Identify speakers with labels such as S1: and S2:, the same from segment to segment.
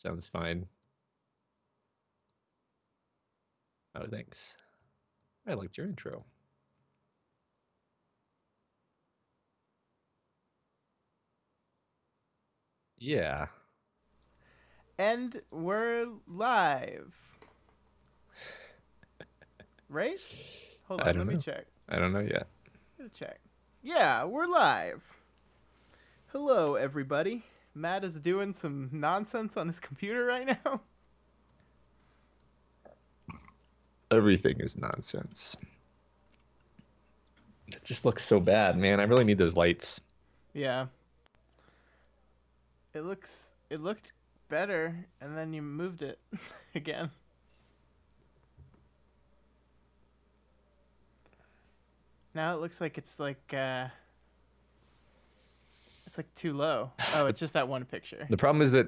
S1: Sounds fine. Oh, thanks. I liked your intro. Yeah.
S2: And we're live. Right? Hold
S1: I
S2: on,
S1: don't
S2: let me
S1: know.
S2: check.
S1: I don't know yet.
S2: Gotta check. Yeah, we're live. Hello, everybody. Matt is doing some nonsense on his computer right now.
S1: Everything is nonsense. It just looks so bad, man. I really need those lights.
S2: Yeah. It looked better, and then you moved it again. Now it looks like it's like too low. Oh,
S1: The,
S2: it's just that one picture.
S1: the problem is that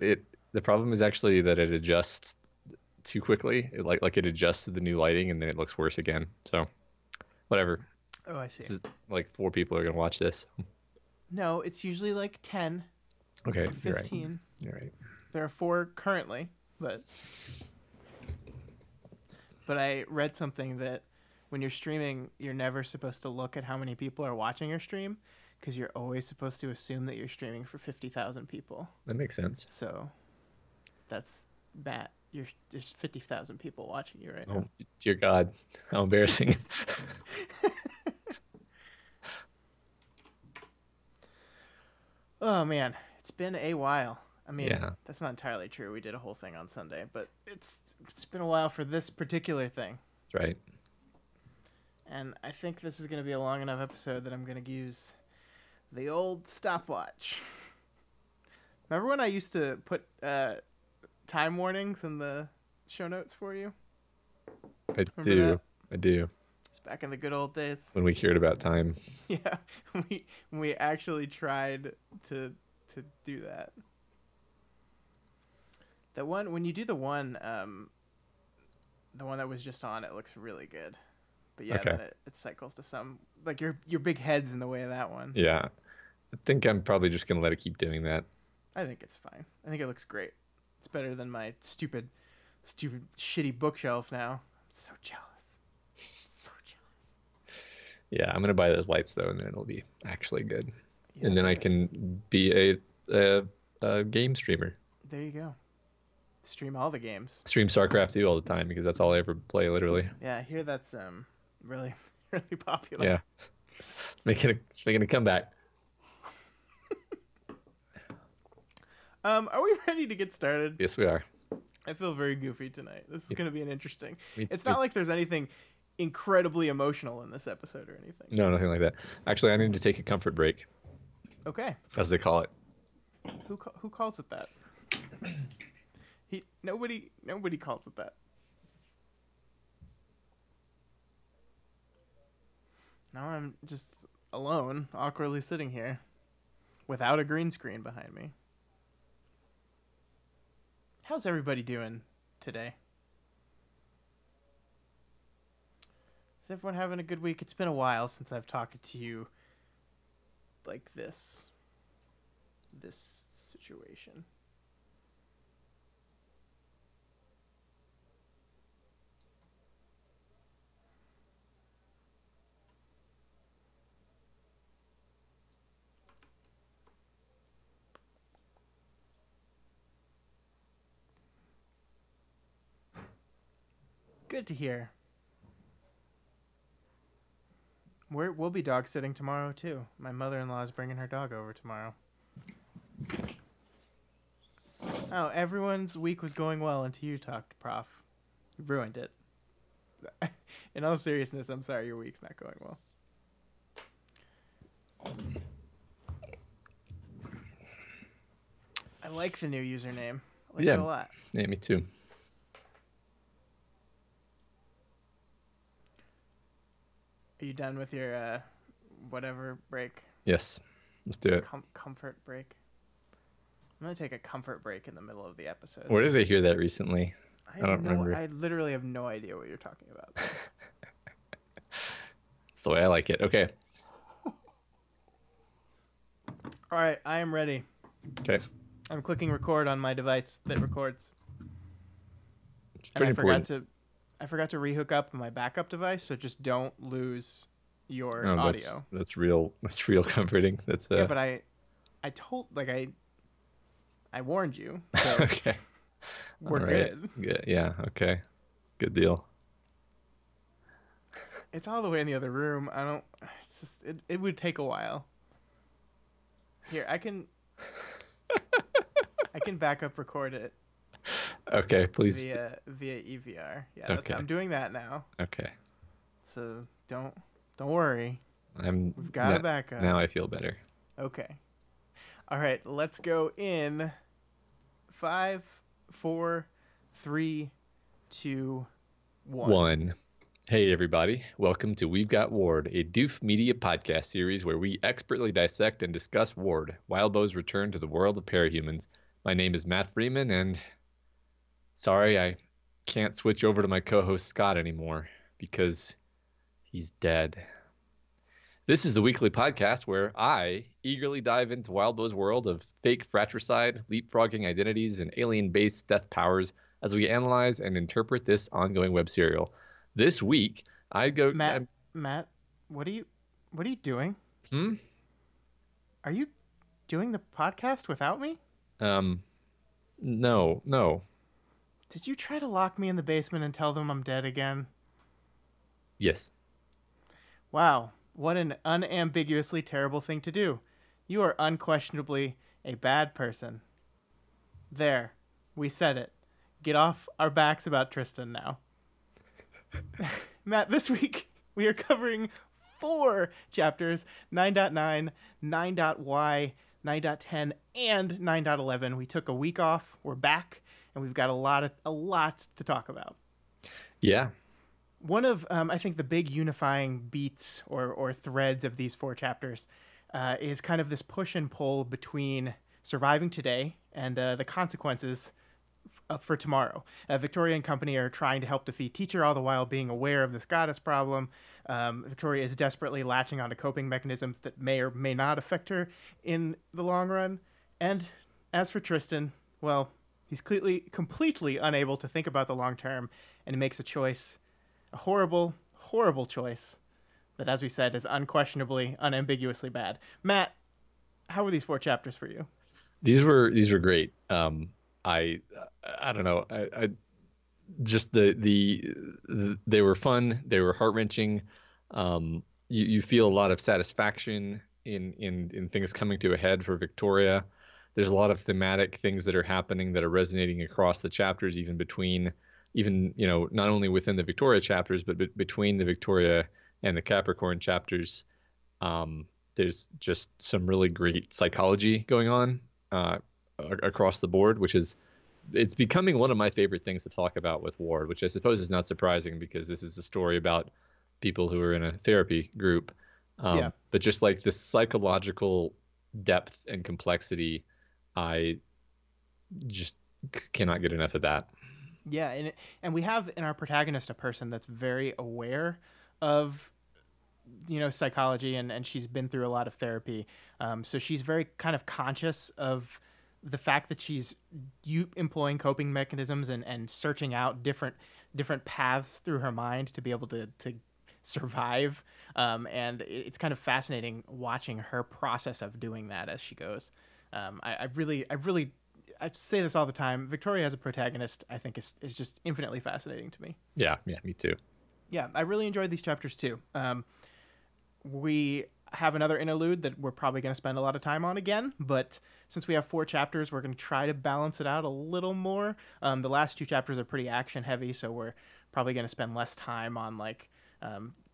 S1: the problem is actually that it adjusts too quickly. It adjusts to the new lighting and then it looks worse again. So whatever.
S2: Oh, I see.
S1: This is like 4 people are gonna watch this.
S2: No, it's usually like 10
S1: Okay,
S2: or
S1: you're right.
S2: 15.
S1: You're right.
S2: There are 4 currently, but I read something that when you're streaming, you're never supposed to look at how many people are watching your stream because you're always supposed to assume that you're streaming for 50,000 people.
S1: That makes sense.
S2: So that's bad. There's 50,000 people watching you right
S1: Oh,
S2: now.
S1: dear God, how embarrassing.
S2: Oh man, it's been a while. I mean,
S1: Yeah,
S2: that's not entirely true. We did a whole thing on Sunday, but it's been a while for this particular thing.
S1: that's right.
S2: And I think this is going to be a long enough episode that I'm going to use the old stopwatch. Remember when I used to put time warnings in the show notes for you?
S1: I
S2: Remember
S1: do.
S2: that?
S1: I do.
S2: It's back in the good old days.
S1: When we cared about time.
S2: Yeah, we actually tried to do that. The one when you do the one that was just on, it looks really good. But yeah,
S1: Okay.
S2: then it cycles to some like your big head's in the way of that one.
S1: Yeah. I think I'm probably just gonna let it keep doing that.
S2: I think it's fine. I think it looks great. It's better than my stupid shitty bookshelf now. I'm so jealous. So jealous.
S1: Yeah, I'm gonna buy those lights though, and then it'll be actually good.
S2: Yeah,
S1: And then
S2: do
S1: I
S2: it.
S1: can be a game streamer.
S2: There you go. Stream all the games.
S1: Stream StarCraft 2 all the time because that's all I ever play, literally.
S2: Yeah, I hear that's really really popular.
S1: Yeah, it's making a comeback.
S2: Are we ready to get started?
S1: Yes, we are.
S2: I feel very goofy tonight. This is
S1: Me,
S2: going to be an interesting.
S1: me,
S2: It's
S1: me-
S2: not like there's anything incredibly emotional in this episode or anything.
S1: no, nothing like that. Actually, I need to take a comfort break,
S2: Okay.
S1: as they call it.
S2: Who calls it that? Nobody calls it that. Now I'm just alone, awkwardly sitting here without a green screen behind me. How's everybody doing today? Is everyone having a good week? It's been a while since I've talked to you like this situation. Good to hear. We'll be dog sitting tomorrow too. My mother-in-law is bringing her dog over tomorrow. Oh, everyone's week was going well until you talked, Prof. You ruined it. In all seriousness, I'm sorry your week's not going well. I like the new username. I like it
S1: Yeah,
S2: a lot.
S1: yeah, me too.
S2: Are you done with your whatever break?
S1: Yes, let's do it.
S2: Comfort break. I'm gonna take a comfort break in the middle of the episode.
S1: Where did I hear that recently?
S2: I
S1: I
S2: have
S1: don't
S2: no.
S1: remember.
S2: I literally have no idea what you're talking about.
S1: It's the way I like it. Okay.
S2: All right, I am ready.
S1: Okay.
S2: I'm clicking record on my device that records.
S1: It's
S2: And
S1: pretty important.
S2: I forgot to rehook up my backup device, so just don't lose your
S1: Oh,
S2: audio.
S1: that's real. That's real comforting. That's
S2: Yeah, but I told I warned you, so
S1: okay.
S2: we're
S1: All right.
S2: good.
S1: Good. Yeah. Okay. Good deal.
S2: It's all the way in the other room. I don't. It's just, it would take a while. Here, I can backup record it
S1: Okay. Please.
S2: via EVR. Yeah,
S1: Okay.
S2: I'm doing that now.
S1: Okay.
S2: So don't worry.
S1: I'm.
S2: We've got a backup.
S1: Now I feel better.
S2: Okay. All right, let's go in 5, 4, 3, 2, 1.
S1: Hey, everybody. Welcome to We've Got Ward, a Doof Media podcast series where we expertly dissect and discuss Ward, Wildbow's return to the world of parahumans. My name is Matt Freeman, and sorry, I can't switch over to my co-host Scott anymore because he's dead. This is the weekly podcast where I eagerly dive into Wildbow's world of fake fratricide, leapfrogging identities, and alien-based death powers as we analyze and interpret this ongoing web serial. This week, I go...
S2: Matt, what are you doing?
S1: Hmm?
S2: Are you doing the podcast without me?
S1: No.
S2: Did you try to lock me in the basement and tell them I'm dead again?
S1: Yes.
S2: Wow, what an unambiguously terrible thing to do. You are unquestionably a bad person. There, we said it. Get off our backs about Tristan now. Matt, this week we are covering 4 chapters, 9.9, 9.y, 9.10, and 9.11. We took a week off. We're back, and we've got a lot to talk about.
S1: Yeah.
S2: One of, I think, the big unifying beats or threads of these 4 chapters is kind of this push and pull between surviving today and the consequences for tomorrow. Victoria and company are trying to help defeat Teacher, all the while being aware of this goddess problem. Victoria is desperately latching onto coping mechanisms that may or may not affect her in the long run. And as for Tristan, well, he's completely unable to think about the long term, and he makes a choice, a horrible choice that, as we said, is unquestionably, unambiguously bad. Matt, how were these 4 chapters for you?
S1: These were great. I don't know. I just they were fun. They were heart-wrenching. You feel a lot of satisfaction in things coming to a head for Victoria. There's a lot of thematic things that are happening that are resonating across the chapters, even not only within the Victoria chapters, but between the Victoria and the Capricorn chapters. There's just some really great psychology going on across the board, it's becoming one of my favorite things to talk about with Ward, which I suppose is not surprising because this is a story about people who are in a therapy group. But just like the psychological depth and complexity, I just cannot get enough of that.
S2: Yeah, and we have in our protagonist a person that's very aware of psychology, and she's been through a lot of therapy. So she's very kind of conscious of the fact that she's employing coping mechanisms and searching out different paths through her mind to be able to survive. And it's kind of fascinating watching her process of doing that as she goes. I say this all the time. Victoria as a protagonist, I think, is just infinitely fascinating to me.
S1: Yeah, me too.
S2: Yeah, I really enjoyed these chapters too. We have another interlude that we're probably going to spend a lot of time on again, but since we have 4 chapters, we're going to try to balance it out a little more. The last 2 chapters are pretty action heavy, so we're probably going to spend less time on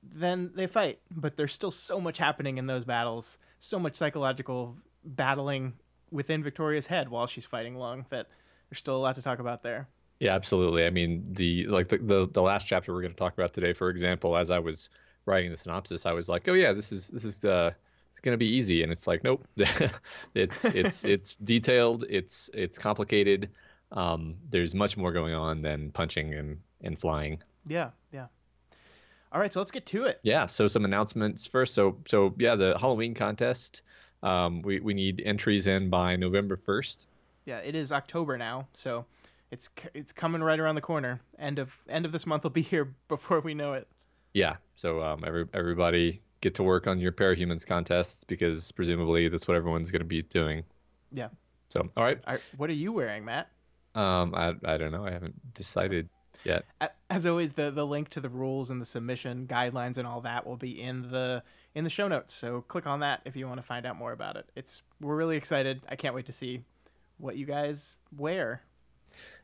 S2: then they fight, but there's still so much happening in those battles, so much psychological battling within Victoria's head while she's fighting Lung, that there's still a lot to talk about there.
S1: Yeah, absolutely. I mean, the last chapter we're going to talk about today, for example, as I was writing the synopsis, I was like, oh yeah, this is it's going to be easy, and it's like, nope. it's detailed, it's complicated. There's much more going on than punching and flying.
S2: Yeah. All right, so let's get to it.
S1: Yeah, so some announcements first. So yeah, the Halloween contest. We need entries in by November 1st.
S2: Yeah, it is October now, so it's coming right around the corner. End of this month will be here before we know it.
S1: Yeah. So everybody get to work on your Parahumans contests because presumably that's what everyone's going to be doing.
S2: Yeah.
S1: So all right.
S2: What are you wearing, Matt?
S1: I don't know. I haven't decided yet.
S2: As always, the link to the rules and the submission guidelines and all that will be in the show notes. So click on that if you want to find out more about it. We're really excited. I can't wait to see what you guys wear.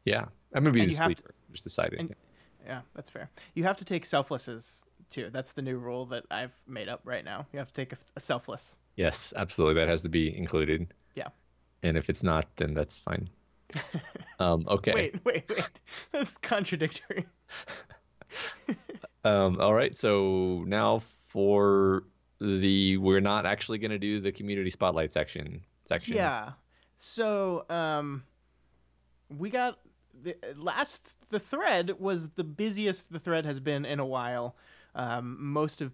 S1: Yeah, I'm gonna be the sleeper. Just decided.
S2: And, yeah, that's fair. You have to take selflesses too. That's the new rule that I've made up right now. You have to take a selfless.
S1: Yes, absolutely. That has to be included.
S2: Yeah.
S1: And if it's not, then that's fine. Okay.
S2: Wait. That's contradictory.
S1: All right. So now for we're not actually going to do the community spotlight section.
S2: Yeah. So we got the thread was the busiest the thread has been in a while. Most of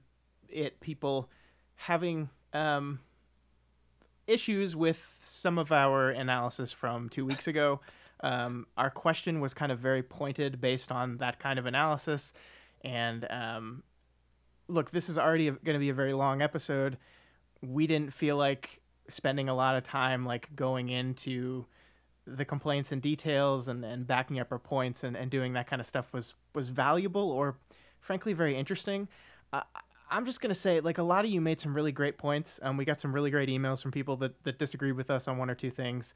S2: it people having issues with some of our analysis from 2 weeks ago. Our question was kind of very pointed based on that kind of analysis. And look, this is already going to be a very long episode. We didn't feel like spending a lot of time like going into the complaints and details and backing up our points and doing that kind of stuff was valuable or frankly very interesting. I'm just going to say, like, a lot of you made some really great points. We got some really great emails from people that disagreed with us on one or two things.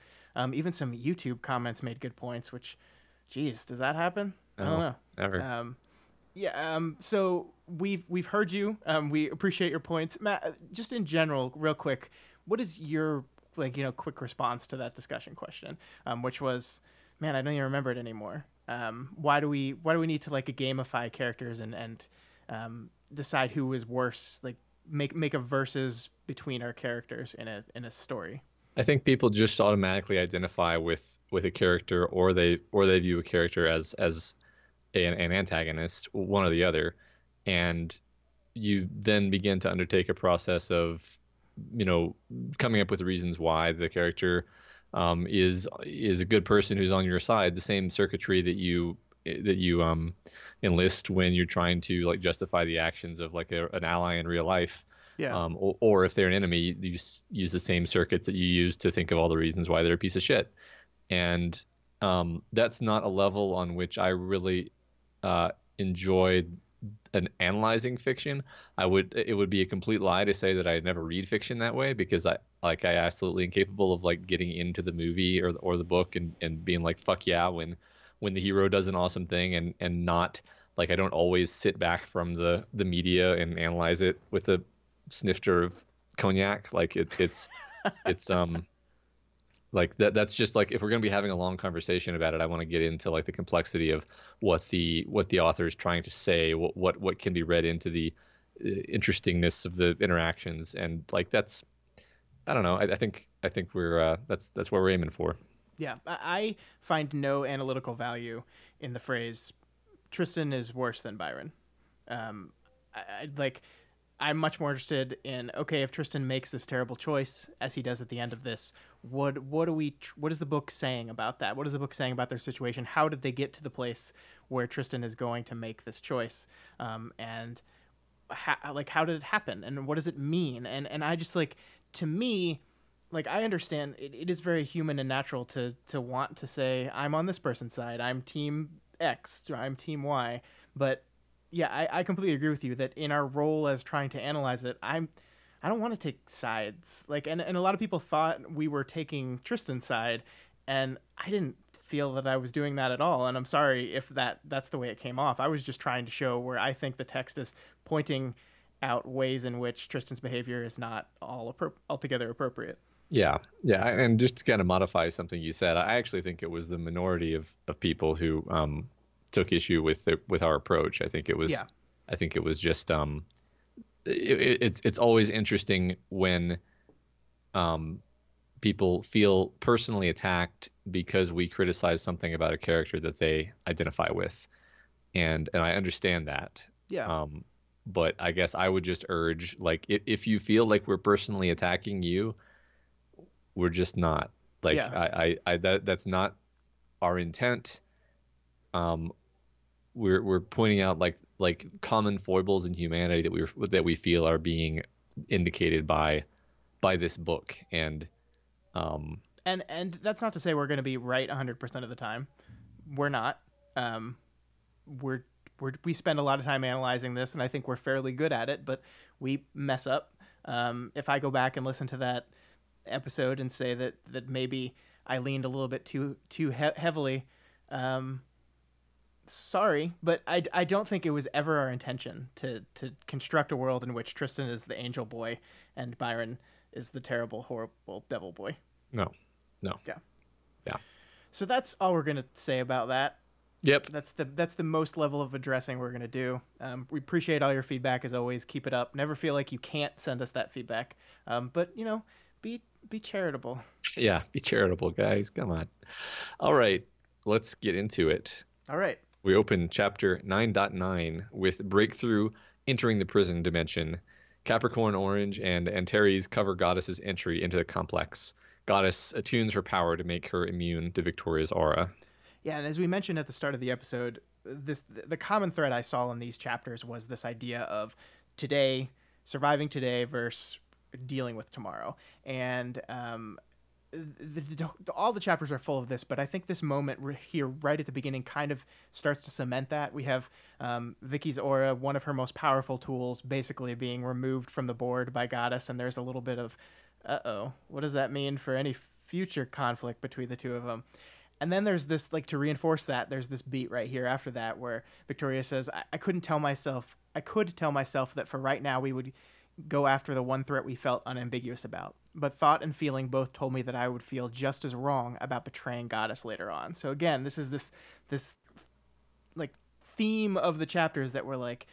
S2: Even some YouTube comments made good points, which, geez, does that happen? I don't know.
S1: Never.
S2: So we've heard you. We appreciate your points. Matt, just in general, real quick, what is your, quick response to that discussion question, which was, man, I don't even remember it anymore. Why do we need to, gamify characters and decide who is worse, like make a versus between our characters in a story?
S1: I think people just automatically identify with a character, or they view a character as an antagonist, one or the other, and you then begin to undertake a process of coming up with reasons why the character is a good person who's on your side. The same circuitry that you enlist when you're trying to justify the actions of an ally in real life.
S2: Yeah.
S1: Or if they're an enemy, you use the same circuits that you use to think of all the reasons why they're a piece of shit. And that's not a level on which I really enjoyed analyzing fiction. It would be a complete lie to say that I never read fiction that way, because I absolutely incapable of getting into the movie or the book and being like, fuck yeah, when the hero does an awesome thing, and not I don't always sit back from the media and analyze it with a snifter of cognac. It's that's just if we're going to be having a long conversation about it, I want to get into the complexity of what the author is trying to say, what can be read into the interestingness of the interactions, and that's, I don't know. I think we're that's what we're aiming for.
S2: Yeah, I find no analytical value in the phrase Tristan is worse than Byron. I'm much more interested in, okay, if Tristan makes this terrible choice, as he does at the end of this, what is the book saying about that? What is the book saying about their situation? How did they get to the place where Tristan is going to make this choice? And how did it happen? And what does it mean? And I just to me, I understand it is very human and natural to want to say, I'm on this person's side, I'm team X, or I'm team Y. But yeah, I completely agree with you that in our role as trying to analyze it, I don't want to take sides. And a lot of people thought we were taking Tristan's side, and I didn't feel that I was doing that at all. And I'm sorry if that's the way it came off. I was just trying to show where I think the text is pointing out ways in which Tristan's behavior is not altogether appropriate.
S1: Yeah. And just to kind of modify something you said, I actually think it was the minority of people who took issue with our approach. I think it was just it's always interesting when people feel personally attacked because we criticize something about a character that they identify with, and I understand that.
S2: Yeah.
S1: But I guess I would just urge, if you feel like we're personally attacking you, we're just not. Like
S2: Yeah.
S1: that's not our intent. Um, we're pointing out like common foibles in humanity that we feel are being indicated by this book. And um,
S2: And that's not to say we're going to be right 100% of the time. We're not. Um, we're, we spend a lot of time analyzing this, and I think we're fairly good at it, but we mess up. If I go back and listen to that episode and say that maybe I leaned a little bit too heavily, um, sorry, but I don't think it was ever our intention to construct a world in which Tristan is the angel boy and Byron is the terrible, horrible devil boy.
S1: no, no,
S2: Yeah.
S1: yeah,
S2: So that's all we're gonna say about that.
S1: yep,
S2: That's the most level of addressing we're gonna do. We appreciate all your feedback as always. Keep it up. Never feel like you can't send us that feedback. But you know, be charitable.
S1: yeah. Be charitable, guys. Come on. All right, let's get into it.
S2: All right.
S1: We open chapter 9.9 with Breakthrough entering the prison dimension. Capricorn Orange and Antares cover Goddess's entry into the complex. Goddess attunes her power to make her immune to Victoria's aura.
S2: Yeah, and as we mentioned at the start of the episode, the common thread I saw in these chapters was this idea of today, surviving today versus dealing with tomorrow. And all the chapters are full of this, but I think this moment here, right at the beginning, kind of starts to cement that. We have Vicky's aura, one of her most powerful tools, basically being removed from the board by Goddess, and there's a little bit of, what does that mean for any future conflict between the two of them? And then there's this, like, to reinforce that, there's this beat right here after that where Victoria says, I could tell myself that for right now we would go after the one threat we felt unambiguous about. But thought and feeling both told me that I would feel just as wrong about betraying Goddess later on. So again, this is this like theme of the chapters that we're like,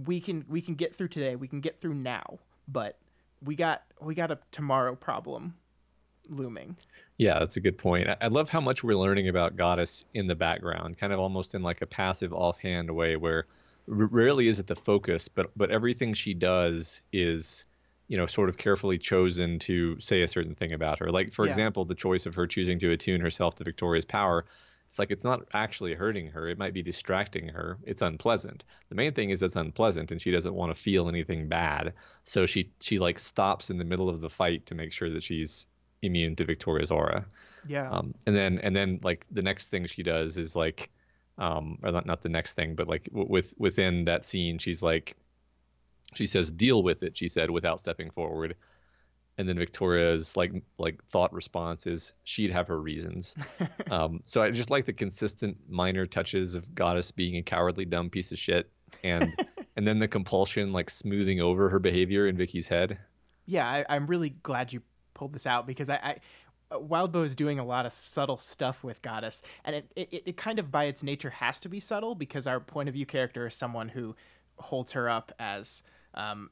S2: we can get through today, we can get through now, but we got a tomorrow problem looming.
S1: Yeah, that's a good point. I love how much we're learning about Goddess in the background, kind of almost in like a passive offhand way where rarely is it the focus, but everything she does is, you know, sort of carefully chosen to say a certain thing about her. Like, for example, the choice of her choosing to attune herself to Victoria's power. It's like it's not actually hurting her. It might be distracting her. It's unpleasant. The main thing is it's unpleasant, and she doesn't want to feel anything bad. So she like stops in the middle of the fight to make sure that she's immune to Victoria's aura.
S2: Yeah.
S1: And then like the next thing she does is like, or not the next thing, but like within that scene, she's like, she says, "Deal with it," she said, without stepping forward. And then Victoria's like thought response is she'd have her reasons. So I just like the consistent minor touches of Goddess being a cowardly, dumb piece of shit, and and then the compulsion like smoothing over her behavior in Vicky's head.
S2: Yeah, I'm really glad you pulled this out because Wildbow is doing a lot of subtle stuff with Goddess, and it kind of by its nature has to be subtle because our point of view character is someone who holds her up as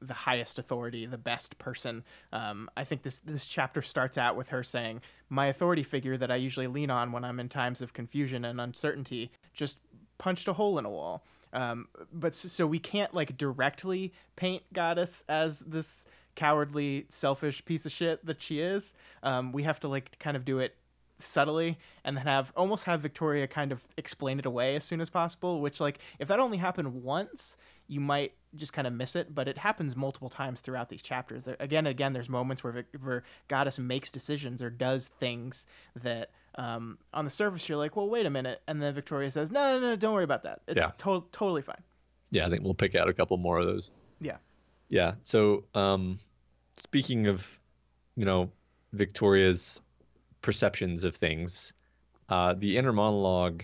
S2: the highest authority, the best person. I think this chapter starts out with her saying, "My authority figure that I usually lean on when I'm in times of confusion and uncertainty just punched a hole in a wall." But so we can't like directly paint Goddess as this cowardly, selfish piece of shit that she is. We have to like kind of do it subtly and then have Victoria kind of explain it away as soon as possible, which like if that only happened once you might just kind of miss it, but it happens multiple times throughout these chapters. Again and again there's moments where Goddess makes decisions or does things that on the surface you're like, well, wait a minute, and then Victoria says, no, don't worry about that, it's totally fine.
S1: Yeah, I think we'll pick out a couple more of those.
S2: Yeah.
S1: So speaking of, you know, Victoria's perceptions of things, the inner monologue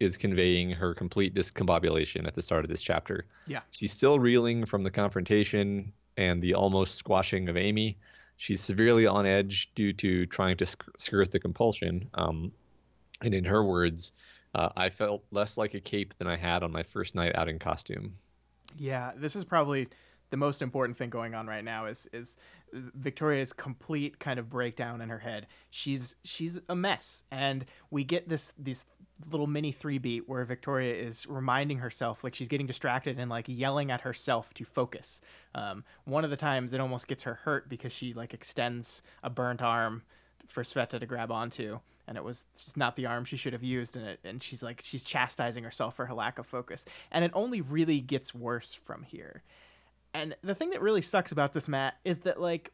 S1: is conveying her complete discombobulation at the start of this chapter.
S2: Yeah.
S1: She's still reeling from the confrontation and the almost squashing of Amy. She's severely on edge due to trying to skirt the compulsion. And in her words, I felt less like a cape than I had on my first night out in costume.
S2: Yeah, this is probably the most important thing going on right now is Victoria's complete kind of breakdown in her head. She's a mess, and we get this little mini 3-beat where Victoria is reminding herself, like she's getting distracted and like yelling at herself to focus. One of the times it almost gets her hurt because she like extends a burnt arm for Sveta to grab onto, and it was just not the arm she should have used, and she's chastising herself for her lack of focus, and it only really gets worse from here. And the thing that really sucks about this, Matt, is that like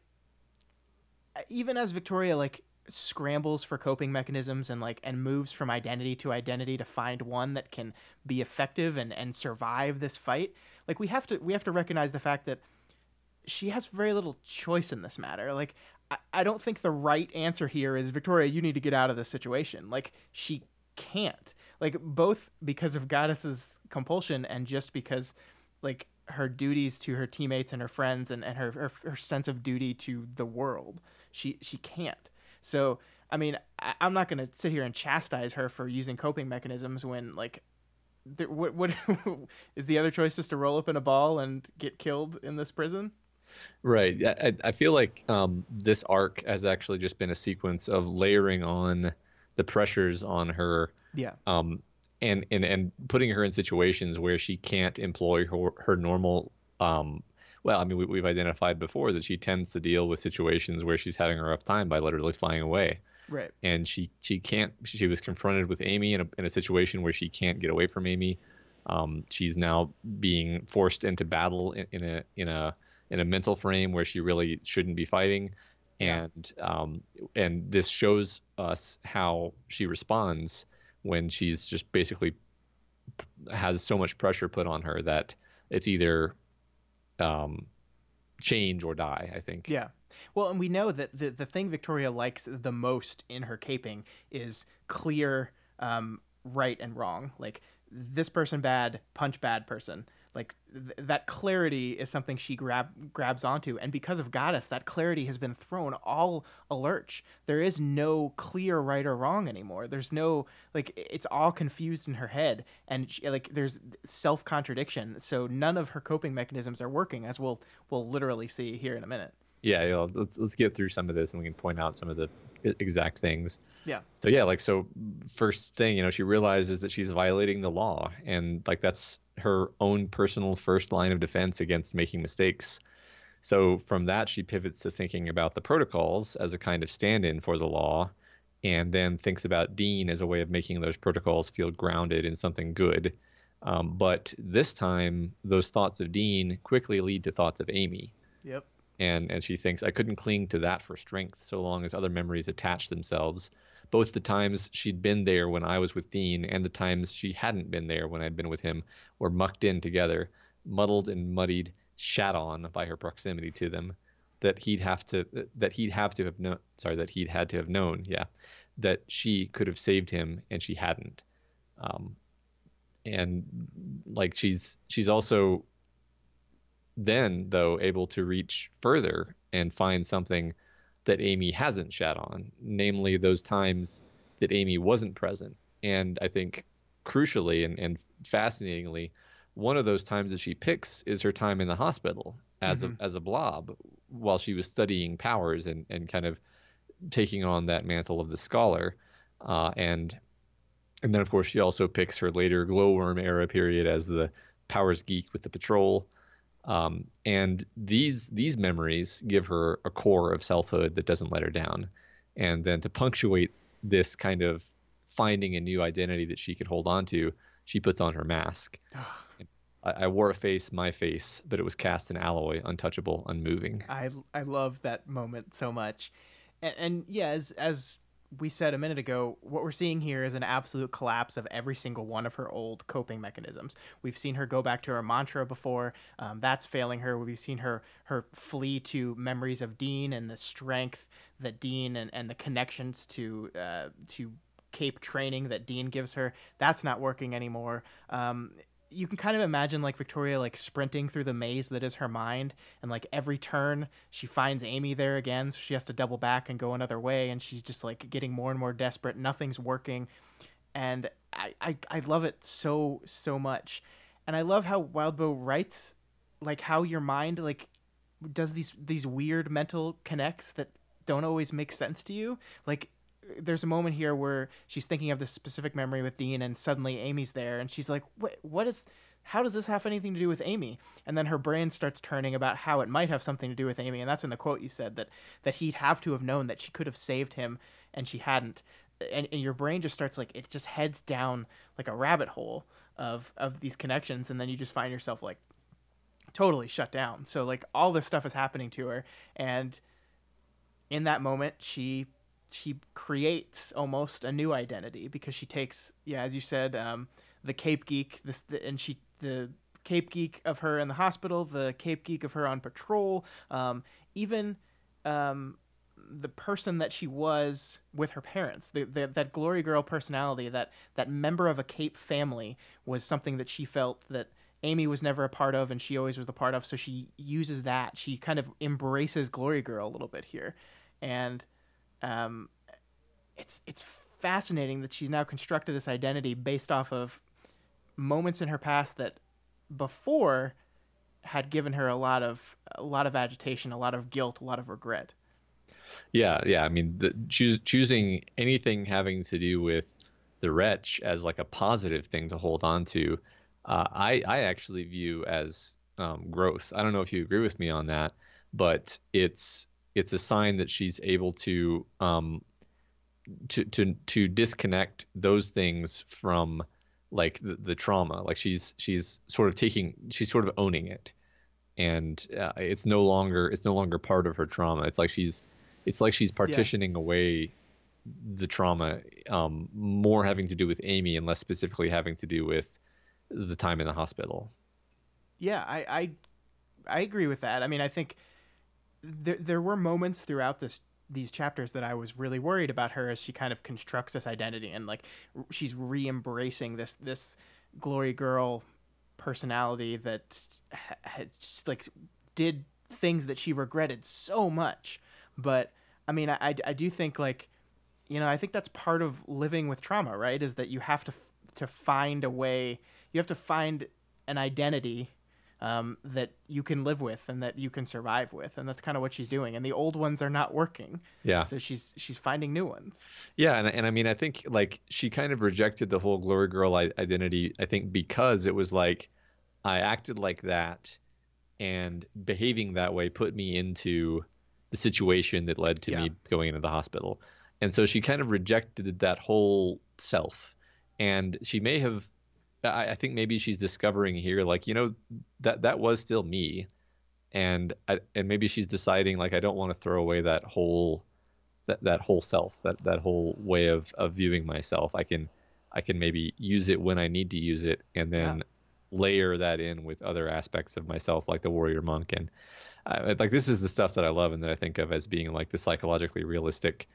S2: even as Victoria like scrambles for coping mechanisms and moves from identity to find one that can be effective and survive this fight, like we have to recognize the fact that she has very little choice in this matter. Like I don't think the right answer here is, Victoria, you need to get out of this situation. Like she can't, like both because of Goddess's compulsion and just because like her duties to her teammates and her friends and her sense of duty to the world. She can't. So, I mean, I'm not going to sit here and chastise her for using coping mechanisms when, like, what is the other choice, just to roll up in a ball and get killed in this prison?
S1: Right. I feel like this arc has actually just been a sequence of layering on the pressures on her.
S2: Yeah.
S1: And putting her in situations where she can't employ her normal. Well, I mean, we've identified before that she tends to deal with situations where she's having a rough time by literally flying away.
S2: Right.
S1: And she can't. She was confronted with Amy in a situation where she can't get away from Amy. She's now being forced into battle in a mental frame where she really shouldn't be fighting.
S2: Yeah.
S1: And this shows us how she responds when she's just basically has so much pressure put on her that it's either change or die, I think.
S2: Yeah. Well, and we know that the thing Victoria likes the most in her caping is clear right and wrong. Like, this person bad, punch bad person. Like, that clarity is something she grabs onto. And because of Goddess, that clarity has been thrown all a lurch. There is no clear right or wrong anymore. There's no, like, it's all confused in her head. And there's self-contradiction. So none of her coping mechanisms are working, as we'll literally see here in a minute.
S1: Yeah, let's get through some of this and we can point out some of the exact things.
S2: Yeah.
S1: So first thing, she realizes that she's violating the law, and like that's her own personal first line of defense against making mistakes. So from that, she pivots to thinking about the protocols as a kind of stand-in for the law, and then thinks about Dean as a way of making those protocols feel grounded in something good. But this time, those thoughts of Dean quickly lead to thoughts of Amy.
S2: Yep.
S1: And she thinks, I couldn't cling to that for strength so long as other memories attach themselves. Both the times she'd been there when I was with Dean and the times she hadn't been there when I'd been with him were mucked in together, muddled and muddied, shat on by her proximity to them. That he'd had to have known, that she could have saved him and she hadn't. And like she's also then, though, able to reach further and find something that Amy hasn't shat on, namely those times that Amy wasn't present. And I think crucially and fascinatingly, one of those times that she picks is her time in the hospital as a blob while she was studying powers and kind of taking on that mantle of the scholar. And then, of course, she also picks her later Glowworm era period as the powers geek with the patrol. And these memories give her a core of selfhood that doesn't let her down. And then to punctuate this kind of finding a new identity that she could hold on to, she puts on her mask. I wore a face, my face, but it was cast in alloy, untouchable, unmoving.
S2: I love that moment so much. And yeah, as we said a minute ago, what we're seeing here is an absolute collapse of every single one of her old coping mechanisms. We've seen her go back to her mantra before. That's failing her. We've seen her flee to memories of Dean and the strength that Dean and the connections to Cape training that Dean gives her. That's not working anymore. You can kind of imagine like Victoria like sprinting through the maze that is her mind, and like every turn she finds Amy there again, so she has to double back and go another way, and she's just like getting more and more desperate. Nothing's working, and I love it so much. And I love how Wildbow writes like how your mind like does these weird mental connects that don't always make sense to you. Like, there's a moment here where she's thinking of this specific memory with Dean, and suddenly Amy's there, and she's like, what is how does this have anything to do with Amy? And then her brain starts turning about how it might have something to do with Amy, and that's in the quote you said, that he'd have to have known that she could have saved him and she hadn't. And your brain just starts, like, it just heads down like a rabbit hole of these connections, and then you just find yourself like totally shut down. So like all this stuff is happening to her, and in that moment she creates almost a new identity, because she takes, yeah, as you said, the Cape Geek, the Cape Geek of her in the hospital, the Cape Geek of her on patrol, even the person that she was with her parents, that Glory Girl personality, that member of a Cape family, was something that she felt that Amy was never a part of and she always was a part of. So she uses that. She kind of embraces Glory Girl a little bit here. And it's fascinating that she's now constructed this identity based off of moments in her past that before had given her a lot of agitation, a lot of guilt, a lot of regret.
S1: Yeah. I mean, choosing anything having to do with the wretch as like a positive thing to hold on to, I actually view as growth. I don't know if you agree with me on that, but it's a sign that she's able to to disconnect those things from like the trauma. Like she's sort of owning it, and it's no longer part of her trauma. It's like she's partitioning away the trauma, more having to do with Amy and less specifically having to do with the time in the hospital.
S2: Yeah, I agree with that. I mean, I think there were moments throughout these chapters that I was really worried about her as she kind of constructs this identity, and like she's re-embracing this Glory Girl personality that had just like did things that she regretted so much. But I mean, I do think, like, you know, I think that's part of living with trauma, right? Is that you have to find a way, you have to find an identity that you can live with and that you can survive with, and that's kind of what she's doing. And the old ones are not working,
S1: Yeah.
S2: so she's finding new ones.
S1: Yeah, and I mean, I think like she kind of rejected the whole Glory Girl identity, I think, because it was like I acted like that, and behaving that way put me into the situation that led to me going into the hospital. And so she kind of rejected that whole self. And she may have, I think maybe she's discovering here, like, you know, that was still me. And maybe she's deciding, like, I don't want to throw away that whole self, that whole way of viewing myself. I can maybe use it when I need to use it, and then layer that in with other aspects of myself, like the warrior monk. And like, this is the stuff that I love and that I think of as being like the psychologically realistic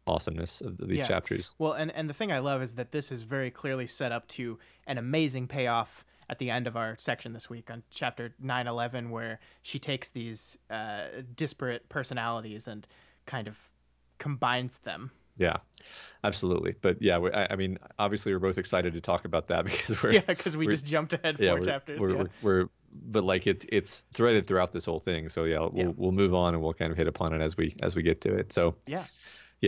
S1: awesomeness of these chapters.
S2: Well, and the thing I love is that this is very clearly set up to an amazing payoff at the end of our section this week on chapter 911, where she takes these disparate personalities and kind of combines them.
S1: Yeah, absolutely. But yeah, I mean, obviously we're both excited to talk about that because
S2: we just jumped ahead 4 chapters.
S1: But like it's threaded throughout this whole thing. So we'll move on and we'll kind of hit upon it as we get to it. So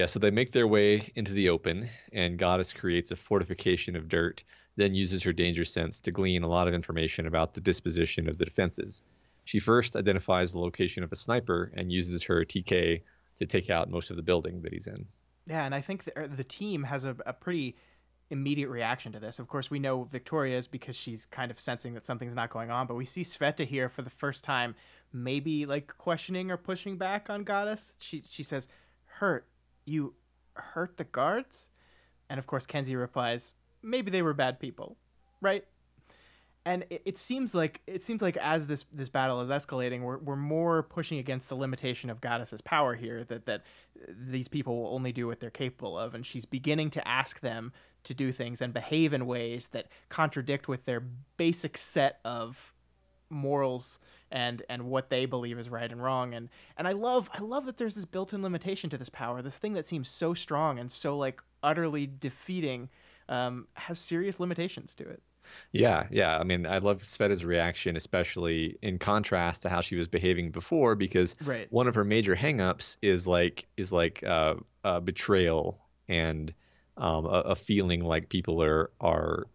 S1: so they make their way into the open, and Goddess creates a fortification of dirt, then uses her danger sense to glean a lot of information about the disposition of the defenses. She first identifies the location of a sniper and uses her TK to take out most of the building that he's in.
S2: Yeah, and I think the team has a pretty immediate reaction to this. Of course, we know Victoria's because she's kind of sensing that something's not going on, but we see Sveta here for the first time, maybe like questioning or pushing back on Goddess. She says, you hurt the guards? And of course, Kenzie replies, maybe they were bad people, right? And it seems like as this battle is escalating, we're more pushing against the limitation of Goddess's power here, that these people will only do what they're capable of, and she's beginning to ask them to do things and behave in ways that contradict with their basic set of morals and what they believe is right and wrong. And I love that there's this built-in limitation to this power. This thing that seems so strong and so like utterly defeating has serious limitations to it.
S1: Yeah. I mean, I love Sveta's reaction, especially in contrast to how she was behaving before, because one of her major hangups is like betrayal and a feeling like people are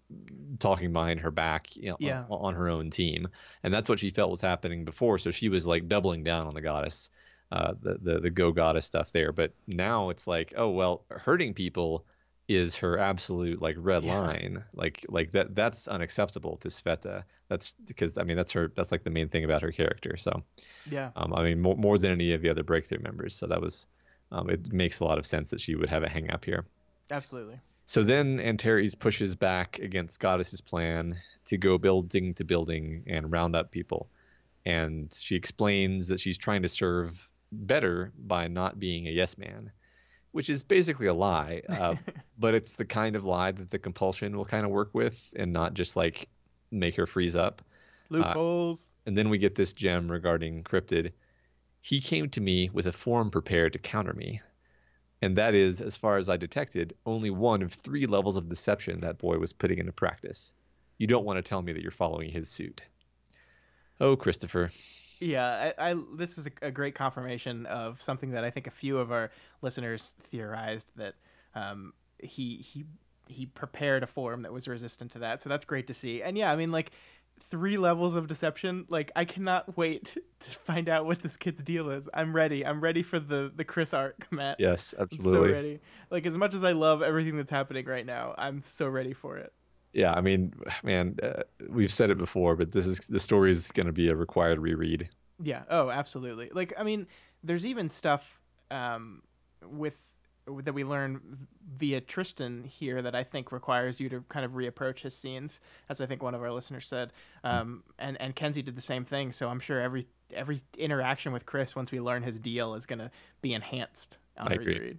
S1: talking behind her back,
S2: Yeah.
S1: on her own team, and that's what she felt was happening before. So she was like doubling down on the goddess, the go goddess stuff there. But now it's like, oh well, hurting people is her absolute like red
S2: Yeah.
S1: line. Like that's unacceptable to Sveta. That's because I mean that's like the main thing about her character. So
S2: Yeah.
S1: I mean more than any of the other breakthrough members. So that was it makes a lot of sense that she would have a hang up here.
S2: Absolutely.
S1: So then Antares pushes back against Goddess's plan to go building to building and round up people. And she explains that she's trying to serve better by not being a yes man, which is basically a lie. But it's the kind of lie that the compulsion will kind of work with and not just like make her freeze up. Uh,
S2: Loopholes.
S1: and then we get this gem regarding Cryptid. He came to me with a form prepared to counter me. And that is, as far as I detected, only one of 3 levels of deception that boy was putting into practice. You don't want to tell me that you're following his suit. Oh, Christopher.
S2: Yeah, I this is a great confirmation of something that I think a few of our listeners theorized, that he prepared a form that was resistant to that. So that's great to see. And yeah, I mean, like, 3 levels of deception. Like, I cannot wait to find out what this kid's deal is. I'm ready. I'm ready for the Chris arc, Matt.
S1: Yes,
S2: I'm so
S1: absolutely.
S2: ready. Like, as much as I love everything that's happening right now, I'm so ready for it.
S1: Yeah, I mean, man, we've said it before, but the story is going to be a required reread.
S2: Yeah. Oh, absolutely. Like, I mean, there's even stuff with that we learn via Tristan here that I think requires you to kind of reapproach his scenes, as I think one of our listeners said. And Kenzie did the same thing. So I'm sure every interaction with Chris, once we learn his deal, is going to be enhanced on
S1: I
S2: a
S1: agree.
S2: reread.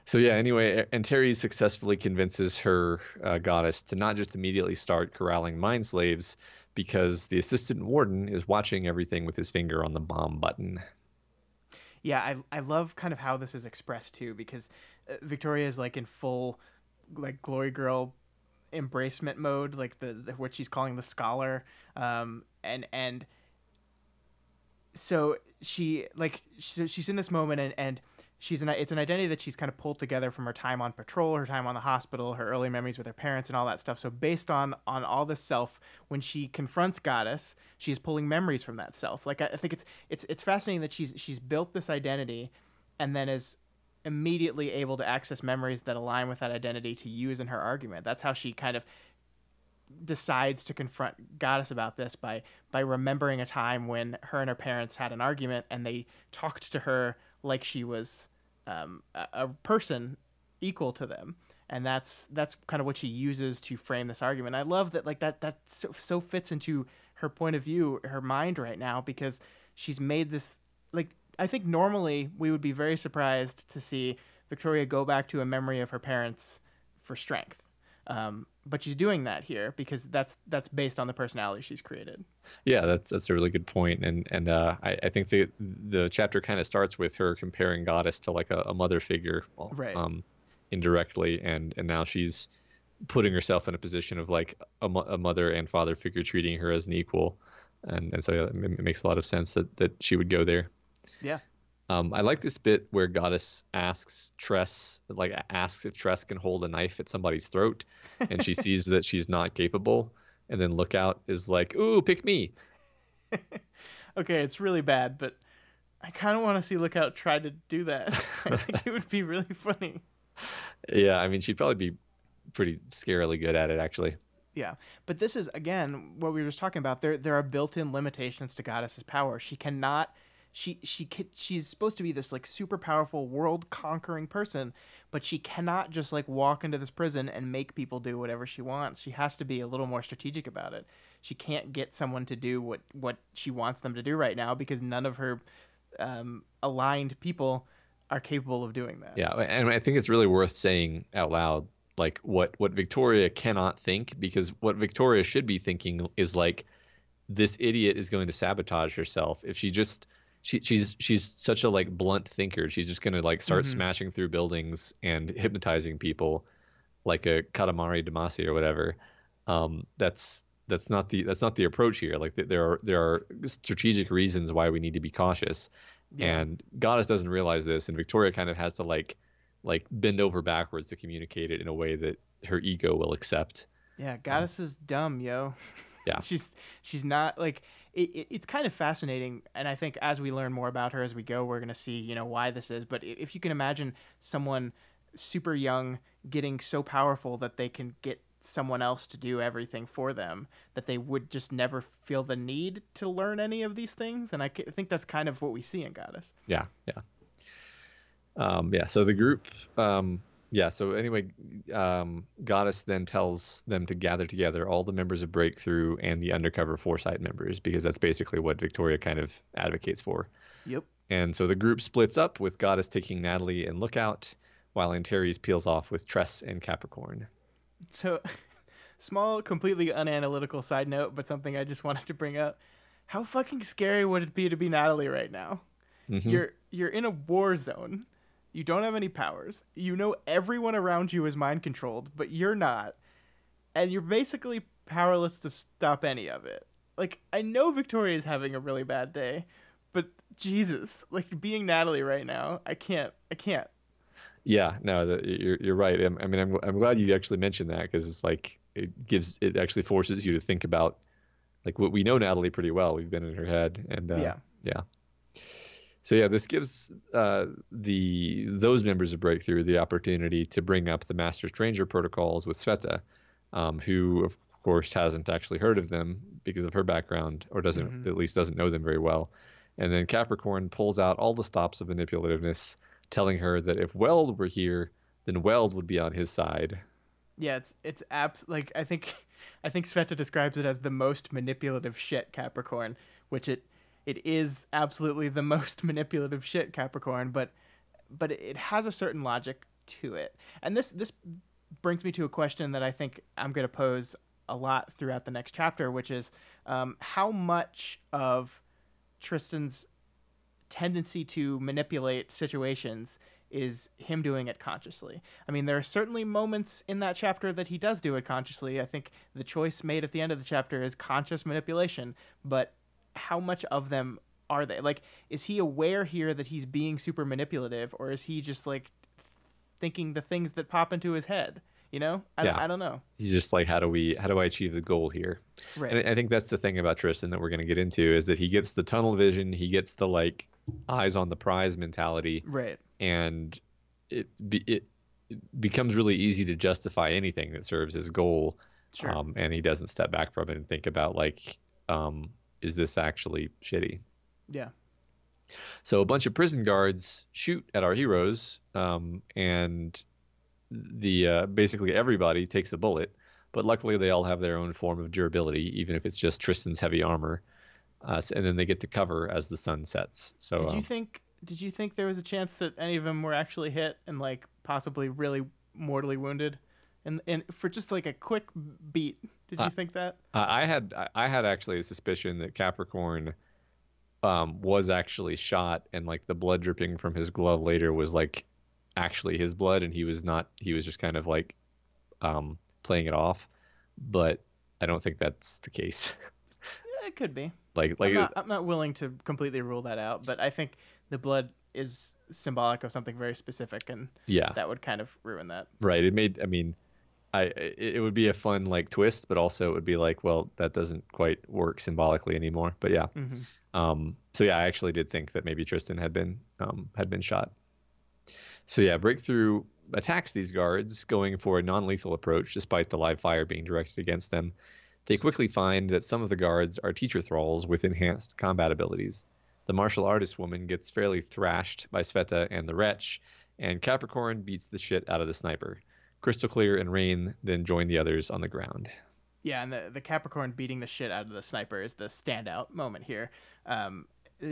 S1: So yeah, anyway, Antares successfully convinces her goddess to not just immediately start corralling mind slaves, because the assistant warden is watching everything with his finger on the bomb button.
S2: Yeah, I love kind of how this is expressed too, because Victoria is like in full like glory girl embracement mode, like the what she's calling the scholar, and so she's in this moment, and it's an identity that she's kind of pulled together from her time on patrol, her time on the hospital, her early memories with her parents, and all that stuff. So based on all this self, when she confronts Goddess, she's pulling memories from that self. Like, I think it's fascinating that she's built this identity, and then is immediately able to access memories that align with that identity to use in her argument. That's how she kind of decides to confront Goddess about this, by remembering a time when her and her parents had an argument, and they talked to her like she was a person equal to them, and that's kind of what she uses to frame this argument. I love that, like, that so fits into her point of view, her mind right now, because she's made this, like, I think normally we would be very surprised to see Victoria go back to a memory of her parents for strength. But she's doing that here because that's based on the personality she's created.
S1: Yeah, that's a really good point, and I think the chapter kind of starts with her comparing Goddess to like a mother figure,
S2: Right.
S1: Indirectly, and now she's putting herself in a position of like a mother and father figure treating her as an equal, and so yeah, it makes a lot of sense that she would go there.
S2: Yeah.
S1: I like this bit where Goddess asks if Tress can hold a knife at somebody's throat, and she sees that she's not capable, and then Lookout is like, "Ooh, pick me."
S2: Okay, it's really bad, but I kind of want to see Lookout try to do that. I think it would be really funny.
S1: Yeah, I mean, she'd probably be pretty scarily good at it, actually.
S2: Yeah, but this is again what we were just talking about. There are built-in limitations to Goddess's power. She cannot. She's supposed to be this like super powerful world-conquering person, but she cannot just like walk into this prison and make people do whatever she wants. She has to be a little more strategic about it. She can't get someone to do what she wants them to do right now, because none of her aligned people are capable of doing that.
S1: Yeah, and I think it's really worth saying out loud, like what Victoria cannot think, because what Victoria should be thinking is like, this idiot is going to sabotage herself if she just she's such a like blunt thinker. She's just gonna like start smashing through buildings and hypnotizing people like a Katamari Damacy or whatever. That's not the approach here. Like there are strategic reasons why we need to be cautious,
S2: Yeah.
S1: and Goddess doesn't realize this, and Victoria kind of has to like like bend over backwards to communicate it in a way that her ego will accept.
S2: Yeah, Goddess is dumb, yo.
S1: Yeah.
S2: She's not like it's kind of fascinating, and I think as we learn more about her as we go, we're gonna see why this is. But if you can imagine someone super young getting so powerful that they can get someone else to do everything for them, that they would just never feel the need to learn any of these things, and I think that's kind of what we see in Goddess.
S1: Yeah. Yeah. Yeah. So the group. Yeah. So anyway, Goddess then tells them to gather together all the members of Breakthrough and the undercover Foresight members, because that's basically what Victoria kind of advocates for.
S2: Yep.
S1: And so the group splits up, with Goddess taking Natalie and Lookout, while Antares peels off with Tress and Capricorn.
S2: So, small, completely unanalytical side note, but something I just wanted to bring up. How fucking scary would it be to be Natalie right now?
S1: Mm-hmm.
S2: You're in a war zone. You don't have any powers. You know everyone around you is mind controlled, but you're not. And you're basically powerless to stop any of it. Like, I know Victoria's having a really bad day, but Jesus, like being Natalie right now, I can't.
S1: Yeah, no, you're right. I mean, I'm glad you actually mentioned that, because it's like it actually forces you to think about like what we know Natalie pretty well. We've been in her head, and yeah. So yeah, this gives those members of Breakthrough the opportunity to bring up the Master Stranger protocols with Sveta, who of course hasn't actually heard of them because of her background, or at least doesn't know them very well. And then Capricorn pulls out all the stops of manipulativeness, telling her that if Weld were here, then Weld would be on his side.
S2: Yeah, it's like I think Sveta describes it as the most manipulative shit Capricorn, which it is absolutely the most manipulative shit Capricorn, but it has a certain logic to it. And this brings me to a question that I think I'm going to pose a lot throughout the next chapter, which is how much of Tristan's tendency to manipulate situations is him doing it consciously. I mean, there are certainly moments in that chapter that he does do it consciously. I think the choice made at the end of the chapter is conscious manipulation, but how much of them are they? Like, is he aware here that he's being super manipulative, or is he just like thinking the things that pop into his head? I don't know.
S1: He's just like, how do I achieve the goal here?
S2: Right.
S1: And I think that's the thing about Tristan that we're going to get into, is that he gets the tunnel vision, he gets the like eyes on the prize mentality,
S2: right?
S1: And it becomes really easy to justify anything that serves his goal.
S2: Sure.
S1: And he doesn't step back from it and think about like, is this actually shitty?
S2: Yeah.
S1: So a bunch of prison guards shoot at our heroes, and the basically everybody takes a bullet, but luckily they all have their own form of durability, even if it's just Tristan's heavy armor. And then they get to cover as the sun sets. So
S2: did you think there was a chance that any of them were actually hit and like possibly really mortally wounded? And for just like a quick beat, did you think that?
S1: I had actually a suspicion that Capricorn was actually shot, and like the blood dripping from his glove later was like actually his blood, and he was just kind of like playing it off. But I don't think that's the case.
S2: It could be.
S1: Like
S2: I'm not willing to completely rule that out, but I think the blood is symbolic of something very specific, and that would kind of ruin that.
S1: Right. It would be a fun like twist, but also it would be like, well, that doesn't quite work symbolically anymore. But yeah.
S2: Mm-hmm.
S1: So yeah, I actually did think that maybe Tristan had been shot. So yeah, Breakthrough attacks these guards, going for a non-lethal approach despite the live fire being directed against them. They quickly find that some of the guards are teacher thralls with enhanced combat abilities. The martial artist woman gets fairly thrashed by Sveta and the Wretch, and Capricorn beats the shit out of the sniper. Crystal Clear and Rain then join the others on the ground.
S2: Yeah, and the Capricorn beating the shit out of the sniper is the standout moment here.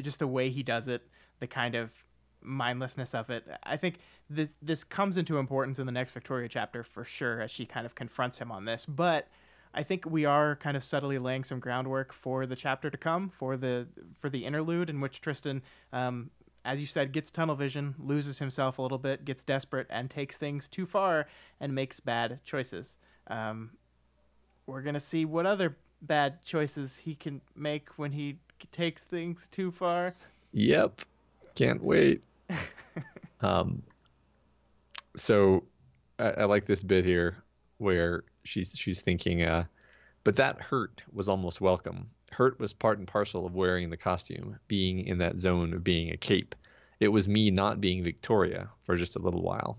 S2: Just the way he does it, the kind of mindlessness of it. I think this comes into importance in the next Victoria chapter for sure, as she kind of confronts him on this. But I think we are kind of subtly laying some groundwork for the chapter to come, for the interlude in which Tristan, as you said, gets tunnel vision, loses himself a little bit, gets desperate, and takes things too far and makes bad choices. We're going to see what other bad choices he can make when he takes things too far.
S1: Yep. Can't wait. So I like this bit here where she's thinking, but that hurt was almost welcome. Hurt was part and parcel of wearing the costume, being in that zone of being a cape. It was me not being Victoria for just a little while.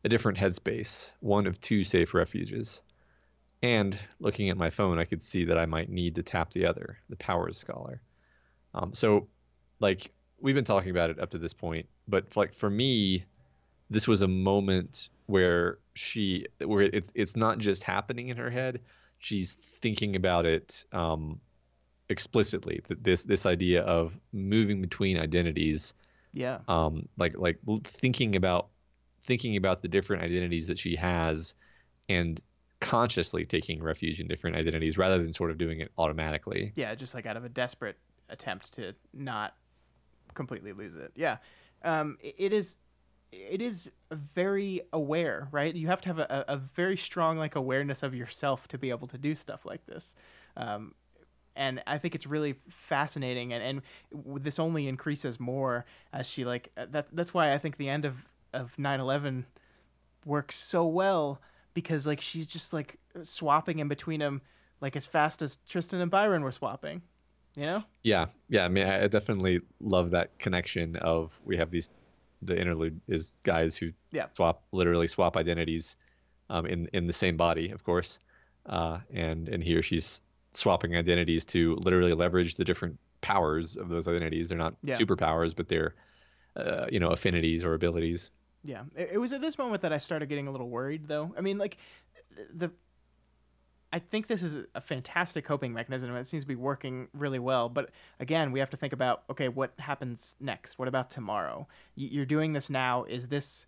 S1: A different headspace, one of two safe refuges. And looking at my phone, I could see that I might need to tap the other, the Powers Scholar. So, like, we've been talking about it up to this point, but like for me, this was a moment where it's not just happening in her head; she's thinking about it explicitly. This idea of moving between identities,
S2: Yeah.
S1: like thinking about the different identities that she has, and consciously taking refuge in different identities rather than sort of doing it automatically.
S2: Yeah, just like out of a desperate attempt to not completely lose it. Yeah. It is very aware, right? You have to have a very strong like awareness of yourself to be able to do stuff like this. Um, and I think it's really fascinating, and this only increases more as she like that's why I think the end of 9/11 works so well, because like she's just like swapping in between them like as fast as Tristan and Byron were swapping, you know?
S1: Yeah. I mean, I definitely love that connection of we have these. The interlude is guys who
S2: Yeah.
S1: literally swap identities, in the same body, of course, and here she's swapping identities to literally leverage the different powers of those identities. They're not
S2: Yeah.
S1: superpowers, but they're affinities or abilities.
S2: Yeah. It was at this moment that I started getting a little worried, though. I mean, like, the I think this is a fantastic coping mechanism, and it seems to be working really well. But again, we have to think about, okay, what happens next? What about tomorrow? You're doing this now. Is this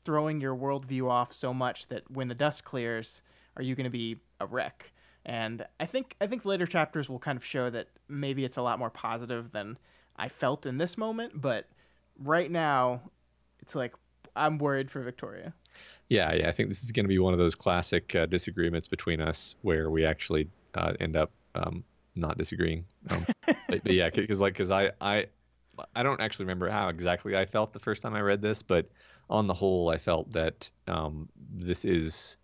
S2: throwing your worldview off so much that when the dust clears, are you going to be a wreck? And I think later chapters will kind of show that maybe it's a lot more positive than I felt in this moment. But right now, it's like I'm worried for Victoria.
S1: Yeah. I think this is going to be one of those classic disagreements between us where we actually end up not disagreeing. But yeah, because I don't actually remember how exactly I felt the first time I read this, but on the whole, I felt that this is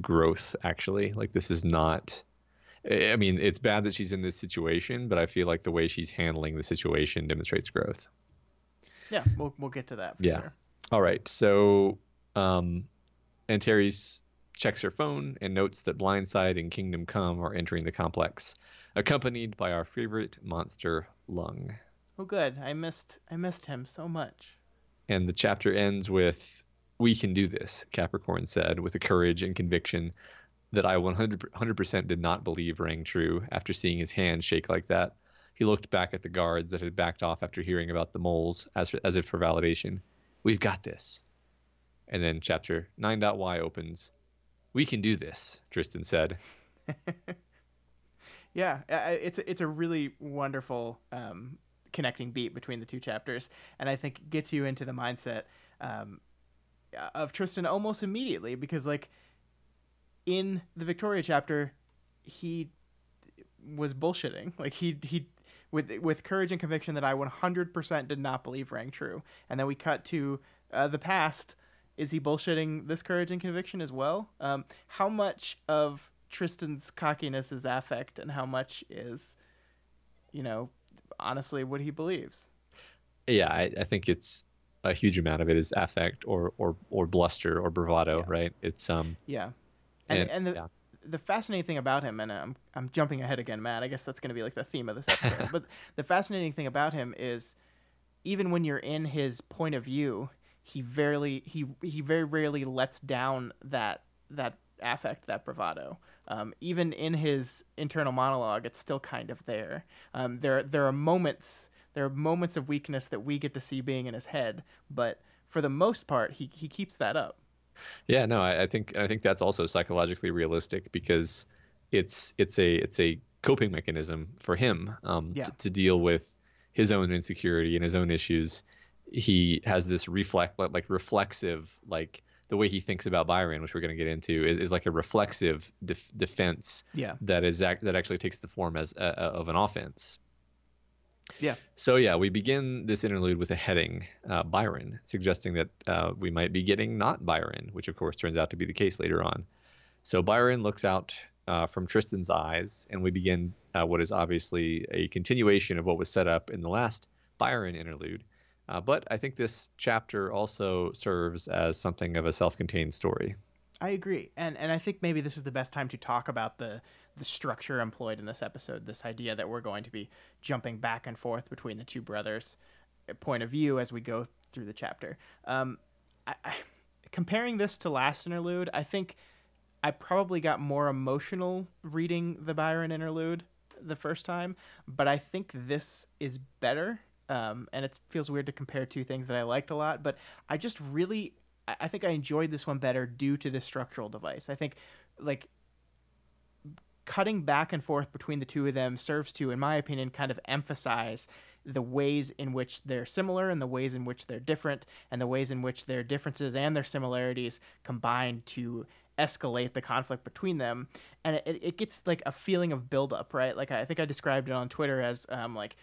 S1: growth actually. Like this is not. I mean, it's bad that she's in this situation, but I feel like the way she's handling the situation demonstrates growth.
S2: Yeah, we'll get to that for
S1: Yeah.
S2: sure.
S1: All right. So, and Terry's checks her phone and notes that Blindside and Kingdom Come are entering the complex, accompanied by our favorite monster, Lung.
S2: Oh, good. I missed him so much.
S1: And the chapter ends with, "We can do this," Capricorn said, with a courage and conviction that I 100% did not believe rang true after seeing his hand shake like that. He looked back at the guards that had backed off after hearing about the moles, as if for validation. "We've got this." And then chapter 9.y opens. "We can do this," Tristan said.
S2: Yeah, it's a really wonderful connecting beat between the two chapters, and I think it gets you into the mindset um, of Tristan almost immediately, because like in the Victoria chapter, he was bullshitting. Like he with courage and conviction that I 100% did not believe rang true. And then we cut to the past. Is he bullshitting this courage and conviction as well? How much of Tristan's cockiness is affect, and how much is, you know, honestly what he believes?
S1: Yeah, I think it's a huge amount of it is affect or bluster or bravado,
S2: Yeah,
S1: right? It's
S2: yeah. And
S1: and
S2: and the
S1: yeah.
S2: the fascinating thing about him, and I'm jumping ahead again, Matt. I guess that's going to be like the theme of this episode. But the fascinating thing about him is, even when you're in his point of view, he very rarely lets down that affect, that bravado. Even in his internal monologue, it's still kind of there. There are moments of weakness that we get to see being in his head, but for the most part, he keeps that up.
S1: Yeah, no, I think that's also psychologically realistic because it's a coping mechanism for him
S2: Yeah,
S1: to deal with his own insecurity and his own issues. He has this reflexive, like the way he thinks about Byron, which we're going to get into, is like a reflexive defense
S2: yeah,
S1: that actually takes the form of an offense.
S2: Yeah.
S1: So yeah, we begin this interlude with a heading, Byron, suggesting that we might be getting not Byron, which of course turns out to be the case later on. So Byron looks out from Tristan's eyes, and we begin what is obviously a continuation of what was set up in the last Byron interlude. But I think this chapter also serves as something of a self-contained story.
S2: I agree, and I think maybe this is the best time to talk about the structure employed in this episode. This idea that we're going to be jumping back and forth between the two brothers' point of view as we go through the chapter. Comparing this to last interlude, I think I probably got more emotional reading the Byron interlude the first time, but I think this is better. And it feels weird to compare two things that I liked a lot, but I just really, I think I enjoyed this one better due to this structural device. I think, like, cutting back and forth between the two of them serves to, in my opinion, kind of emphasize the ways in which they're similar and the ways in which they're different, and the ways in which their differences and their similarities combine to escalate the conflict between them. And it gets like a feeling of buildup, right? Like, I think I described it on Twitter as like,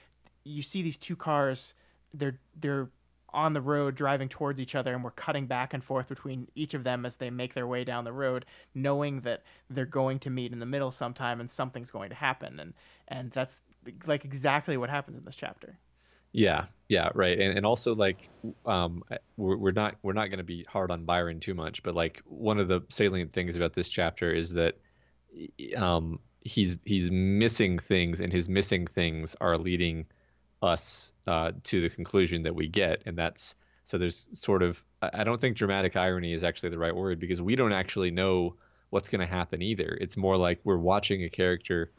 S2: you see these two cars, they're on the road driving towards each other, and we're cutting back and forth between each of them as they make their way down the road, knowing that they're going to meet in the middle sometime and something's going to happen. And that's like exactly what happens in this chapter.
S1: Yeah, right. And also like we're not going to be hard on Byron too much, but like one of the salient things about this chapter is that he's missing things, and his missing things are leading us to the conclusion that we get, and that's so there's sort of, I don't think dramatic irony is actually the right word, because we don't actually know what's going to happen either. It's more like we're watching a character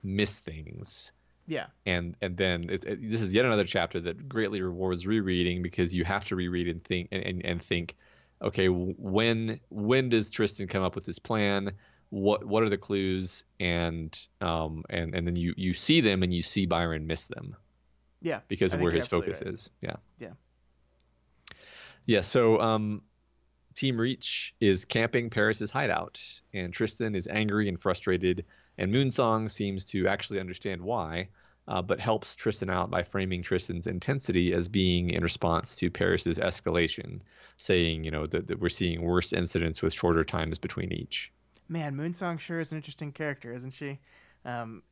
S1: miss things.
S2: Yeah.
S1: And then this is yet another chapter that greatly rewards rereading, because you have to reread and think and think, okay, when does Tristan come up with this plan? What are the clues? And then you see them, and you see Byron miss them.
S2: Yeah,
S1: because of where his focus
S2: right.
S1: is. Yeah.
S2: Yeah.
S1: So Team Reach is camping Paris's hideout, and Tristan is angry and frustrated, and Moonsong seems to actually understand why, but helps Tristan out by framing Tristan's intensity as being in response to Paris's escalation, saying, that we're seeing worse incidents with shorter times between each.
S2: Man, Moonsong sure is an interesting character, isn't she?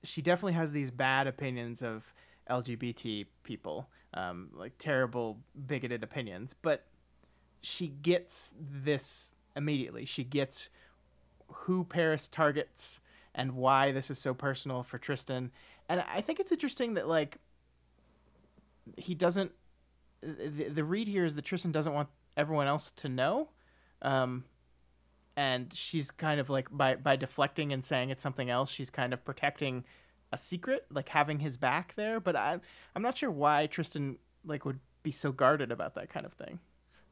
S2: She definitely has these bad opinions of LGBT people, like terrible bigoted opinions, but she gets this immediately. She gets who Paris targets and why this is so personal for Tristan. And I think it's interesting that, like, he doesn't, the read here is that Tristan doesn't want everyone else to know. And she's kind of like, by deflecting and saying it's something else, she's kind of protecting a secret, like having his back there. But I'm not sure why Tristan like would be so guarded about that kind of thing.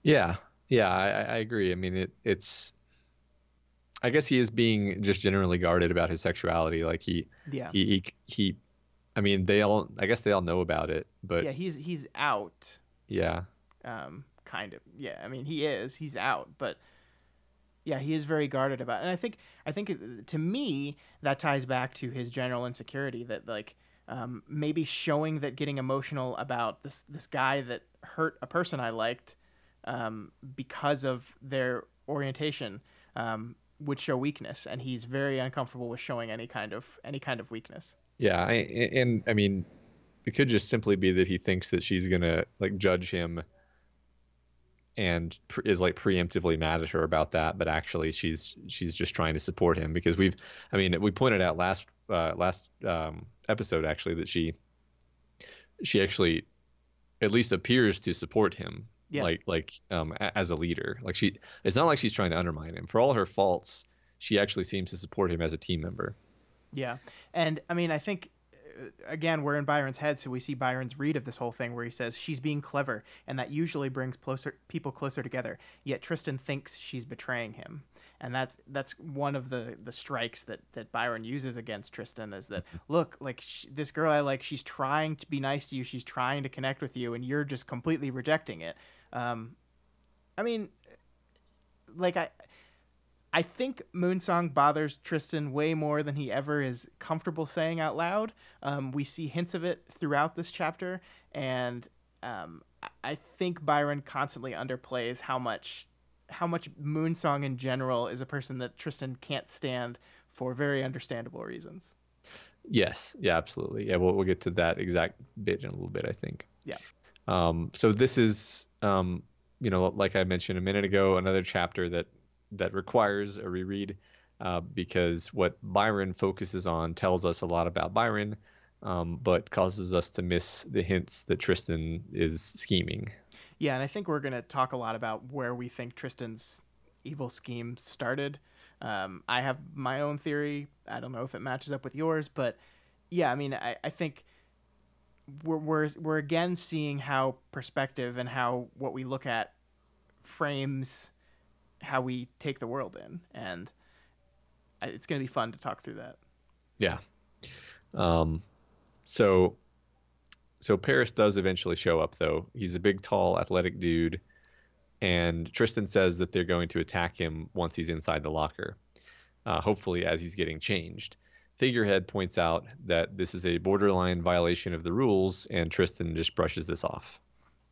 S1: Yeah, I agree. I mean, it's. I guess he is being just generally guarded about his sexuality. Like
S2: Yeah.
S1: he. I mean, I guess they all know about it, but
S2: yeah, he's out.
S1: Yeah.
S2: Kind of. Yeah, I mean, he's out, but yeah, he is very guarded about it. And I think to me that ties back to his general insecurity, that like maybe showing that getting emotional about this guy that hurt a person I liked because of their orientation would show weakness, and he's very uncomfortable with showing any kind of weakness.
S1: Yeah, and I mean, it could just simply be that he thinks that she's gonna like judge him and is like preemptively mad at her about that, but actually she's just trying to support him, because we pointed out last episode actually that she actually at least appears to support him.
S2: Yeah.
S1: As a leader. Like it's not like she's trying to undermine him. For all her faults, she actually seems to support him as a team member.
S2: Yeah. And I mean, I think again, we're in Byron's head, so we see Byron's read of this whole thing where he says she's being clever, and that usually brings people closer together. Yet Tristan thinks she's betraying him, and that's one of the strikes that Byron uses against Tristan, is that, look, like this girl I like, she's trying to be nice to you, she's trying to connect with you, and you're just completely rejecting it. I mean, like I I think Moonsong bothers Tristan way more than he ever is comfortable saying out loud. We see hints of it throughout this chapter, and I think Byron constantly underplays how much Moonsong in general is a person that Tristan can't stand for very understandable reasons.
S1: Yes, yeah, absolutely. Yeah, we'll get to that exact bit in a little bit, I think.
S2: Yeah.
S1: So this is, like I mentioned a minute ago, another chapter that requires a reread, because what Byron focuses on tells us a lot about Byron, but causes us to miss the hints that Tristan is scheming.
S2: Yeah, and I think we're going to talk a lot about where we think Tristan's evil scheme started. I have my own theory. I don't know if it matches up with yours, but yeah, I mean, I think we're again seeing how perspective and how what we look at frames how we take the world in, and it's going to be fun to talk through that.
S1: Yeah. So Paris does eventually show up, though. He's a big, tall, athletic dude, and Tristan says that they're going to attack him once he's inside the locker, hopefully as he's getting changed. Figurehead points out that this is a borderline violation of the rules, and Tristan just brushes this off.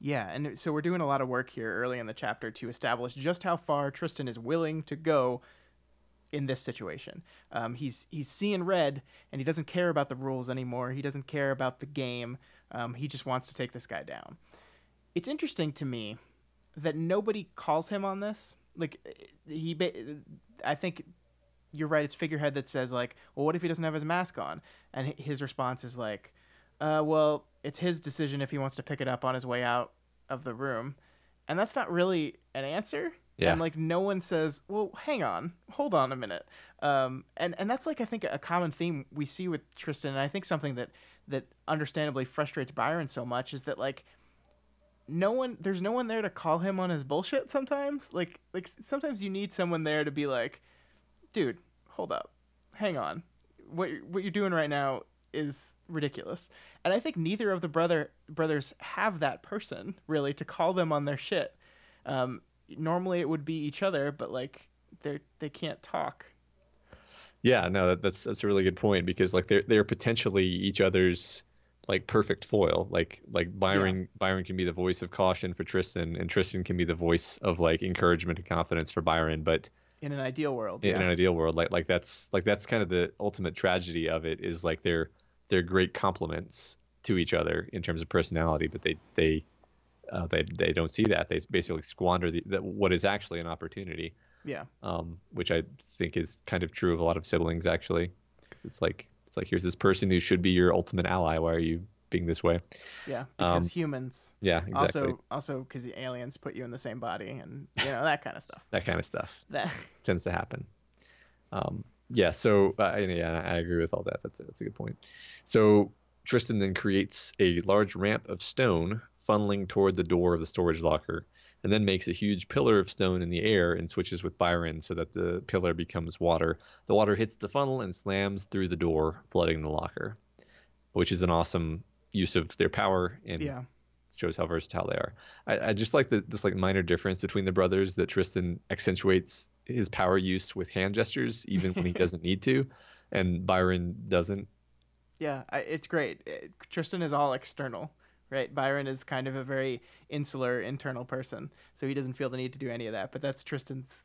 S2: Yeah, and so we're doing a lot of work here early in the chapter to establish just how far Tristan is willing to go in this situation. He's seeing red, and he doesn't care about the rules anymore. He doesn't care about the game. He just wants to take this guy down. It's interesting to me that nobody calls him on this. Like, I think you're right. It's Figurehead that says, like, well, what if he doesn't have his mask on? And his response is like, well, it's his decision if he wants to pick it up on his way out of the room. And that's not really an answer.
S1: Yeah.
S2: And like no one says, well, hang on, hold on a minute. And that's like, I think a common theme we see with Tristan. And I think something that understandably frustrates Byron so much is that like there's no one there to call him on his bullshit sometimes. Like sometimes you need someone there to be like, dude, hold up, hang on. What you're doing right now is ridiculous. And I think neither of the brothers have that person really to call them on their shit. Normally it would be each other, but like they can't talk.
S1: Yeah, no, that's a really good point, because like they're potentially each other's like perfect foil. Like Byron can be the voice of caution for Tristan, and Tristan can be the voice of like encouragement and confidence for Byron. But
S2: in an ideal world,
S1: in an ideal world, like that's kind of the ultimate tragedy of it, is like they're great complements to each other in terms of personality, but they don't see that. They basically squander what is actually an opportunity.
S2: Yeah.
S1: Which I think is kind of true of a lot of siblings, actually, because it's like here's this person who should be your ultimate ally. Why are you being this way?
S2: Yeah, because humans.
S1: Yeah, exactly.
S2: Also because the aliens put you in the same body, and that kind of stuff.
S1: That kind of stuff.
S2: That
S1: tends to happen. Yeah. So I agree with all that. That's a good point. So Tristan then creates a large ramp of stone funneling toward the door of the storage locker, and then makes a huge pillar of stone in the air and switches with Byron so that the pillar becomes water. The water hits the funnel and slams through the door, flooding the locker, which is an awesome use of their power and shows how versatile they are. I just like this like minor difference between the brothers, that Tristan accentuates his power use with hand gestures even when he doesn't need to, and Byron doesn't.
S2: Yeah, it's great. Tristan is all external. Right, Byron is kind of a very insular, internal person, so he doesn't feel the need to do any of that. But that's Tristan's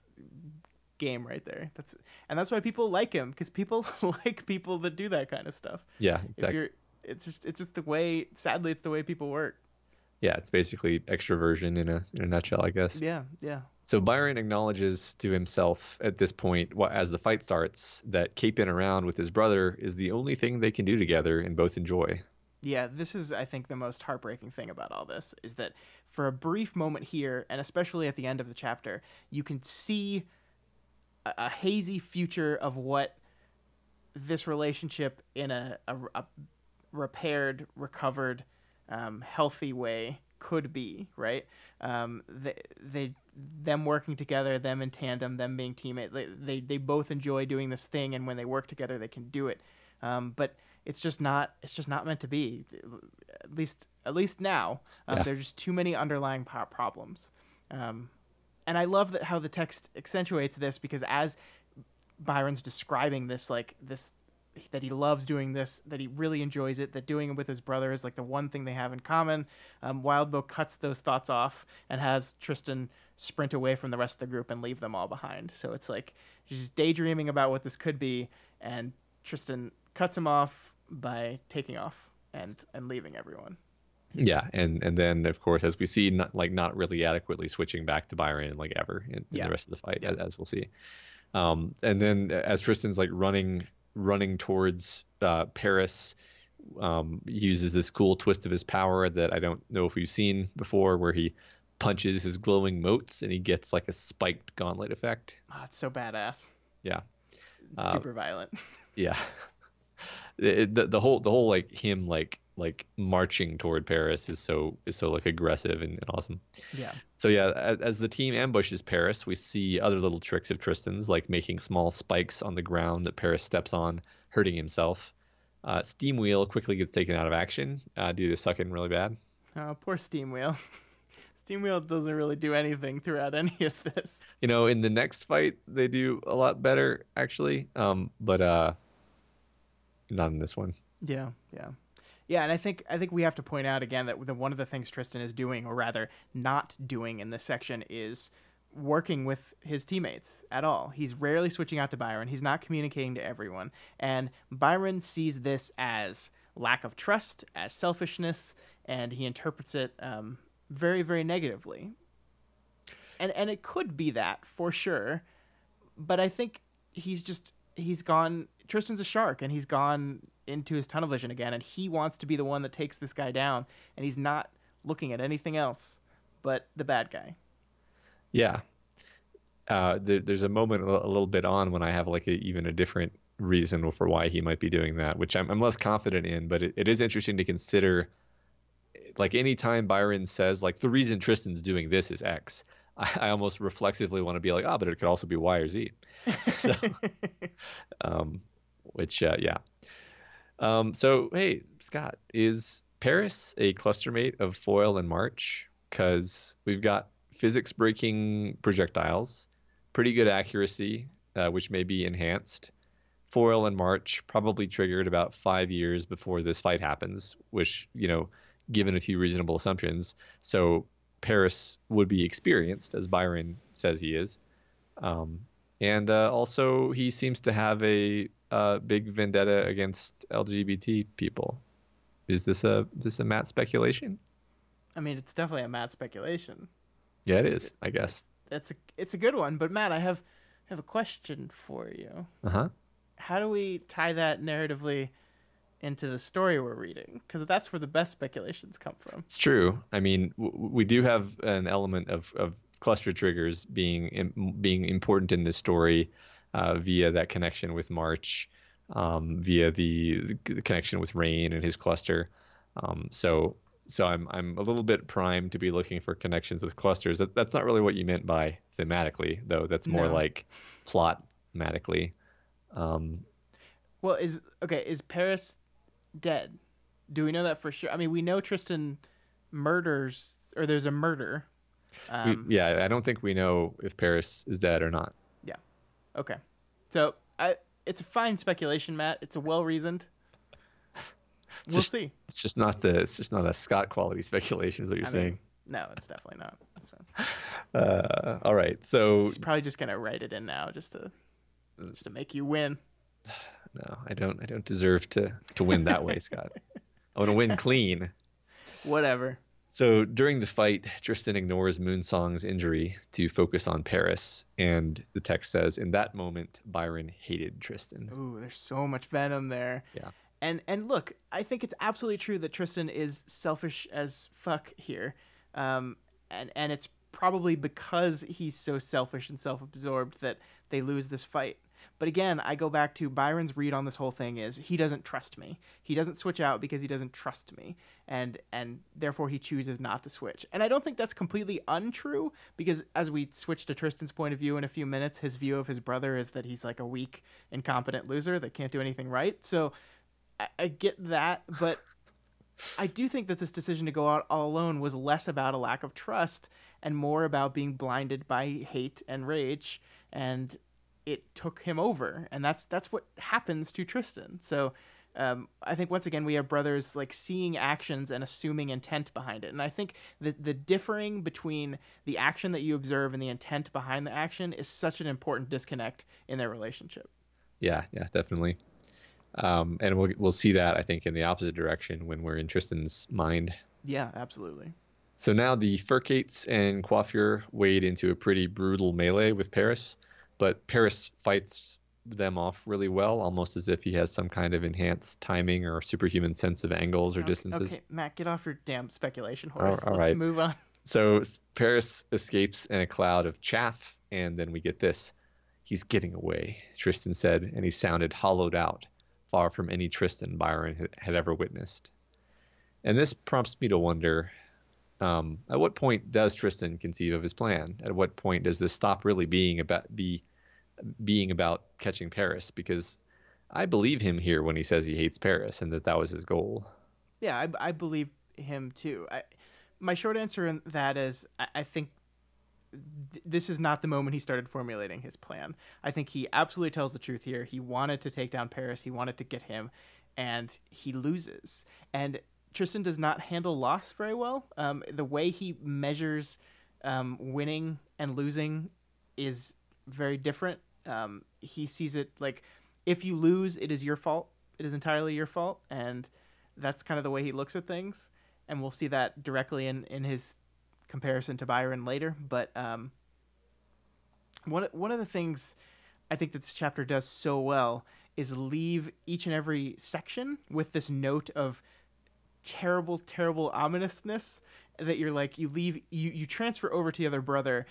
S2: game right there. That's why people like him, because people like people that do that kind of stuff.
S1: Yeah, exactly.
S2: It's just the way. Sadly, it's the way people work.
S1: Yeah, it's basically extroversion in a nutshell, I guess.
S2: Yeah.
S1: So Byron acknowledges to himself at this point, as the fight starts, that caping around with his brother is the only thing they can do together and both enjoy.
S2: Yeah, this is, I think, the most heartbreaking thing about all this, is that for a brief moment here, and especially at the end of the chapter, you can see a hazy future of what this relationship in a repaired, recovered, healthy way could be, right? Them working together, them in tandem, them being teammates, they both enjoy doing this thing, and when they work together, they can do it. But it's just not meant to be. At least now, there are just too many underlying problems. And And I love that how the text accentuates this, because as Byron's describing this, like this, that he loves doing this, that he really enjoys it, that doing it with his brother is like the one thing they have in common. Wildbow cuts those thoughts off and has Tristan sprint away from the rest of the group and leave them all behind. So it's like he's daydreaming about what this could be, and Tristan cuts him off by taking off and leaving everyone.
S1: Yeah, and then of course, as we see, not really adequately switching back to Byron like ever in the rest of the fight, as we'll see. And then as Tristan's like running towards Paris, uses this cool twist of his power that I don't know if we've seen before, where he punches his glowing motes and he gets like a spiked gauntlet effect.
S2: Oh, it's so badass.
S1: Yeah,
S2: it's super violent.
S1: Yeah, the whole like him like marching toward Paris is so like aggressive and awesome.
S2: Yeah.
S1: So yeah, as the team ambushes Paris, we see other little tricks of Tristan's, like making small spikes on the ground that Paris steps on, hurting himself. Steam Wheel quickly gets taken out of action due to sucking really bad.
S2: Oh, poor Steam Wheel. Steam Wheel doesn't really do anything throughout any of this.
S1: In the next fight, they do a lot better, actually. But not in this one.
S2: Yeah. And I think we have to point out again that one of the things Tristan is doing, or rather not doing in this section, is working with his teammates at all. He's rarely switching out to Byron. He's not communicating to everyone. And Byron sees this as lack of trust, as selfishness, and he interprets it very, very negatively. And it could be that, for sure. But I think he's gone. Tristan's a shark, and he's gone into his tunnel vision again, and he wants to be the one that takes this guy down, and he's not looking at anything else but the bad guy.
S1: Yeah. There's a moment a little bit on when I have like even a different reason for why he might be doing that, which I'm less confident in, but it is interesting to consider. Like anytime Byron says like the reason Tristan's doing this is X, I almost reflexively want to be like, but it could also be Y or Z. So, so hey, Scott, is Paris a cluster mate of Foil and March? Because we've got physics breaking projectiles, pretty good accuracy, which may be enhanced. Foil and March probably triggered about 5 years before this fight happens, which, given a few reasonable assumptions. So Paris would be experienced, as Byron says he is. And also he seems to have a big vendetta against LGBT people. Is this a Matt speculation?
S2: I mean, it's definitely a Matt speculation.
S1: Yeah, it is, I guess.
S2: It's a good one, but Matt, I have a question for you.
S1: Uh-huh.
S2: How do we tie that narratively into the story we're reading? Because that's where the best speculations come from.
S1: It's true. I mean, we do have an element of cluster triggers being important in this story via that connection with March, via the connection with Rain and his cluster. So I'm a little bit primed to be looking for connections with clusters. That's not really what you meant by thematically, though. That's more like plot-matically.
S2: Well, is Paris dead? Do we know that for sure? I mean, we know Tristan murders, or there's a murder.
S1: I don't think we know if Paris is dead or not.
S2: Yeah. Okay. So it's a fine speculation, Matt. It's a well-reasoned. We'll see. It's just not
S1: a Scott quality speculation, is what you're saying.
S2: No, it's definitely not. That's fine.
S1: All right. So
S2: he's probably just gonna write it in now, just to make you win.
S1: No, I don't deserve to win that way, Scott. I want to win clean.
S2: Whatever.
S1: So during the fight, Tristan ignores Moonsong's injury to focus on Paris, and the text says, in that moment, Byron hated Tristan.
S2: Ooh, there's so much venom there.
S1: Yeah.
S2: And look, I think it's absolutely true that Tristan is selfish as fuck here. And it's probably because he's so selfish and self-absorbed that they lose this fight. But again, I go back to Byron's read on this whole thing is he doesn't trust me. He doesn't switch out because he doesn't trust me. And therefore he chooses not to switch. And I don't think that's completely untrue, because as we switch to Tristan's point of view in a few minutes, his view of his brother is that he's like a weak, incompetent loser that can't do anything right. So I get that, but I do think that this decision to go out all alone was less about a lack of trust and more about being blinded by hate and rage, and it took him over, and that's what happens to Tristan. So I think once again we have brothers like seeing actions and assuming intent behind it, and I think the differing between the action that you observe and the intent behind the action is such an important disconnect in their relationship.
S1: Yeah, yeah, definitely. And we'll see that, I think, in the opposite direction when we're in Tristan's mind.
S2: Yeah, absolutely.
S1: So now the Furcates and Coiffure wade into a pretty brutal melee with Paris, but Paris fights them off really well, almost as if he has some kind of enhanced timing or superhuman sense of angles or
S2: Okay,
S1: distances.
S2: okay, Matt, get off your damn speculation horse.
S1: All
S2: Let's
S1: right.
S2: move on.
S1: So Paris escapes in a cloud of chaff, and then we get this. He's getting away, Tristan said, and he sounded hollowed out, far from any Tristan Byron had ever witnessed. And this prompts me to wonder, at what point does Tristan conceive of his plan? At what point does this stop really being about catching Paris? Because I believe him here when he says he hates Paris and that was his goal.
S2: Yeah, I believe him too. My short answer in that is I think this is not the moment he started formulating his plan. I think he absolutely tells the truth here. He wanted to take down Paris. He wanted to get him, and he loses. And Tristan does not handle loss very well. The way he measures winning and losing is very different. He sees it like if you lose, it is your fault. It is entirely your fault, and that's kind of the way he looks at things. And we'll see that directly in his comparison to Byron later. But one of the things I think that this chapter does so well is leave each and every section with this note of terrible ominousness that you're like you transfer over to the other brother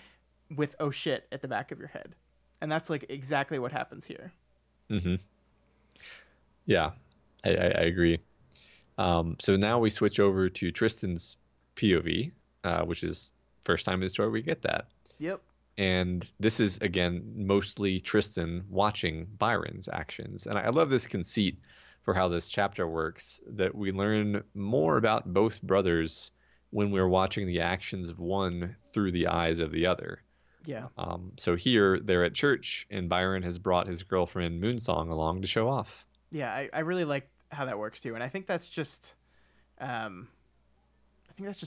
S2: with oh shit at the back of your head, and that's like exactly what happens here.
S1: Mm-hmm. Yeah, I agree. So now we switch over to Tristan's POV, which is first time in the story we get that.
S2: Yep.
S1: And this is, again, mostly Tristan watching Byron's actions. And I love this conceit for how this chapter works, that we learn more about both brothers when we're watching the actions of one through the eyes of the other.
S2: Yeah.
S1: So here they're at church, and Byron has brought his girlfriend Moonsong along to show off.
S2: Yeah, I really like how that works too. And I think that's just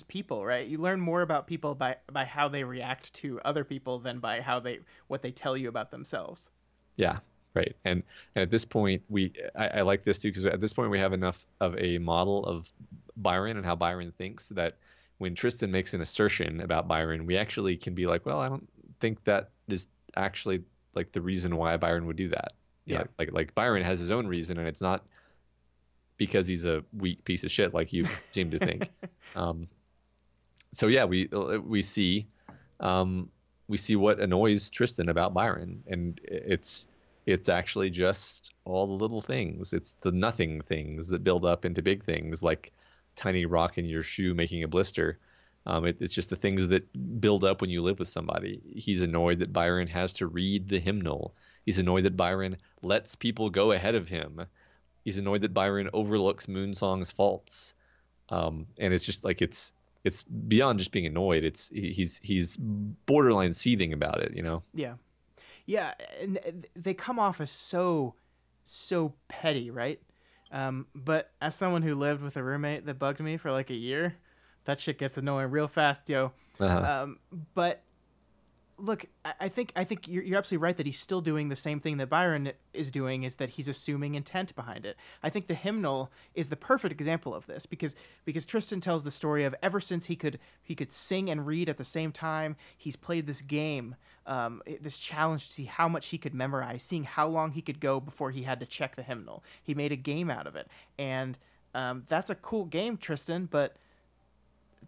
S2: people, right? You learn more about people by how they react to other people than by what they tell you about themselves.
S1: Yeah, right. And at this point, I like this too, because at this point we have enough of a model of Byron and how Byron thinks that when Tristan makes an assertion about Byron, we actually can be like, well, I don't think that is actually like the reason why Byron would do that.
S2: Yeah.
S1: Like Byron has his own reason, and it's not because he's a weak piece of shit like you seem to think. So yeah, we see what annoys Tristan about Byron, and it's actually just all the little things. It's the nothing things that build up into big things, like tiny rock in your shoe making a blister. It's just the things that build up when you live with somebody. He's annoyed that Byron has to read the hymnal. He's annoyed that Byron lets people go ahead of him. He's annoyed that Byron overlooks Moonsong's faults. And it's just like it's beyond just being annoyed. He's borderline seething about it, you know?
S2: Yeah. Yeah, and they come off as so petty, right? But as someone who lived with a roommate that bugged me for like a year, that shit gets annoying real fast, yo.
S1: Uh-huh.
S2: But look, I think you're absolutely right that he's still doing the same thing that Byron is doing, is that he's assuming intent behind it. I think the hymnal is the perfect example of this because Tristan tells the story of ever since he could sing and read at the same time, he's played this game, this challenge to see how much he could memorize, seeing how long he could go before he had to check the hymnal. He made a game out of it, and that's a cool game, Tristan. But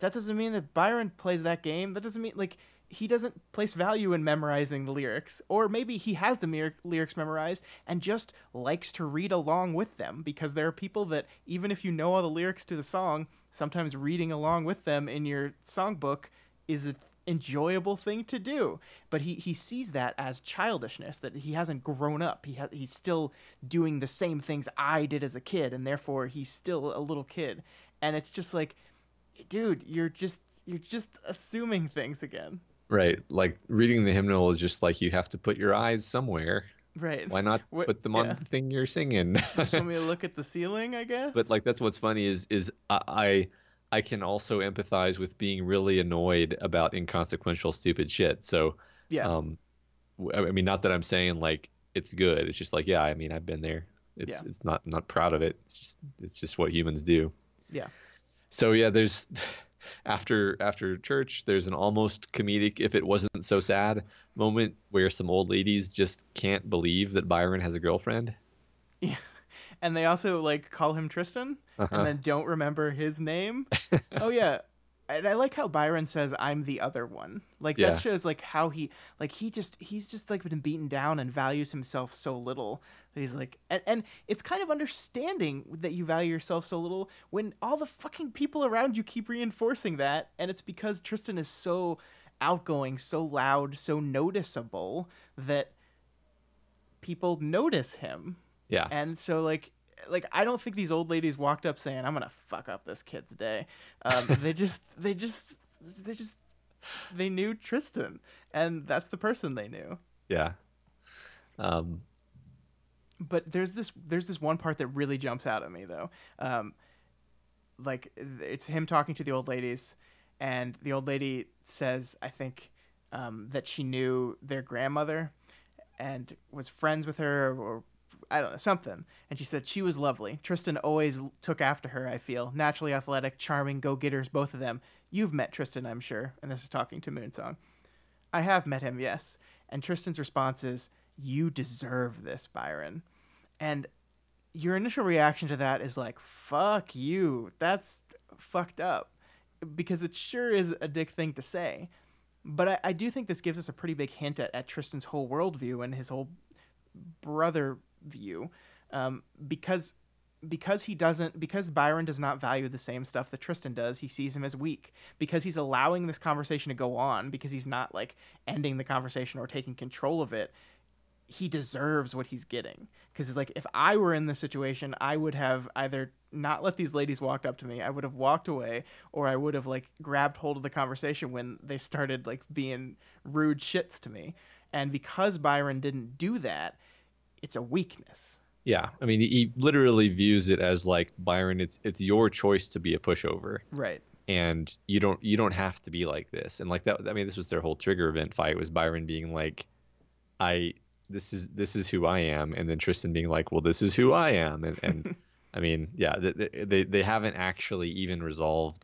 S2: that doesn't mean that Byron plays that game. That doesn't mean like he doesn't place value in memorizing the lyrics, or maybe he has the lyrics memorized and just likes to read along with them, because there are people that even if you know all the lyrics to the song, sometimes reading along with them in your songbook is an enjoyable thing to do. But he sees that as childishness, that he hasn't grown up. He's still doing the same things I did as a kid, and therefore he's still a little kid. And it's just like, dude, you're just assuming things again.
S1: Right. Like reading the hymnal is just like you have to put your eyes somewhere.
S2: Right.
S1: Why not
S2: What?
S1: put them on
S2: Yeah.
S1: the thing you're singing?
S2: You just want me to look at the ceiling, I
S1: But
S2: guess.
S1: like that's what's funny is I can also empathize with being really annoyed about inconsequential stupid shit. So
S2: Yeah.
S1: um I mean not that I'm saying like it's good. It's just like yeah, I mean I've been there.
S2: Yeah.
S1: It's not I'm not proud of it. It's just what humans do.
S2: Yeah.
S1: So yeah, there's after church, there's an almost comedic, if it wasn't so sad, moment where some old ladies just can't believe that Byron has a girlfriend.
S2: Yeah. And they also like call him Tristan and
S1: Uh-huh.
S2: then don't remember his name. Oh yeah. And I like how Byron says I'm the other one. Like that
S1: Yeah,
S2: shows like how he's just like been beaten down and values himself so little that he's like and it's kind of understanding that you value yourself so little when all the fucking people around you keep reinforcing that, and it's because Tristan is so outgoing, so loud, so noticeable that people notice him.
S1: yeah,
S2: And so like I don't think these old ladies walked up saying I'm gonna fuck up this kid's day. They just they knew Tristan, and that's the person they knew.
S1: yeah. Um,
S2: But there's this one part that really jumps out at me though. Like it's him talking to the old ladies, and the old lady says I think that she knew their grandmother and was friends with her, or I don't know, something. And she said she was lovely. Tristan always took after her, I feel. Naturally athletic, charming, go-getters, both of them. You've met Tristan, I'm sure. And this is talking to Moonsong. I have met him, yes. And Tristan's response is, you deserve this, Byron. And your initial reaction to that is like, fuck you. That's fucked up. Because it sure is a dick thing to say. But I do think this gives us a pretty big hint at Tristan's whole worldview and his whole brother view, because because Byron does not value the same stuff that Tristan does. He sees him as weak because he's allowing this conversation to go on, because he's not like ending the conversation or taking control of it. He deserves what he's getting, because like if I were in this situation, I would have either not let these ladies walk up to me, I would have walked away, or I would have like grabbed hold of the conversation when they started like being rude shits to me. And because Byron didn't do that, it's a weakness.
S1: yeah. I mean, he literally views it as like Byron, it's your choice to be a pushover.
S2: Right.
S1: And you don't have to be like this. And like that, I mean, this was their whole trigger event fight, was Byron being like, I this is who I am, and then Tristan being like, well, this is who I am, and I mean, yeah, they haven't actually even resolved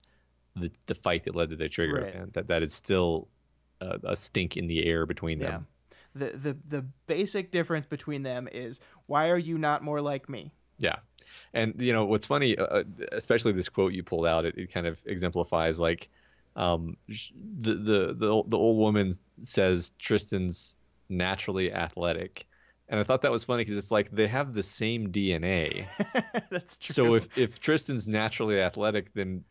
S1: the fight that led to their trigger
S2: Right.
S1: event. That is still a stink in the air between
S2: Yeah.
S1: them.
S2: The basic difference between them is, why are you not more like me?
S1: Yeah. And you know what's funny, especially this quote you pulled out, it kind of exemplifies like the old woman says Tristan's naturally athletic, and I thought that was funny because it's like they have the same DNA.
S2: That's
S1: So
S2: true.
S1: if Tristan's naturally athletic, then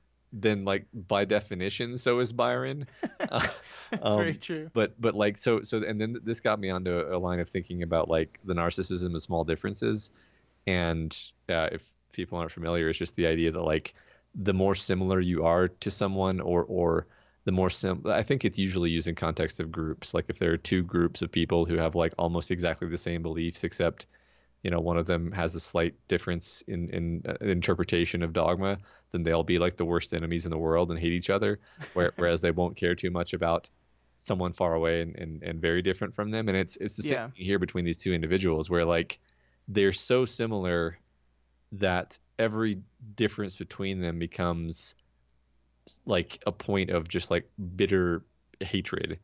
S1: like by definition, so is Byron. Uh,
S2: That's very
S1: um,
S2: true.
S1: but like so and then this got me onto a line of thinking about like the narcissism of small differences. And if people aren't familiar, it's just the idea that like the more similar you are to someone, or the more I think it's usually used in context of groups. Like if there are two groups of people who have like almost exactly the same beliefs, except one of them has a slight difference in interpretation of dogma, then they'll be like the worst enemies in the world and hate each other. Whereas they won't care too much about someone far away and very different from them. And it's the same
S2: Yeah.
S1: thing here between these two individuals, where like they're so similar that every difference between them becomes like a point of just like bitter hatred.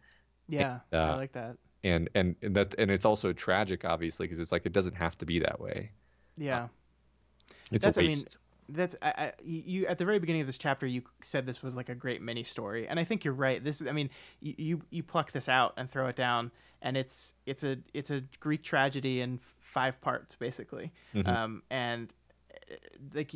S2: Yeah. I
S1: Uh,
S2: like that.
S1: and it's also tragic, obviously, because it's like it doesn't have to be that way.
S2: Yeah.
S1: It's a
S2: That's I mean
S1: waste.
S2: that's you at the very beginning of this chapter you said this was like a great mini story, and I think you're right. This is, I mean, you pluck this out and throw it down, and it's a Greek tragedy in 5 parts basically.
S1: Hmm.
S2: And like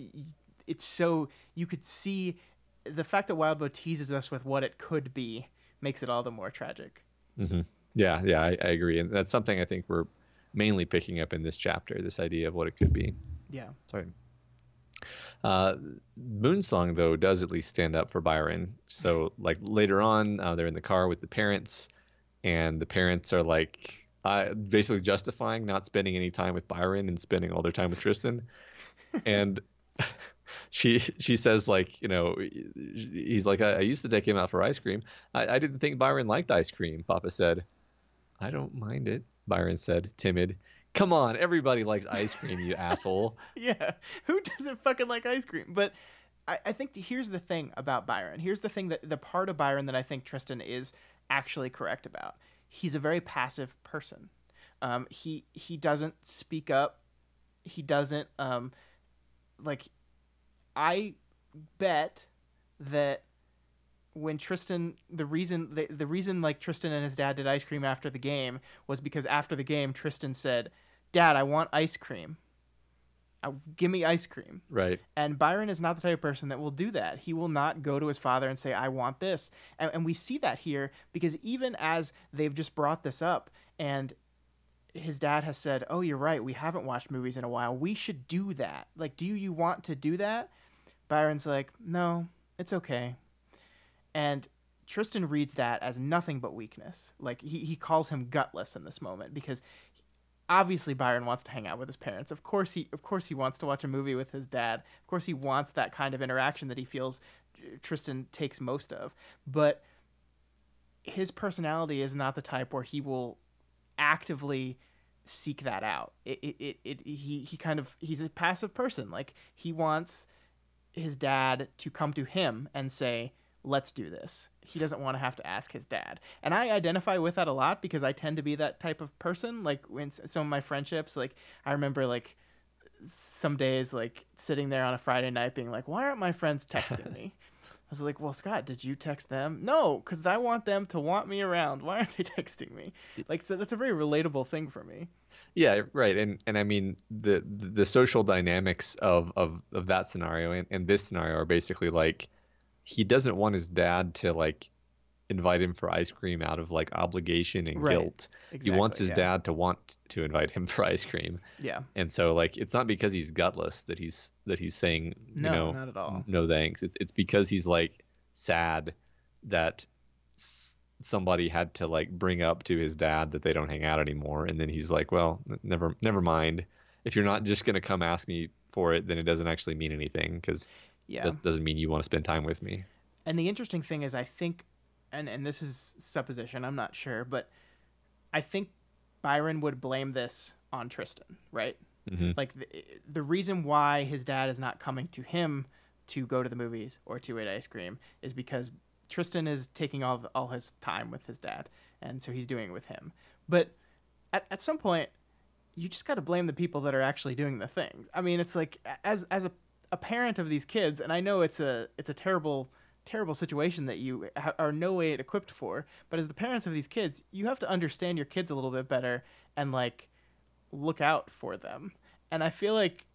S2: it's so you could see the fact that Wildbow teases us with what it could be makes it all the more tragic.
S1: Hmm. Yeah, yeah, I agree, and that's something I think we're mainly picking up in this chapter. This idea of what it could be.
S2: Yeah.
S1: Sorry. Uh, Moonsong though does at least stand up for Byron. So like later on, they're in the car with the parents, and the parents are like basically justifying not spending any time with Byron and spending all their time with Tristan. And she says like, he's like, I used to take him out for ice cream. I didn't think Byron liked ice cream. Papa said. I don't mind it, Byron said, timid. Come on, everybody likes ice cream, you asshole.
S2: Yeah, who doesn't fucking like ice cream? But I think here's the thing about Byron. Here's the thing, that the part of Byron that I think Tristan is actually correct about. He's a very passive person. He doesn't speak up. He doesn't like. I bet that when Tristan, the reason like Tristan and his dad did ice cream after the game was because after the game Tristan said, "Dad, I want ice cream. Give me ice cream."
S1: Right.
S2: And Byron is not the type of person that will do that. He will not go to his father and say, "I want this." And we see that here because even as they've just brought this up and his dad has said, "Oh, you're right. We haven't watched movies in a while. We should do that. Like, do you want to do that?" Byron's like, "No, it's okay." And Tristan reads that as nothing but weakness. Like he calls him gutless in this moment because obviously Byron wants to hang out with his parents. Of course he wants to watch a movie with his dad. Of course he wants that kind of interaction that he feels Tristan takes most of. But his personality is not the type where he will actively seek that out. He's a passive person. Like he wants his dad to come to him and say, "Let's do this." He doesn't want to have to ask his dad. And I identify with that a lot because I tend to be that type of person. Like when some of my friendships, like I remember like some days like sitting there on a Friday night being like, "Why aren't my friends texting me?" I was like, "Well, Scott, did you text them?" "No, because I want them to want me around. Why aren't they texting me?" Like, so that's a very relatable thing for me.
S1: Yeah, right. And I mean the social dynamics of that scenario and this scenario are basically like he doesn't want his dad to like invite him for ice cream out of like obligation and
S2: Right.
S1: guilt. He wants
S2: Exactly.
S1: his
S2: Yeah.
S1: dad to want to invite him for ice cream.
S2: Yeah.
S1: And so like it's not because he's gutless that he's saying,
S2: No, not at all.
S1: no thanks. It's because he's like sad that somebody had to like bring up to his dad that they don't hang out anymore, and then he's like, well, never mind. If you're not just gonna come ask me for it, then it doesn't actually mean anything because
S2: Yeah.
S1: doesn't mean you want to spend time with me.
S2: And the interesting thing is, I think, and this is supposition, I'm not sure, but I think Byron would blame this on Tristan, right?
S1: Hmm.
S2: Like the reason why his dad is not coming to him to go to the movies or to eat ice cream is because Tristan is taking all his time with his dad, and so he's doing it with him. But at some point, you just got to blame the people that are actually doing the things. I mean, it's like as a parent of these kids, and I know it's a terrible situation that you are no way equipped for. But as the parents of these kids, you have to understand your kids a little bit better and like look out for them. And I feel like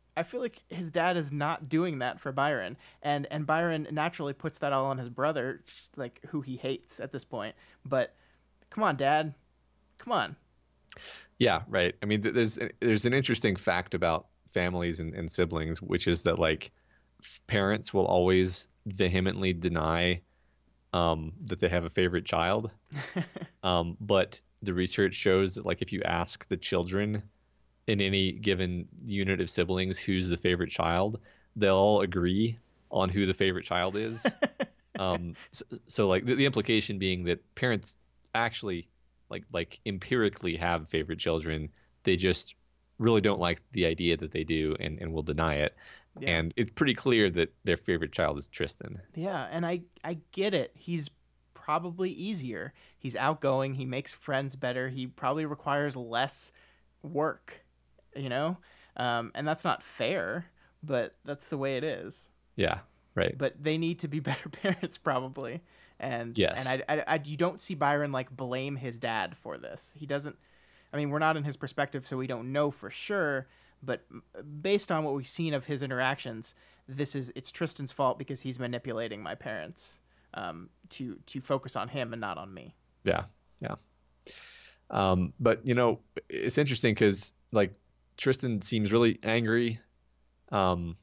S2: his dad is not doing that for Byron, and Byron naturally puts that all on his brother, like who he hates at this point. But come on, Dad, come on.
S1: Yeah, right. I mean, there's an interesting fact about families and siblings, which is that like parents will always vehemently deny that they have a favorite child. But the research shows that like if you ask the children in any given unit of siblings who's the favorite child, they'll all agree on who the favorite child is. So like the implication being that parents actually like empirically have favorite children. They just really don't like the idea that they do and will deny it.
S2: Yeah.
S1: And it's pretty clear that their favorite child is Tristan.
S2: Yeah, and I get it. He's probably easier. He's outgoing. He makes friends better. He probably requires less work, you know? And that's not fair, but that's the way it is.
S1: Yeah, right.
S2: But they need to be better parents, probably. And
S1: Yes.
S2: you don't see Byron like blame his dad for this. He doesn't. I mean, we're not in his perspective, so we don't know for sure. But based on what we've seen of his interactions, it's Tristan's fault because he's manipulating my parents to focus on him and not on me.
S1: Yeah. Yeah. But it's interesting because like Tristan seems really angry. Um,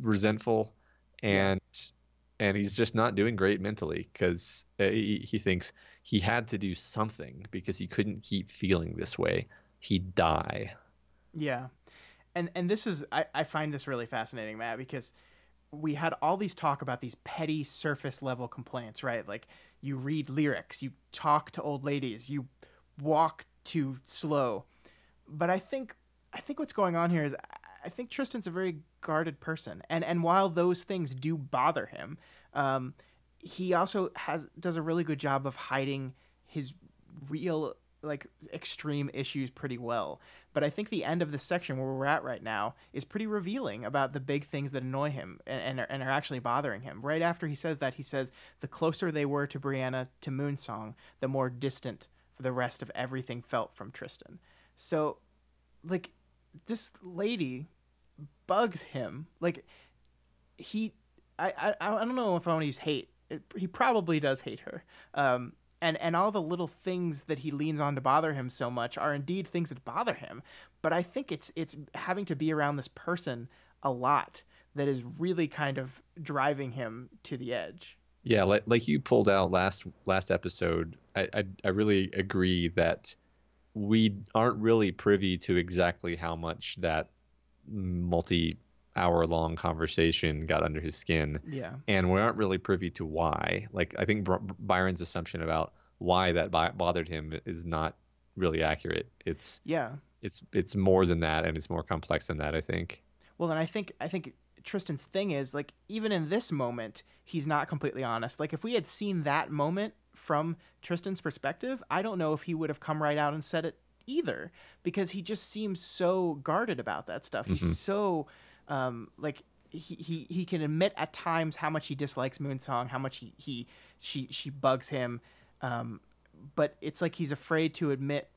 S1: resentful,
S2: Yeah.
S1: and he's just not doing great mentally because he thinks he had to do something because he couldn't keep feeling this way. He'd die.
S2: Yeah. And this is I find this really fascinating, Matt, because we had all these talk about these petty surface level complaints, right? Like you read lyrics, you talk to old ladies, you walk too slow. But I think what's going on here is I think Tristan's a very guarded person, and while those things do bother him, um, he also does a really good job of hiding his real like extreme issues pretty well. But I think the end of this section where we're at right now is pretty revealing about the big things that annoy him and are actually bothering him. Right after he says that, he says the closer they were to Brianna to Moonsong, the more distant for the rest of everything felt from Tristan. So like this lady bugs him. Like he, I don't know if I want to use hate. He probably does hate her. And all the little things that he leans on to bother him so much are indeed things that bother him. But I think it's having to be around this person a lot that is really kind of driving him to the edge.
S1: Yeah, like you pulled out last episode. I really agree that we aren't really privy to exactly how much that multi-hour long conversation got under his skin,
S2: Yeah.
S1: and we aren't really privy to why. Like I think Byron's assumption about why that bothered him is not really accurate.
S2: Yeah.
S1: It's more than that, and it's more complex than that, I think.
S2: Well, then I think Tristan's thing is like even in this moment, he's not completely honest. Like if we had seen that moment from Tristan's perspective, I don't know if he would have come right out and said it either because he just seems so guarded about that stuff. He's
S1: Hmm.
S2: so like he can admit at times how much he dislikes Moonsong, how much she bugs him, um, but it's like he's afraid to admit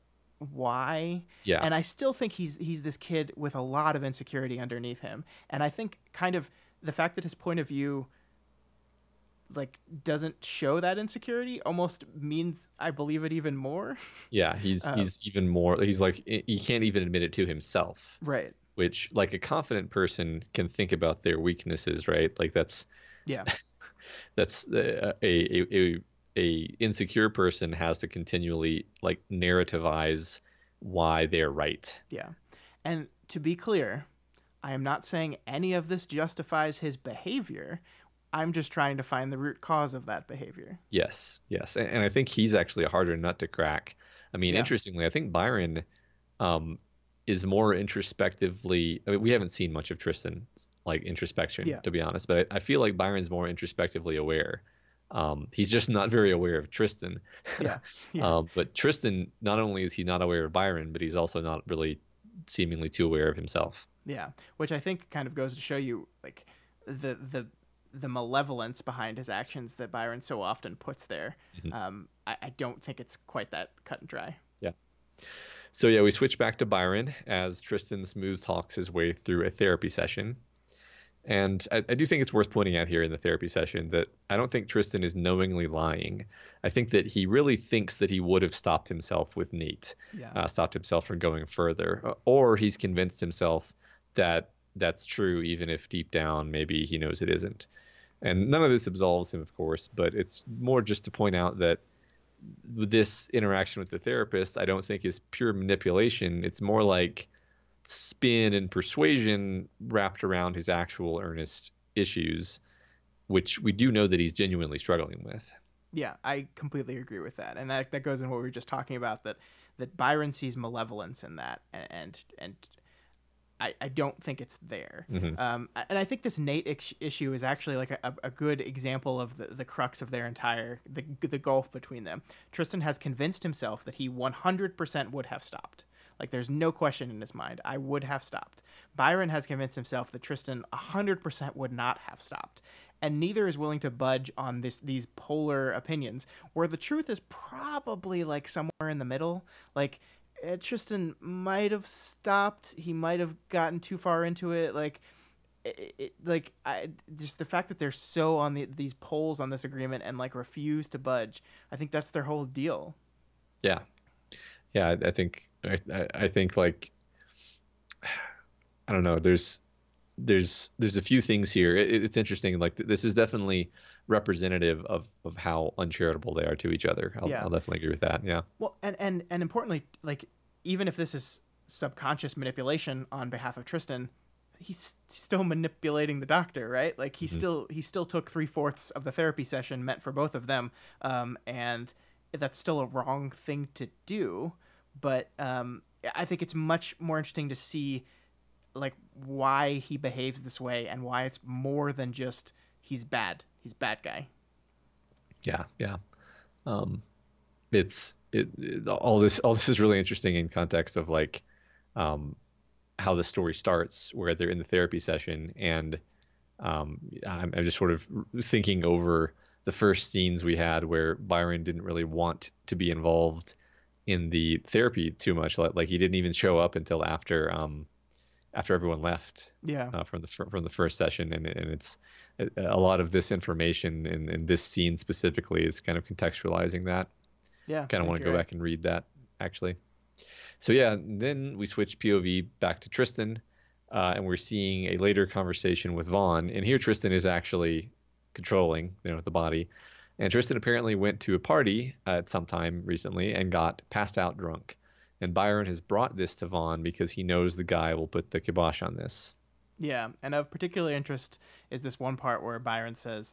S2: why.
S1: Yeah.
S2: And I still think he's this kid with a lot of insecurity underneath him. And I think kind of the fact that his point of view like doesn't show that insecurity almost means I believe it even more.
S1: Yeah, he's even more, he's like he can't even admit it to himself,
S2: Right.
S1: which like a confident person can think about their weaknesses, right? Like
S2: Yeah.
S1: that's a insecure person has to continually like narrativize why they're right.
S2: Yeah. And to be clear, I am not saying any of this justifies his behavior. I'm just trying to find the root cause of that behavior.
S1: Yes, yes, and I think he's actually a harder nut to crack. I mean,
S2: Yeah.
S1: interestingly, I think Byron um, is more introspectively. I mean, we haven't seen much of Tristan like introspection,
S2: Yeah.
S1: to be honest, but I feel like Byron's more introspectively aware. He's just not very aware of Tristan.
S2: Yeah. Yeah.
S1: But Tristan, not only is he not aware of Byron, but he's also not really seemingly too aware of himself.
S2: Yeah. Which I think kind of goes to show you like the malevolence behind his actions that Byron so often puts there.
S1: Mhm.
S2: I don't think it's quite that cut and dry.
S1: Yeah. So yeah, we switch back to Byron as Tristan smooth talks his way through a therapy session. And I do think it's worth pointing out here in the therapy session that I don't think Tristan is knowingly lying. I think that he really thinks that he would have stopped himself with Nate,
S2: Yeah.
S1: stopped himself from going further, or he's convinced himself that that's true, even if deep down maybe he knows it isn't. And none of this absolves him, of course, but it's more just to point out that this interaction with the therapist, I don't think is pure manipulation. It's more like spin and persuasion wrapped around his actual earnest issues, which we do know that he's genuinely struggling with.
S2: Yeah, I completely agree with that, and that goes in what we were just talking about that Byron sees malevolence in that, and I don't think it's there.
S1: Hmm.
S2: And I think this Nate issue is actually like a good example of the crux of their entire the gulf between them. Tristan has convinced himself that he 100% would have stopped. Like there's no question in his mind. I would have stopped. Byron has convinced himself that Tristan 100% would not have stopped. And neither is willing to budge on these polar opinions, where the truth is probably like somewhere in the middle. Like Tristan might have stopped. He might have gotten too far into it. Like I just the fact that they're so on these poles on this agreement and like refuse to budge. I think that's their whole deal.
S1: Yeah, yeah. I think like I don't know. there's a few things here. It's interesting. Like this is definitely representative of how uncharitable they are to each other.
S2: Yeah.
S1: I'll definitely agree with that. Yeah.
S2: Well, and importantly, like even if this is subconscious manipulation on behalf of Tristan, he's still manipulating the doctor, right? Like he still took 3/4 of the therapy session meant for both of them, and that's still a wrong thing to do. But I think it's much more interesting to see like why he behaves this way and why it's more than just he's bad. He's bad guy.
S1: Yeah. Yeah. Um, all this is really interesting in context of like um, how the story starts, where they're in the therapy session, and I'm just sort of thinking over the first scenes we had where Byron didn't really want to be involved in the therapy too much. Like he didn't even show up until after everyone left
S2: Yeah.
S1: from the first session, and it's a lot of this information in this scene specifically is kind of contextualizing that.
S2: Yeah.
S1: Kind of want to go back and read that actually. So yeah, then we switch POV back to Tristan, and we're seeing a later conversation with Vaughn. And here Tristan is actually controlling, the body. And Tristan apparently went to a party at some time recently and got passed out drunk. And Byron has brought this to Vaughn because he knows the guy will put the kibosh on this.
S2: Yeah, and of particular interest is this one part where Byron says,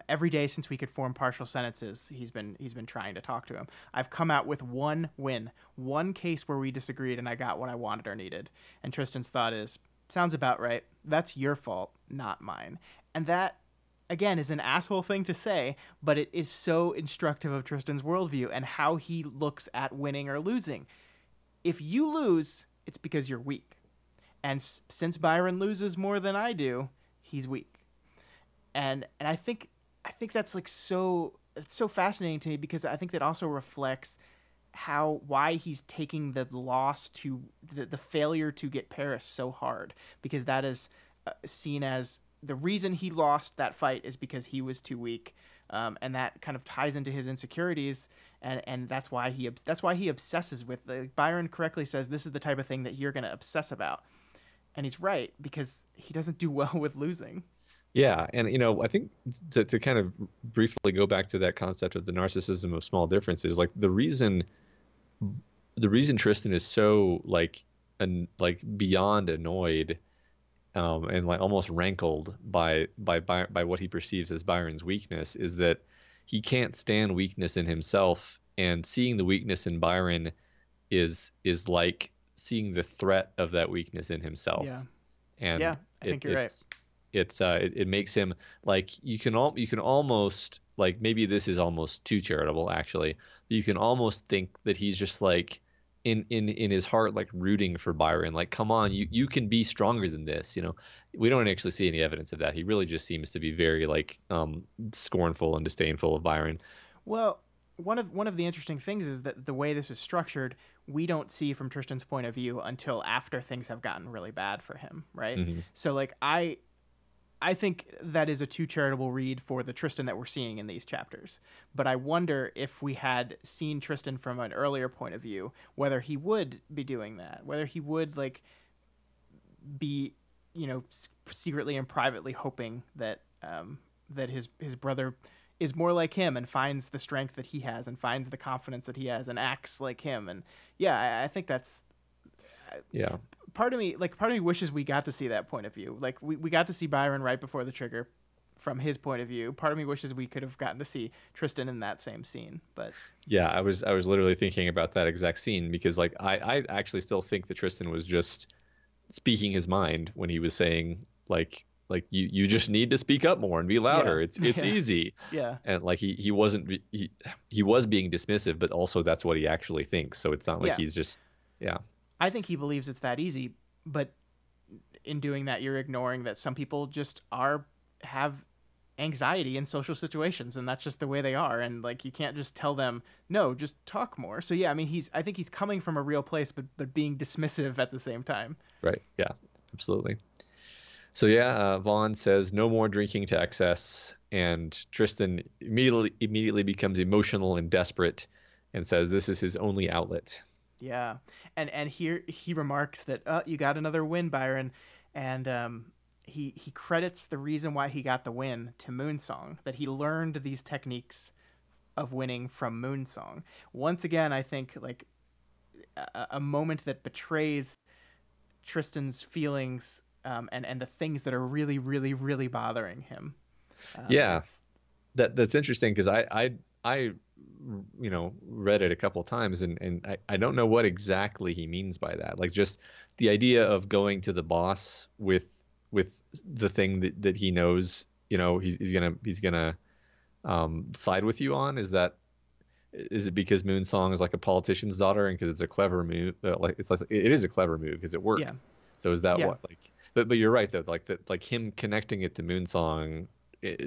S2: "Every day since we could form partial sentences, he's been trying to talk to him. I've come out with one win, one case where we disagreed, and I got what I wanted or needed." And Tristan's thought is, "Sounds about right. That's your fault, not mine." And that, again, is an asshole thing to say, but it is so instructive of Tristan's worldview and how he looks at winning or losing. If you lose, it's because you're weak. And since Byron loses more than I do, he's weak. And I think that's like it's so fascinating to me, because I think that also reflects why he's taking the loss to the failure to get Paris so hard, because that is seen as the reason he lost that fight is because he was too weak. And that kind of ties into his insecurities, and that's why he obsesses with. Byron correctly says this is the type of thing that you're going to obsess about. And he's right, because he doesn't do well with losing.
S1: Yeah, and I think to kind of briefly go back to that concept of the narcissism of small differences, like the reason Tristan is so like beyond annoyed, and like almost rankled by what he perceives as Byron's weakness, is that he can't stand weakness in himself, and seeing the weakness in Byron is like seeing the threat of that weakness in himself.
S2: Yeah.
S1: And
S2: yeah, I think you're right.
S1: It makes him like you can almost, like, maybe this is almost too charitable actually. You can almost think that he's just like in his heart like rooting for Byron, like, come on, you can be stronger than this. We don't actually see any evidence of that. He really just seems to be very like scornful and disdainful of Byron.
S2: Well, one of the interesting things is that the way this is structured, we don't see from Tristan's point of view until after things have gotten really bad for him, right?
S1: Mm-hmm.
S2: So like I think that is a too charitable read for the Tristan that we're seeing in these chapters. But I wonder if we had seen Tristan from an earlier point of view, whether he would be doing that, whether he would like be, secretly and privately hoping that that his brother is more like him and finds the strength that he has and finds the confidence that he has and acts like him. And yeah, I think that's part of me wishes we got to see that point of view. Like we got to see Byron right before the trigger from his point of view. Part of me wishes we could have gotten to see Tristan in that same scene. But
S1: yeah, I was literally thinking about that exact scene, because like I actually still think that Tristan was just speaking his mind when he was saying like you just need to speak up more and be louder.
S2: Yeah.
S1: It's easy.
S2: Yeah.
S1: And like he was being dismissive, but also that's what he actually thinks. So it's not like he's just
S2: I think he believes it's that easy, but in doing that, you're ignoring that some people just have anxiety in social situations, and that's just the way they are. And like, you can't just tell them, no, just talk more. So yeah, I mean, I think he's coming from a real place, but being dismissive at the same time.
S1: Right. Yeah, absolutely. So yeah, Vaughn says no more drinking to excess, and Tristan immediately becomes emotional and desperate and says this is his only outlet.
S2: Yeah. And here he remarks that, you got another win, Byron. And he credits the reason why he got the win to Moonsong, that he learned these techniques of winning from Moonsong. Once again, I think like a moment that betrays Tristan's feelings, and the things that are really, really, really bothering him.
S1: Yeah,
S2: It's
S1: that's interesting because I read it a couple times, and I don't know what exactly he means by that. Like just the idea of going to the boss with the thing that he knows, he's gonna side with you on. Is it because Moonsong is like a politician's daughter and because it's a clever move? Like it's like it is a clever move because it
S2: yeah,
S1: works. So is that
S2: yeah.
S1: what like? But you're right though. Like that, like him connecting it to Moonsong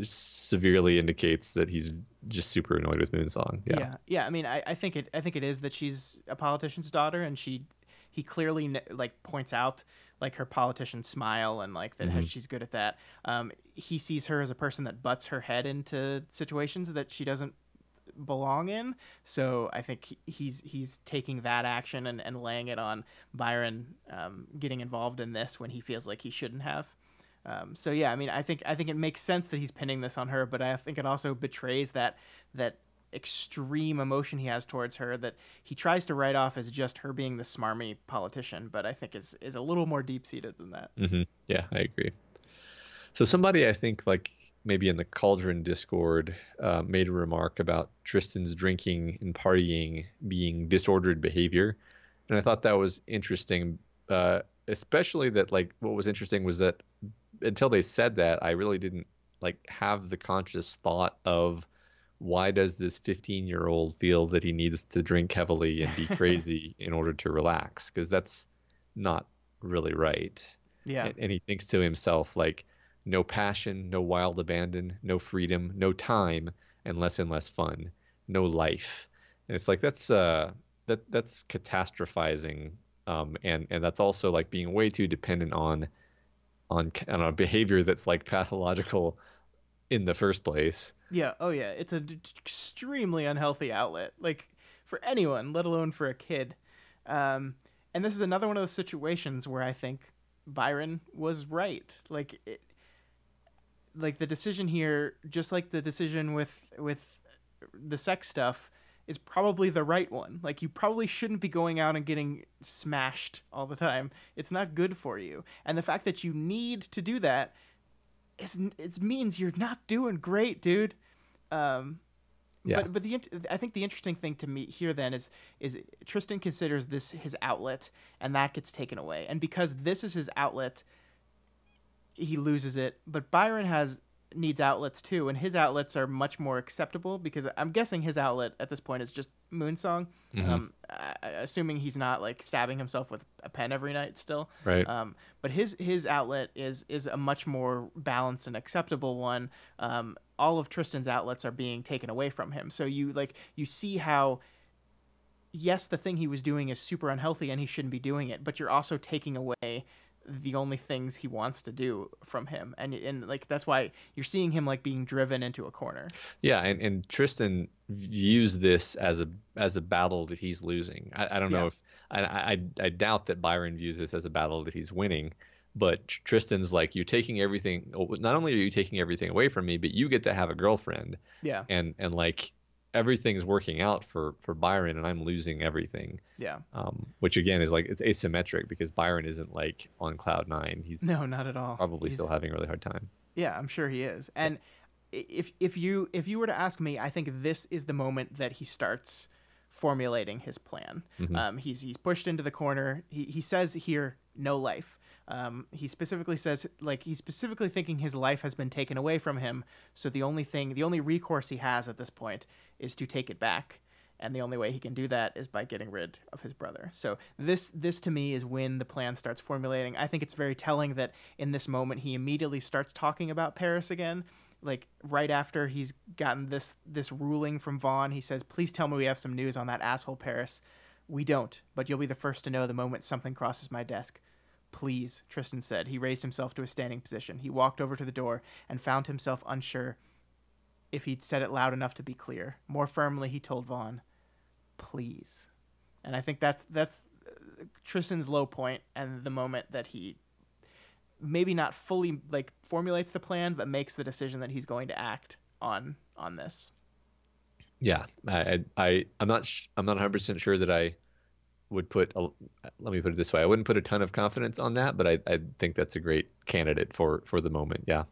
S1: severely indicates that he's just super annoyed with Moonsong. Yeah.
S2: Yeah. I mean, I think it is that she's a politician's daughter, and he clearly like points out like her politician smile and like that
S1: Hmm.
S2: she's good at that. He sees her as a person that butts her head into situations that she doesn't belong in. So I think he's taking that action and laying it on Byron, getting involved in this when he feels like he shouldn't have. So yeah, I mean, I think it makes sense that he's pinning this on her, but I think it also betrays that extreme emotion he has towards her that he tries to write off as just her being the smarmy politician, but I think is a little more deep seated than that.
S1: Yeah, I agree. So somebody I think like maybe in the Cauldron Discord made a remark about Tristan's drinking and partying being disordered behavior, and I thought that was interesting. Especially that like what was interesting was that until they said that, I really didn't like have the conscious thought of why does this 15-year-old feel that he needs to drink heavily and be crazy in order to relax? Because that's not really right.
S2: Yeah.
S1: And he thinks to himself like no passion, no wild abandon, no freedom, no time, and less fun, no life. And it's like that's catastrophizing, and that's also like being way too dependent on a behavior that's like pathological in the first place.
S2: Yeah. Oh yeah. It's an extremely unhealthy outlet, like for anyone, let alone for a kid. And this is another one of those situations where I think Byron was right. Like the decision here, just like the decision with the sex stuff, is probably the right one. Like you probably shouldn't be going out and getting smashed all the time. It's not good for you. And the fact that you need to do that it means you're not doing great, dude. Um,
S1: Yeah.
S2: I think the interesting thing to me here then is Tristan considers this his outlet, and that gets taken away. And because this is his outlet, he loses it. But Byron needs outlets too, and his outlets are much more acceptable because I'm guessing his outlet at this point is just Moonsong.
S1: Hmm.
S2: Assuming he's not like stabbing himself with a pen every night still.
S1: Right.
S2: But his outlet is a much more balanced and acceptable one. All of Tristan's outlets are being taken away from him. So you see how yes, the thing he was doing is super unhealthy and he shouldn't be doing it, but you're also taking away the only things he wants to do from him, and like that's why you're seeing him like being driven into a corner.
S1: Yeah, and Tristan views this as a battle that he's losing. I don't know
S2: Yeah.
S1: if I doubt that Byron views this as a battle that he's winning, but Tristan's like you're taking everything. Not only are you taking everything away from me, but you get to have a girlfriend,
S2: Yeah.
S1: and like everything's working out for Byron, and I'm losing everything.
S2: Yeah.
S1: Which again is like it's asymmetric because Byron isn't like on cloud nine.
S2: No, not at all.
S1: Probably still having a really hard time.
S2: Yeah, I'm sure he is. And if you were to ask me, I think this is the moment that he starts formulating his plan. He's pushed into the corner. He says here, no life. He specifically says like he's specifically thinking his life has been taken away from him. So the only recourse he has at this point is to take it back. And the only way he can do that is by getting rid of his brother. So this to me is when the plan starts formulating. I think it's very telling that in this moment he immediately starts talking about Paris again. Like right after he's gotten this ruling from Vaughn, he says, "Please tell me we have some news on that asshole Paris." "We don't, but you'll be the first to know the moment something crosses my desk." "Please," Tristan said. He raised himself to a standing position. He walked over to the door and found himself unsure if he'd said it loud enough to be clear. More firmly, he told Vaughn, "Please." And I think that's Tristan's low point and the moment that he maybe not fully like formulates the plan, but makes the decision that he's going to act on this.
S1: Yeah, I'm not 100% sure that I would let me put it this way. I wouldn't put a ton of confidence on that, but I think that's a great candidate for the moment. Yeah.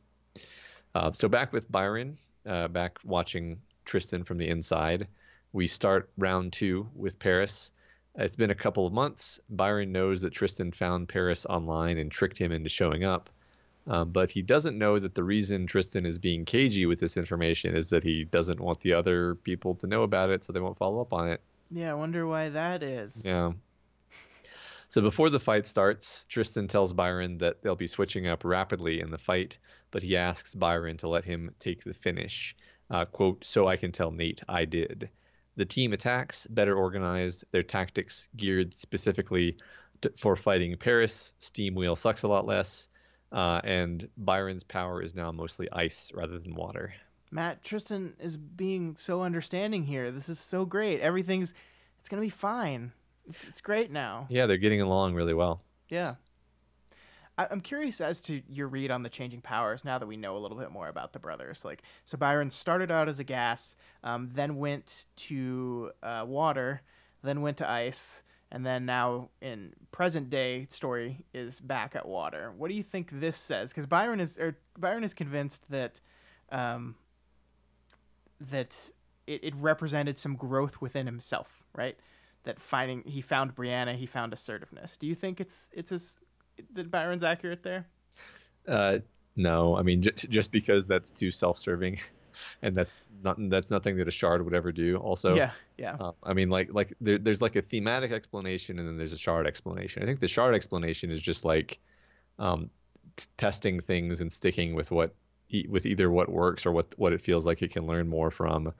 S1: So back with Byron, back watching Tristan from the inside. We start round 2 with Paris. It's been a couple of months. Byron knows that Tristan found Paris online and tricked him into showing up. But he doesn't know that the reason Tristan is being cagey with this information is that he doesn't want the other people to know about it, so they won't follow up on it.
S2: Yeah, I wonder why that is.
S1: Yeah. So before the fight starts, Tristan tells Byron that they'll be switching up rapidly in the fight, but he asks Byron to let him take the finish. Quote, so I can tell Nate I did. The team attacks, better organized, their tactics geared specifically for fighting Paris. Steam Wheel sucks a lot less, and Byron's power is now mostly ice rather than water.
S2: Matt, Tristan is being so understanding here. This is so great. It's going to be fine. It's great now.
S1: Yeah, they're getting along really well.
S2: Yeah. I'm curious as to your read on the changing powers now that we know a little bit more about the brothers. Like, so Byron started out as a gas, then went to water, then went to ice, and then now in present day story is back at water. What do you think this says? Because Byron is convinced that it represented some growth within himself, right? That he found Brianna, he found assertiveness. Do you think that Byron's accurate there?
S1: No, I mean just because that's too self-serving, and that's nothing that a shard would ever do. Also,
S2: yeah.
S1: I mean, there's like a thematic explanation, and then there's a shard explanation. I think the shard explanation is just like testing things and sticking with either what works or what it feels like it can learn more from.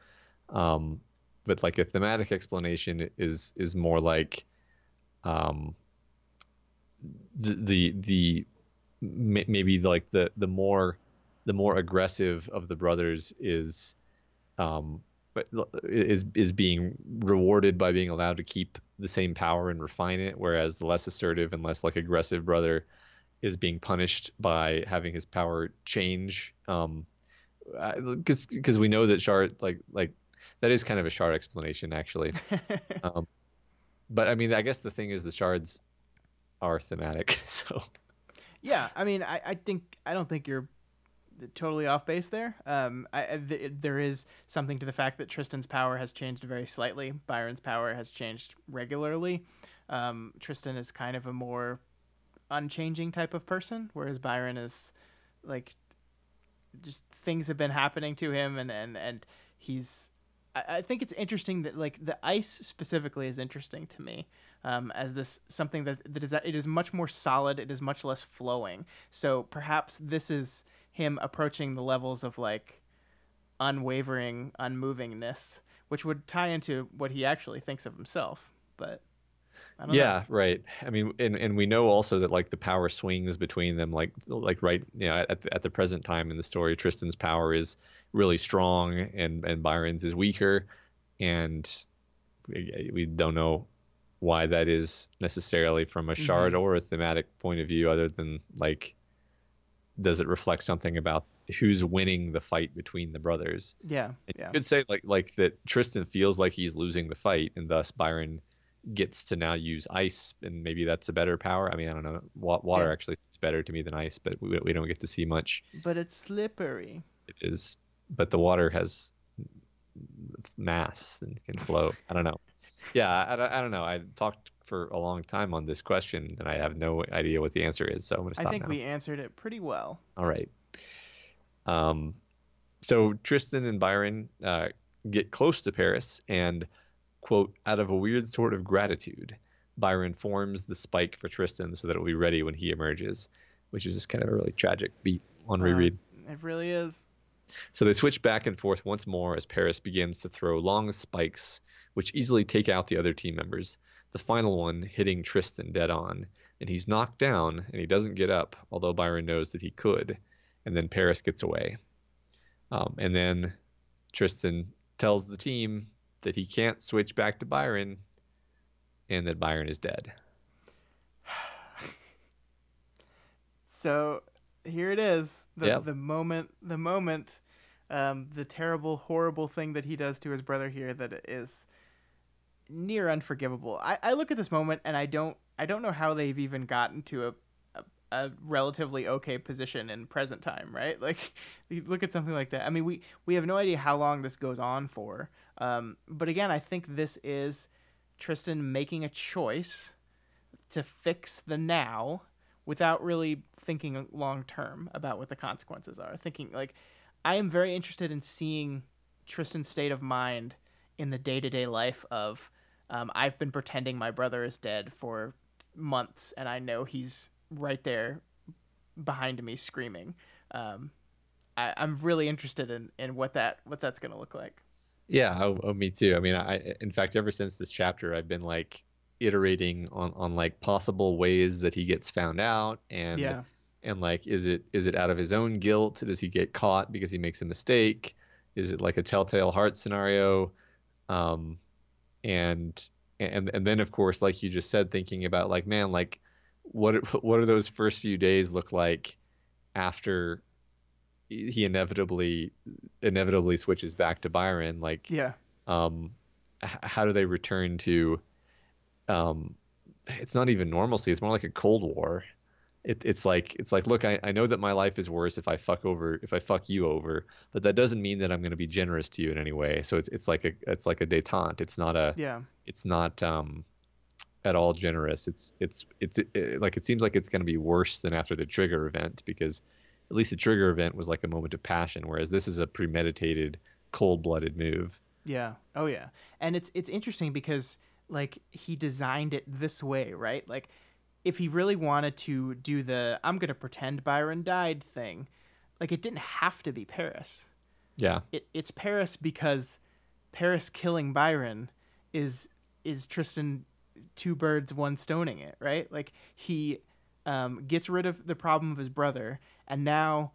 S1: But like a thematic explanation is more like maybe like the more aggressive of the brothers is being rewarded by being allowed to keep the same power and refine it, whereas the less assertive and less like aggressive brother is being punished by having his power change. Because we know that shard like that is kind of a shard explanation actually. But I mean, I guess the thing is the shards are thematic. So
S2: yeah, I mean, I don't think you're totally off base there. There is something to the fact that Tristan's power has changed very slightly. Byron's power has changed regularly. Tristan is kind of a more unchanging type of person, whereas Byron is like just things have been happening to him, and he's. I think it's interesting that like the ice specifically is interesting to me, as this something that it is much more solid. It is much less flowing. So perhaps this is him approaching the levels of like unwavering unmovingness, which would tie into what he actually thinks of himself. But I don't know.
S1: Right. I mean, and we know also that like the power swings between them, like right, at the present time in the story, Tristan's power is really strong and Byron's is weaker, and we don't know why that is necessarily from a shard or a thematic point of view, other than like, does it reflect something about who's winning the fight between the brothers?
S2: Yeah.
S1: You could say like that Tristan feels like he's losing the fight, and thus Byron gets to now use ice, and maybe that's a better power. I mean, I don't know. Water actually seems better to me than ice, but we don't get to see much.
S2: But it's slippery.
S1: It is, but the water has mass and can flow. I don't know. Yeah, I don't know. I talked for a long time on this question, and I have no idea what the answer is, so I'm going to stop
S2: I think
S1: now.
S2: we answered it pretty well.
S1: All right. So Tristan and Byron get close to Paris, and quote, out of a weird sort of gratitude, Byron forms the spike for Tristan so that it will be ready when he emerges, which is just kind of a really tragic beat on reread.
S2: It really is.
S1: So they switch back and forth once more as Paris begins to throw long spikes, which easily take out the other team members. The final one hitting Tristan dead on, and he's knocked down and he doesn't get up, although Byron knows that he could. And then Paris gets away. And then Tristan tells the team that he can't switch back to Byron, and that Byron is dead.
S2: So here it is. The
S1: Yep.
S2: the moment the terrible, horrible thing that he does to his brother here that is near unforgivable. I look at this moment and I don't know how they've even gotten to a relatively okay position in present time, right? Like, you look at something like that. I mean, we have no idea how long this goes on for. But again, I think this is Tristan making a choice to fix the now without really thinking long term about what the consequences are. Thinking like, I am very interested in seeing Tristan's state of mind in the day to day life of I've been pretending my brother is dead for months, and I know he's right there behind me screaming. I'm really interested in what that's going to look like.
S1: Yeah, me too. I mean, in fact, ever since this chapter, I've been like iterating on like possible ways that he gets found out,
S2: Yeah,
S1: and like, is it out of his own guilt? Does he get caught because he makes a mistake? Is it like a telltale heart scenario? Um, and and then of course, like you just said, thinking about like, man, like what do those first few days look like after he inevitably switches back to Byron? Like,
S2: yeah,
S1: um, how do they return to um, it's not even normalcy. It's more like a Cold War. It's like, look, I know that my life is worse if I fuck you over, but that doesn't mean that I'm going to be generous to you in any way. So it's like a détente.
S2: yeah.
S1: It's not at all generous. Like, it seems like it's going to be worse than after the Trigger event, because at least the Trigger event was like a moment of passion, whereas this is a premeditated, cold-blooded move.
S2: Yeah. Oh yeah. And it's interesting because like he designed it this way, right? Like if he really wanted to do the I'm going to pretend Byron died thing, like it didn't have to be Paris.
S1: Yeah,
S2: It's Paris because Paris killing Byron is Tristan two birds one stoning it, right? Like he gets rid of the problem of his brother, and now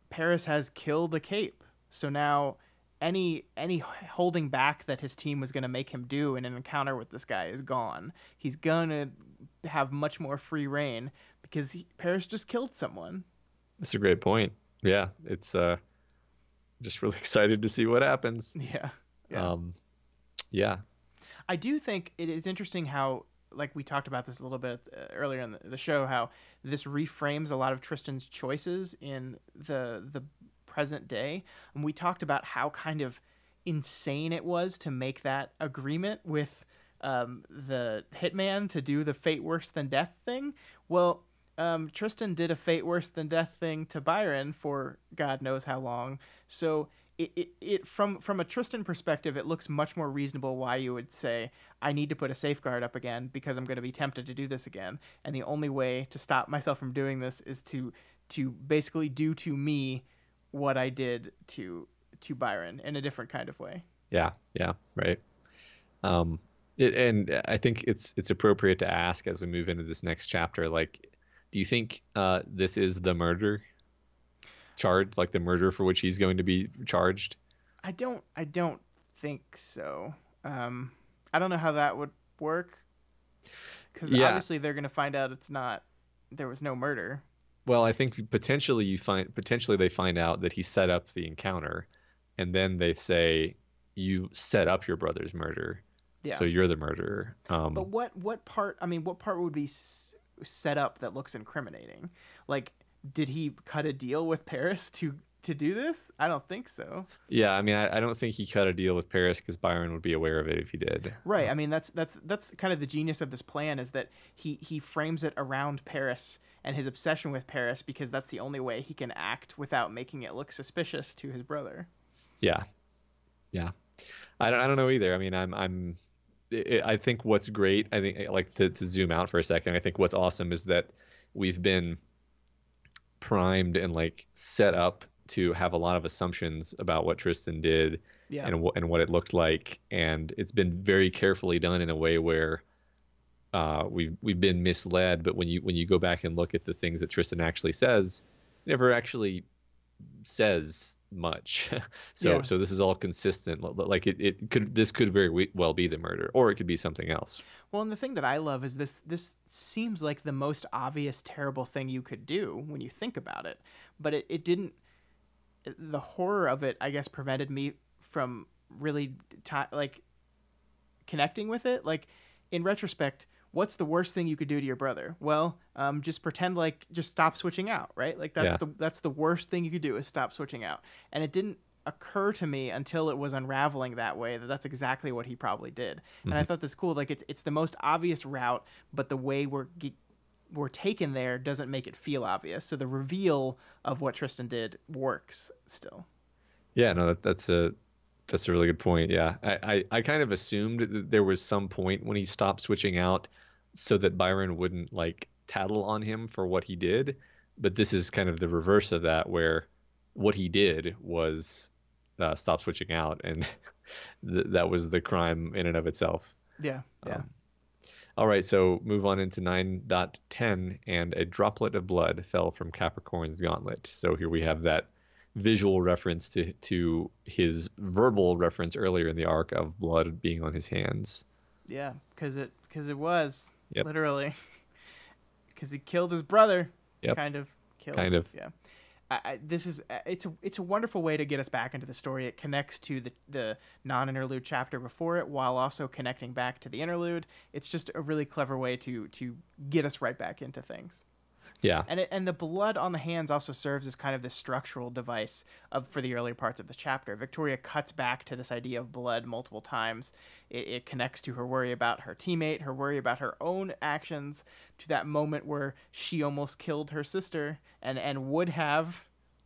S2: Paris has killed a cape. So now any holding back that his team was going to make him do in an encounter with this guy is gone. He's going to have much more free reign because Paris just killed someone.
S1: that's a great point. Yeah, it's just really excited to see what happens.
S2: Yeah. Yeah.
S1: Um, yeah,
S2: I do think it is interesting how, like we talked about this a little bit earlier in the show, how this reframes a lot of Tristan's choices in the present day. And we talked about how kind of insane it was to make that agreement with the hitman to do the fate worse than death thing. Well, Tristan did a fate worse than death thing to Byron for God knows how long. So it from a Tristan perspective, it looks much more reasonable why you would say, I need to put a safeguard up again because I'm going to be tempted to do this again. And the only way to stop myself from doing this is to basically do to me what I did to Byron in a different kind of way.
S1: yeah, yeah, right. Um, and I think it's appropriate to ask as we move into this next chapter, like, do you think this is the murder charge, like the murder for which he's going to be charged?
S2: I don't think so. I don't know how that would work because
S1: Yeah.
S2: obviously they're going to find out it's not there was no murder.
S1: Well, I think potentially they find out that he set up the encounter, and then they say you set up your brother's murder,
S2: Yeah.
S1: so you're the murderer.
S2: But what part? I mean, what part would be set up that looks incriminating? Like, did he cut a deal with Paris to do this? I don't think so.
S1: Yeah, I mean, I don't think he cut a deal with Paris because Byron would be aware of it if he did.
S2: Right. I mean, that's kind of the genius of this plan is that he frames it around Paris and his obsession with Paris because that's the only way he can act without making it look suspicious to his brother.
S1: Yeah, yeah. I don't know either. I mean, I think what's great, I think, like, to zoom out for a second, I think what's awesome is that we've been primed and like set up to have a lot of assumptions about what Tristan did
S2: Yeah.
S1: and what it looked like, and it's been very carefully done in a way where we've been misled. But when you go back and look at the things that Tristan actually says, he never actually says much. So
S2: Yeah.
S1: so this is all consistent. Like it could this could very well be the murder, or it could be something else.
S2: Well, and the thing that I love is this seems like the most obvious terrible thing you could do when you think about it, but it didn't. The horror of it, I guess, prevented me from really like connecting with it. Like in retrospect, what's the worst thing you could do to your brother? Well, just pretend like just stop switching out, right? Like
S1: Yeah.
S2: that's the worst thing you could do is stop switching out. And it didn't occur to me until it was unraveling that way that that's exactly what he probably did. And I
S1: Hmm.
S2: thought this cool. Like it's the most obvious route, but the way we're taken there doesn't make it feel obvious. So the reveal of what Tristan did works still.
S1: Yeah, no, that's a really good point. Yeah, I kind of assumed that there was some point when he stopped switching out, so that Byron wouldn't like tattle on him for what he did. But this is kind of the reverse of that, where what he did was stop switching out, and that was the crime in and of itself.
S2: Yeah, yeah.
S1: Um, all right, so move on into 9.10, and a droplet of blood fell from Capricorn's gauntlet. So here we have that visual reference to his verbal reference earlier in the arc of blood being on his hands.
S2: Yeah, because it was
S1: Yep,
S2: literally because he killed his brother,
S1: yep,
S2: kind of killed.
S1: kind of.
S2: Yeah, this is it's a wonderful way to get us back into the story. It connects to the non-interlude chapter before it, while also connecting back to the interlude. It's just a really clever way to get us right back into things.
S1: Yeah,
S2: And the blood on the hands also serves as kind of this structural device for the earlier parts of the chapter. Victoria cuts back to this idea of blood multiple times. It connects to her worry about her teammate, her worry about her own actions, to that moment where she almost killed her sister and would have,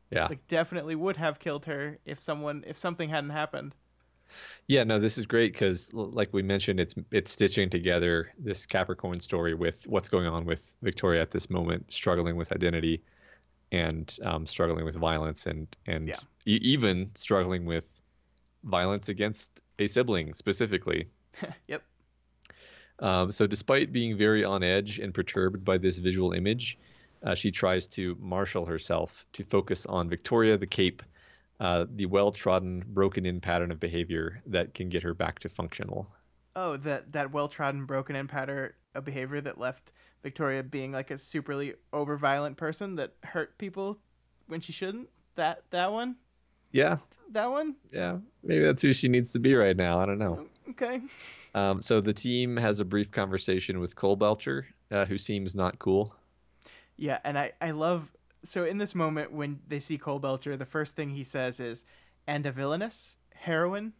S1: yeah.
S2: like, definitely would have killed her if something hadn't happened.
S1: Yeah, no, this is great because, like we mentioned, it's stitching together this Capricorn story with what's going on with Victoria at this moment, struggling with identity and struggling with violence and
S2: Yeah.
S1: even struggling with violence against a sibling specifically.
S2: Yep.
S1: So despite being very on edge and perturbed by this visual image, she tries to marshal herself to focus on Victoria, the cape, the well-trodden, broken-in pattern of behavior that can get her back to functional.
S2: Oh, that well-trodden, broken-in pattern of behavior that left Victoria being like a superly over-violent person that hurt people when she shouldn't. That one,
S1: Yeah,
S2: that one.
S1: yeah, maybe that's who she needs to be right now. I don't know.
S2: Okay.
S1: So the team has a brief conversation with Cole Belcher, who seems not cool.
S2: Yeah, and I love so in this moment when they see Cole Belcher, the first thing he says is, "And a villainess, heroine,"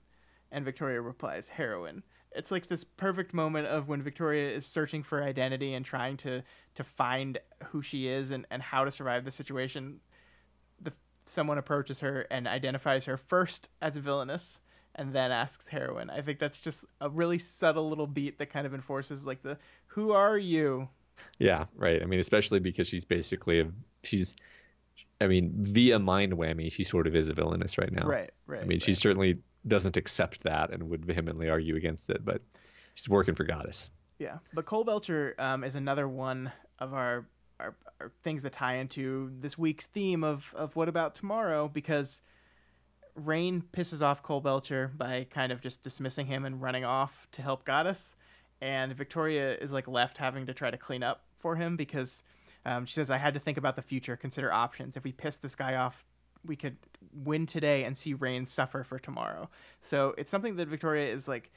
S2: and Victoria replies, "Heroine." It's like this perfect moment of when Victoria is searching for identity and trying to find who she is and how to survive the situation. The Someone approaches her and identifies her first as a villainess and then asks heroine. I think that's just a really subtle little beat that kind of enforces like the "Who are you?"
S1: Yeah, right. I mean, especially because she's, I mean, via mind whammy, she sort of is a villainess right now.
S2: Right,
S1: I
S2: right,
S1: mean, she
S2: right.
S1: certainly doesn't accept that and would vehemently argue against it, but she's working for Goddess.
S2: Yeah, but Cole Belcher is another one of our things that tie into this week's theme of what about tomorrow, because Rain pisses off Cole Belcher by kind of just dismissing him and running off to help Goddess, and Victoria is like left having to try to clean up for him because she says, "I had to think about the future, consider options. If we piss this guy off, we could win today and see Rain suffer for tomorrow." So it's something that Victoria is like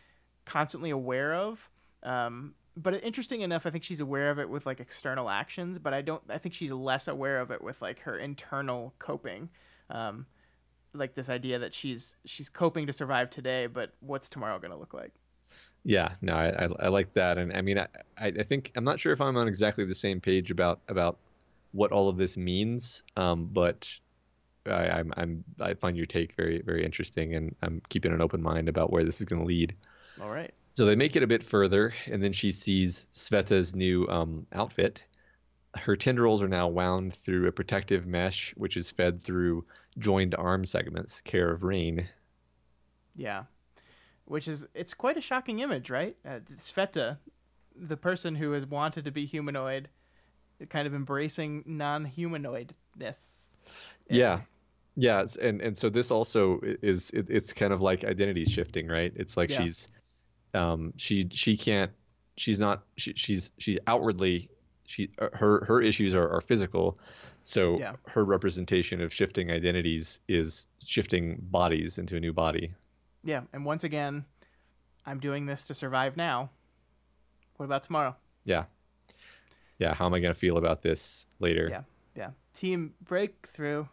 S2: constantly aware of. But interesting enough, I think she's aware of it with like external actions, but I think she's less aware of it with like her internal coping. Um, like this idea that she's coping to survive today, but what's tomorrow going to look like?
S1: Yeah, no, I like that, and I mean, I think I'm not sure if I'm on exactly the same page about what all of this means, but I find your take very very interesting, and I'm keeping an open mind about where this is going to lead.
S2: All right.
S1: So they make it a bit further, and then she sees Sveta's new outfit. Her tendrils are now wound through a protective mesh, which is fed through joined arm segments, care of Rain.
S2: Yeah. Which is it's quite a shocking image, right? Sveta, the person who has wanted to be humanoid, kind of embracing non-humanoidness.
S1: Yeah,
S2: Yes.
S1: Yeah, and so this also it's kind of like identity shifting, right? It's like
S2: Yeah,
S1: she can't she's outwardly her issues are physical, so
S2: yeah,
S1: her representation of shifting identities is shifting bodies into a new body.
S2: yeah. And once again, I'm doing this to survive now. What about tomorrow?
S1: Yeah, yeah. How am I gonna feel about this later?
S2: Yeah, yeah. Team breakthrough.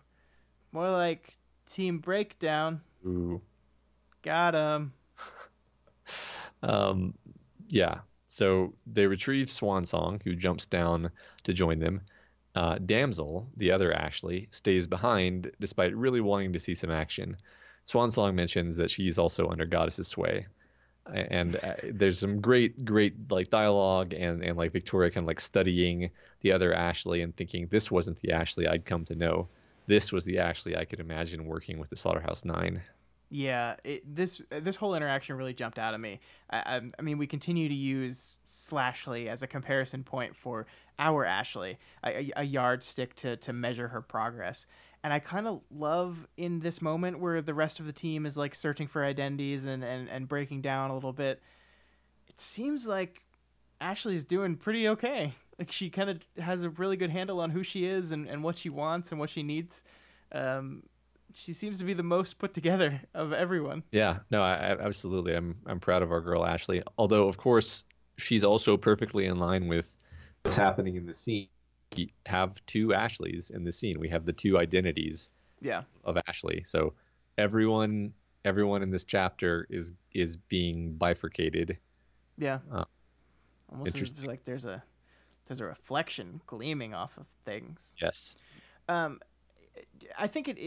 S2: More like team breakdown.
S1: Ooh.
S2: Got him.
S1: Um, yeah. So they retrieve Swansong, who jumps down to join them. Damsel, the other Ashley, stays behind despite really wanting to see some action. Swansong mentions that she's also under Goddess's sway. And there's some great like dialogue and like Victoria kind of like studying the other Ashley and thinking this wasn't the Ashley I'd come to know. This was the Ashley I could imagine working with the Slaughterhouse Nine.
S2: Yeah, this whole interaction really jumped out at me. I mean, we continue to use Slashley as a comparison point for our Ashley, a yardstick to measure her progress. And I kind of love in this moment where the rest of the team is like searching for identities and breaking down a little bit. It seems like Ashley's doing pretty okay. Like she kind of has a really good handle on who she is and what she wants and what she needs. Um, she seems to be the most put together of everyone.
S1: Yeah, no, absolutely. I'm proud of our girl Ashley. Although, of course, she's also perfectly in line with what's happening in the scene. We have two Ashleys in the scene. We have the two identities
S2: Yeah,
S1: of Ashley. So everyone in this chapter is being bifurcated.
S2: yeah.
S1: Uh,
S2: Almost as if
S1: Interesting.
S2: like there's a reflection gleaming off of things.
S1: Yes.
S2: Um, I think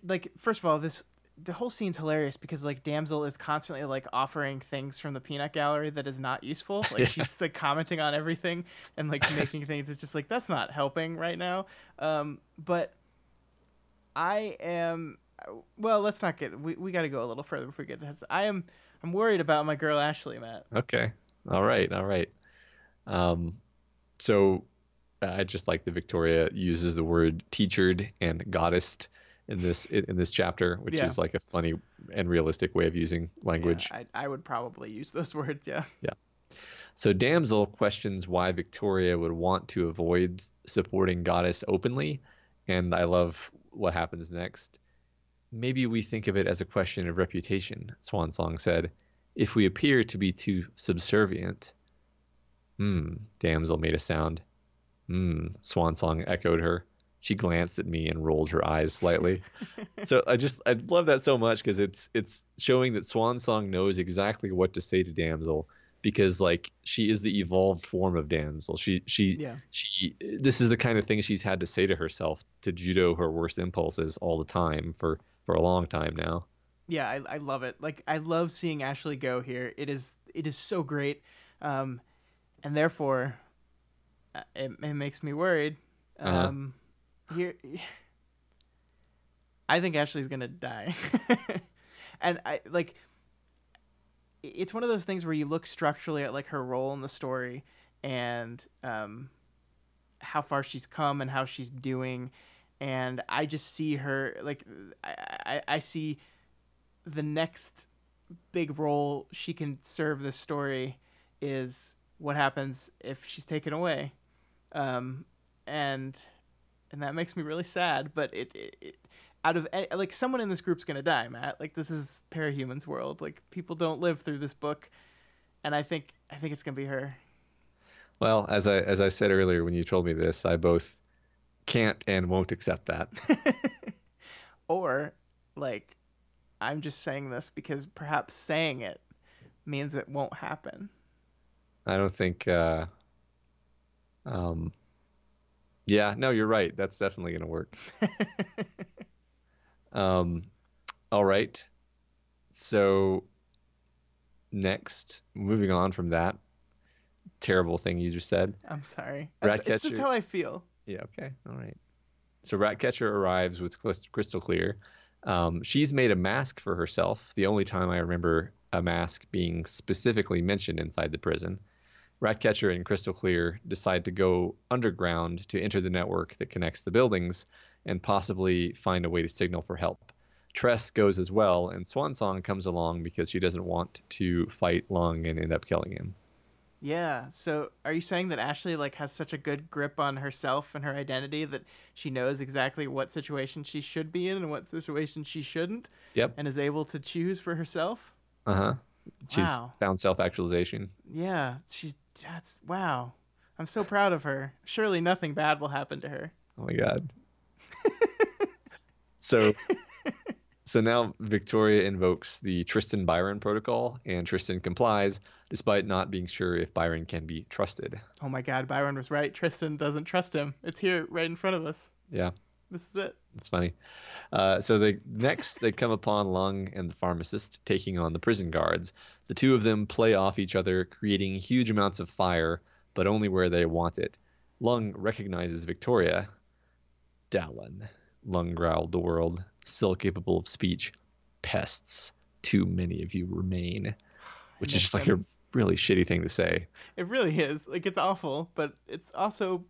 S2: like first of all, the whole scene's hilarious because like Damsel is constantly like offering things from the peanut gallery that is not useful. Like
S1: Yeah.
S2: she's like commenting on everything and like making things. It's just like that's not helping right now. But I am. Well, let's not get. We got to go a little further before we get to this. I'm worried about my girl Ashley, Matt.
S1: Okay. All right. All right. Um, so I just like that Victoria uses the word teachered and goddessed in this chapter, which
S2: Yeah,
S1: is like a funny and realistic way of using
S2: yeah.
S1: language.
S2: I would probably use those words. Yeah,
S1: Yeah. So Damsel questions why Victoria would want to avoid supporting Goddess openly, and I love what happens next. Maybe we think of it as a question of reputation, Swansong said. If we appear to be too subservient. Damsel made a sound. Swansong echoed her. She glanced at me and rolled her eyes slightly. So I love that so much because it's showing that Swansong knows exactly what to say to Damsel because like she is the evolved form of Damsel.
S2: yeah.
S1: She this is the kind of thing she's had to say to herself to judo her worst impulses all the time for a long time now.
S2: Yeah, I love it. Like I love seeing Ashley go here. It is so great, and therefore, it makes me worried.
S1: Uh-huh.
S2: Here, I think Ashley's gonna die, and I like. It's one of those things where you look structurally at like her role in the story, and how far she's come and how she's doing, and I just see her like I see the next big role she can serve this story is what happens if she's taken away, um, and that makes me really sad. But it out of like someone in this group's gonna die, Matt. Like this is Parahuman's world. Like people don't live through this book, and I think it's gonna be her.
S1: Well, as I said earlier when you told me this, I both can't and won't accept that.
S2: Or like I'm just saying this because perhaps saying it means it won't happen.
S1: I don't think um yeah, no, you're right. That's definitely gonna work. Um all right. So next, moving on from that terrible thing you just said,
S2: I'm sorry. It's just
S1: Ratcatcher.
S2: how I feel.
S1: Yeah, okay. All right. So Ratcatcher arrives with Crystal Clear. She's made a mask for herself, the only time I remember a mask being specifically mentioned inside the prison. Ratcatcher and Crystal Clear decide to go underground to enter the network that connects the buildings, and possibly find a way to signal for help. Tress goes as well, and Swansong comes along because she doesn't want to fight Lung and end up killing him.
S2: Yeah. So are you saying that Ashley like has such a good grip on herself and her identity that she knows exactly what situation she should be in and what situation she shouldn't,
S1: Yep.
S2: and is able to choose for herself?
S1: Uh-huh. She's
S2: Wow.
S1: found self-actualization.
S2: Yeah. That's wow. I'm so proud of her. Surely nothing bad will happen to her.
S1: Oh my God. So so now Victoria invokes the Tristan Byron protocol, and Tristan complies, despite not being sure if Byron can be trusted.
S2: Oh my God, Byron was right. Tristan doesn't trust him. It's here right in front of us.
S1: Yeah,
S2: This is it.
S1: it's funny. So they come upon Lung and the pharmacist taking on the prison guards. The two of them play off each other, creating huge amounts of fire, but only where they want it. Lung recognizes Victoria. Dallin, Lung growled the world, still capable of speech. Pests. Too many of you remain. Which is just like a really shitty thing to say.
S2: It really is. Like, it's awful, but it's also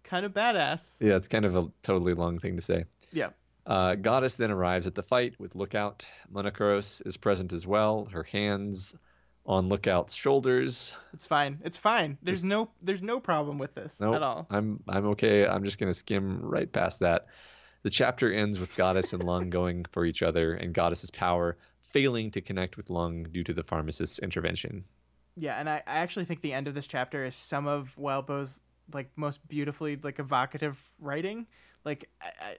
S2: kind of badass.
S1: Yeah, it's kind of a totally Lung thing to say.
S2: Yeah.
S1: Goddess then arrives at the fight with Lookout. Monokoros is present as well, her hands on Lookout's shoulders.
S2: It's fine. It's fine. There's no problem with this
S1: Nope,
S2: at all.
S1: I'm okay. I'm just gonna skim right past that. The chapter ends with Goddess and Lung going for each other, and Goddess's power failing to connect with Lung due to the pharmacist's intervention.
S2: Yeah, and I actually think the end of this chapter is some of Wildbow's like most beautifully like evocative writing. Like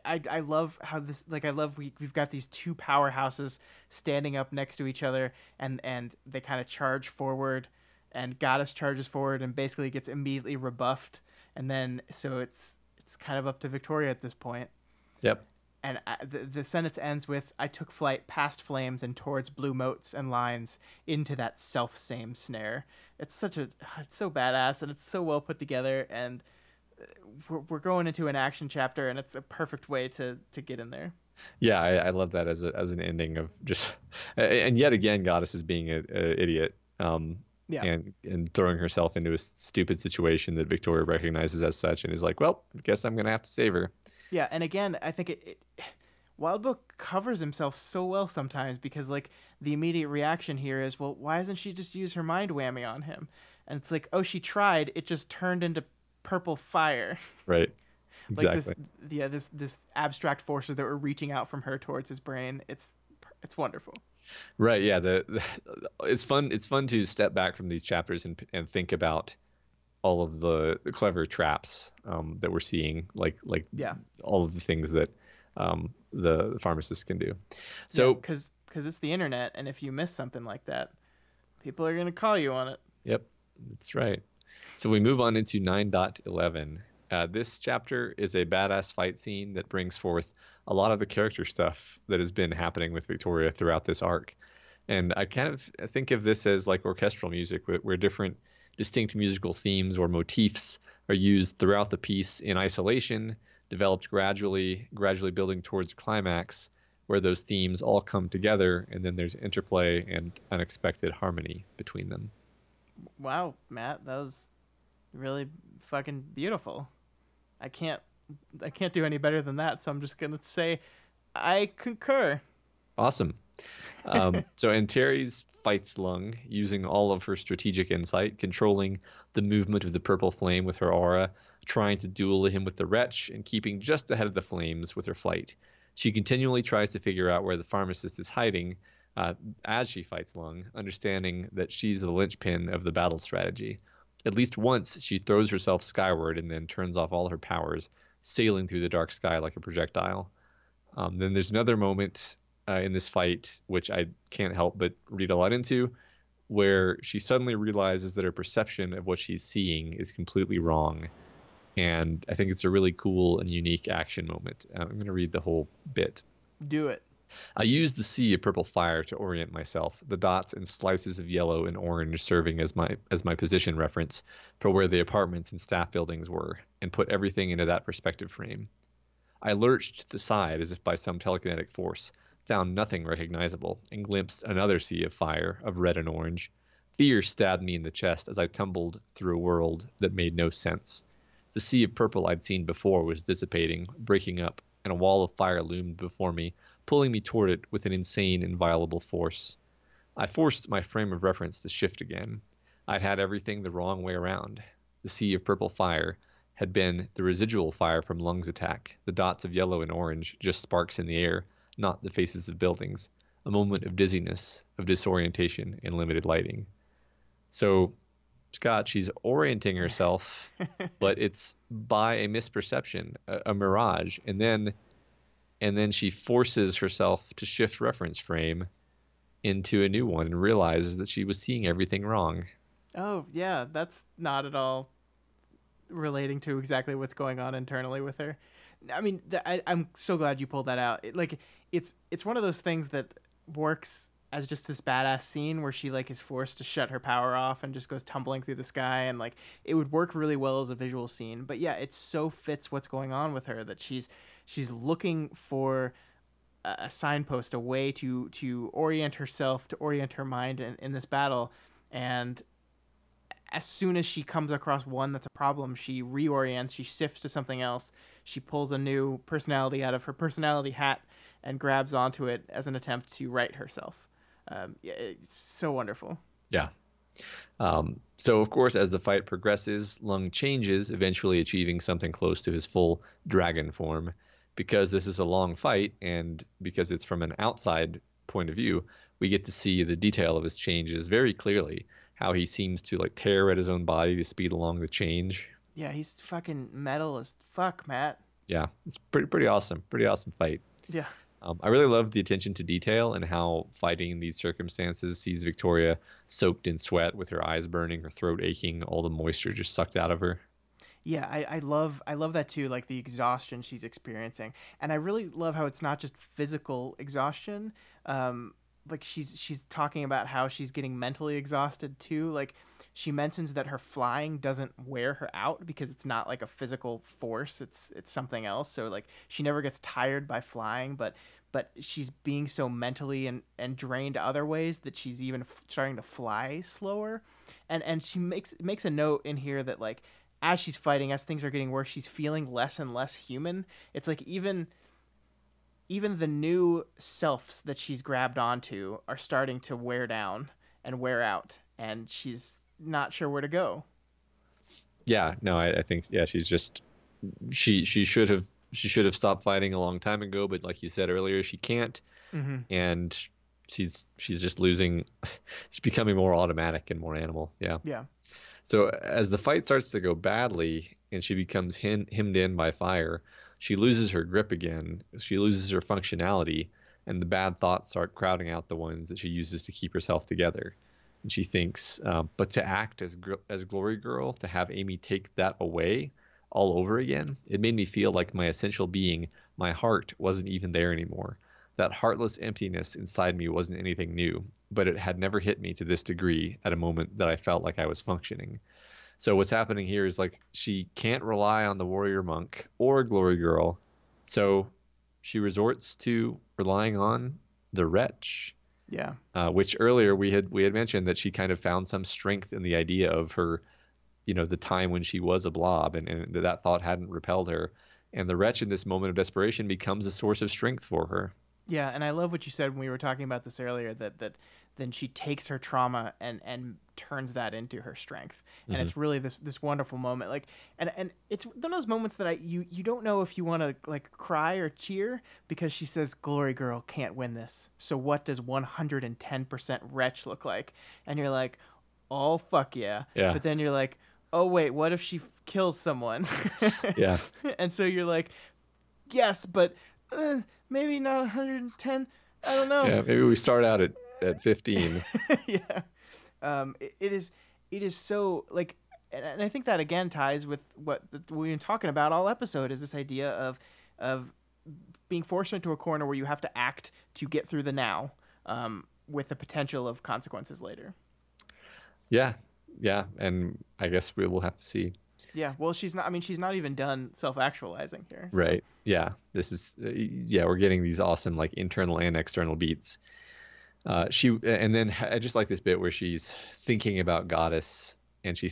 S2: I love how this like I love we've got these two powerhouses standing up next to each other, and they kind of charge forward, and Goddess charges forward and basically gets immediately rebuffed, and then so it's kind of up to Victoria at this point.
S1: Yep.
S2: And the sentence ends with, "I took flight past flames and towards blue motes and lines into that self-same snare." It's so badass, and it's so well put together, and we're going into an action chapter, and it's a perfect way to get in there.
S1: Yeah, I love that as an ending of just, and yet again, Goddess is being an idiot,
S2: Yeah.
S1: and throwing herself into a stupid situation that Victoria recognizes as such, and is like, well, I guess I'm gonna have to save her.
S2: Yeah, and again, I think Wildbow covers himself so well sometimes, because like the immediate reaction here is, well, why doesn't she just use her mind whammy on him? And it's like, oh, she tried, it just turned into purple fire.
S1: Right. Exactly.
S2: Like this abstract forces that were reaching out from her towards his brain. It's wonderful.
S1: Right. Yeah. It's fun. It's fun to step back from these chapters and think about all of the clever traps that we're seeing, like
S2: Yeah.
S1: all of the things that the pharmacist can do. So
S2: because it's the internet, and if you miss something like that, people are gonna call you on it.
S1: Yep, that's right. So we move on into 9.11. This chapter is a badass fight scene that brings forth a lot of the character stuff that has been happening with Victoria throughout this arc. And I kind of think of this as like orchestral music, where different distinct musical themes or motifs are used throughout the piece in isolation, developed gradually building towards climax, where those themes all come together, and then there's interplay and unexpected harmony between them.
S2: Wow, Matt, that was really fucking beautiful. I can't do any better than that, so I'm just gonna say I concur.
S1: Awesome. So Antares fights Lung using all of her strategic insight, controlling the movement of the purple flame with her aura, trying to duel him with the wretch, and keeping just ahead of the flames with her flight. She continually tries to figure out where the pharmacist is hiding as she fights Lung, understanding that she's the linchpin of the battle strategy. At least once, she throws herself skyward and then turns off all her powers, sailing through the dark sky like a projectile. Then there's another moment in this fight, which I can't help but read a lot into, where she suddenly realizes that her perception of what she's seeing is completely wrong. And I think it's a really cool and unique action moment. I'm going to read the whole bit.
S2: Do it.
S1: I used the sea of purple fire to orient myself, the dots and slices of yellow and orange serving as my position reference for where the apartments and staff buildings were, and put everything into that perspective frame. I lurched to the side as if by some telekinetic force, found nothing recognizable, and glimpsed another sea of fire, of red and orange. Fear stabbed me in the chest as I tumbled through a world that made no sense. The sea of purple I'd seen before was dissipating, breaking up, and a wall of fire loomed before me, pulling me toward it with an insane, inviolable force. I forced my frame of reference to shift again. I'd had everything the wrong way around. The sea of purple fire had been the residual fire from Lung's attack, the dots of yellow and orange, just sparks in the air, not the faces of buildings, a moment of dizziness, of disorientation, and limited lighting. So, Scott, she's orienting herself, but it's by a misperception, a mirage, and then she forces herself to shift reference frame into a new one and realizes that she was seeing everything wrong.
S2: Oh, yeah, that's not at all relating to exactly what's going on internally with her. I mean, I'm so glad you pulled that out. It's one of those things that works as just this badass scene where she like is forced to shut her power off and just goes tumbling through the sky, and like it would work really well as a visual scene. But yeah, it so fits what's going on with her that she's looking for a signpost, a way to orient herself, to orient her mind in this battle, and as soon as she comes across one that's a problem, she reorients, she shifts to something else. She pulls a new personality out of her personality hat and grabs onto it as an attempt to right herself. Yeah, it's so wonderful.
S1: Yeah. So, of course, as the fight progresses, Lung changes, eventually achieving something close to his full dragon form. Because this is a long fight, and because it's from an outside point of view, we get to see the detail of his changes very clearly. How he seems to like tear at his own body to speed along the change.
S2: Yeah, he's fucking metal as fuck, Matt.
S1: Yeah, it's pretty awesome. Pretty awesome fight.
S2: Yeah.
S1: I really love the attention to detail and how fighting in these circumstances sees Victoria soaked in sweat with her eyes burning, her throat aching, all the moisture just sucked out of her.
S2: Yeah, I love that too, like the exhaustion she's experiencing. And I really love how it's not just physical exhaustion. Like she's talking about how she's getting mentally exhausted too. Like she mentions that her flying doesn't wear her out because it's not like a physical force, it's something else. So like she never gets tired by flying, but she's being so mentally and drained other ways that she's even starting to fly slower. And she makes a note in here that like as she's fighting, as things are getting worse, she's feeling less and less human. It's like even the new selves that she's grabbed onto are starting to wear down and wear out, and she's not sure where to go.
S1: Yeah, no, I think yeah, she's just she should have stopped fighting a long time ago, but like you said earlier, she can't, and she's just losing. She's becoming more automatic and more animal. Yeah.
S2: Yeah.
S1: So as the fight starts to go badly and she becomes hemmed in by fire, she loses her grip again. She loses her functionality, and the bad thoughts start crowding out the ones that she uses to keep herself together. And she thinks, but to act as Glory Girl, to have Amy take that away all over again, it made me feel like my essential being, my heart, wasn't even there anymore. That heartless emptiness inside me wasn't anything new, but it had never hit me to this degree at a moment that I felt like I was functioning. So what's happening here is like she can't rely on the warrior monk or Glory Girl, so she resorts to relying on the wretch.
S2: Yeah.
S1: Which earlier we had mentioned that she kind of found some strength in the idea of her, the time when she was a blob, and that thought hadn't repelled her. And the wretch in this moment of desperation becomes a source of strength for her.
S2: Yeah, and I love what you said when we were talking about this earlier, that then she takes her trauma and turns that into her strength. And it's really this wonderful moment. Like and it's one of those moments that you don't know if you want to like cry or cheer, because she says Glory Girl can't win this. So what does 110% wretch look like? And you're like, "Oh fuck yeah."
S1: Yeah.
S2: But then you're like, "Oh wait, what if she kills someone?"
S1: Yeah.
S2: And so you're like, "Yes, but maybe not 110. I don't know."
S1: Yeah, maybe we start out at 15.
S2: Yeah. It is so like, and I think that again ties with what we've been talking about all episode, is this idea of being forced into a corner where you have to act to get through the now, with the potential of consequences later.
S1: Yeah. And I guess we will have to see.
S2: Yeah, well, she's not even done self-actualizing here. So.
S1: Right. Yeah. This is we're getting these awesome like internal and external beats. And then I just like this bit where she's thinking about Goddess, and she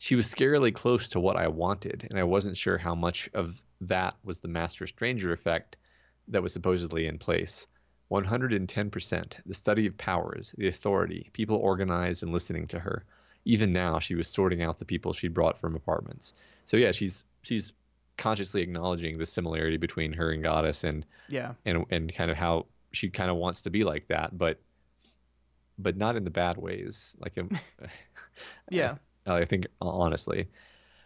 S1: She was scarily close to what I wanted, and I wasn't sure how much of that was the Master Stranger effect that was supposedly in place. 110%. The study of powers, the authority, people organized and listening to her. Even now, she was sorting out the people she'd brought from apartments. So yeah, she's consciously acknowledging the similarity between her and Goddess,
S2: Yeah.
S1: and kind of how she kind of wants to be like that, but not in the bad ways. Like
S2: Yeah.
S1: I think honestly.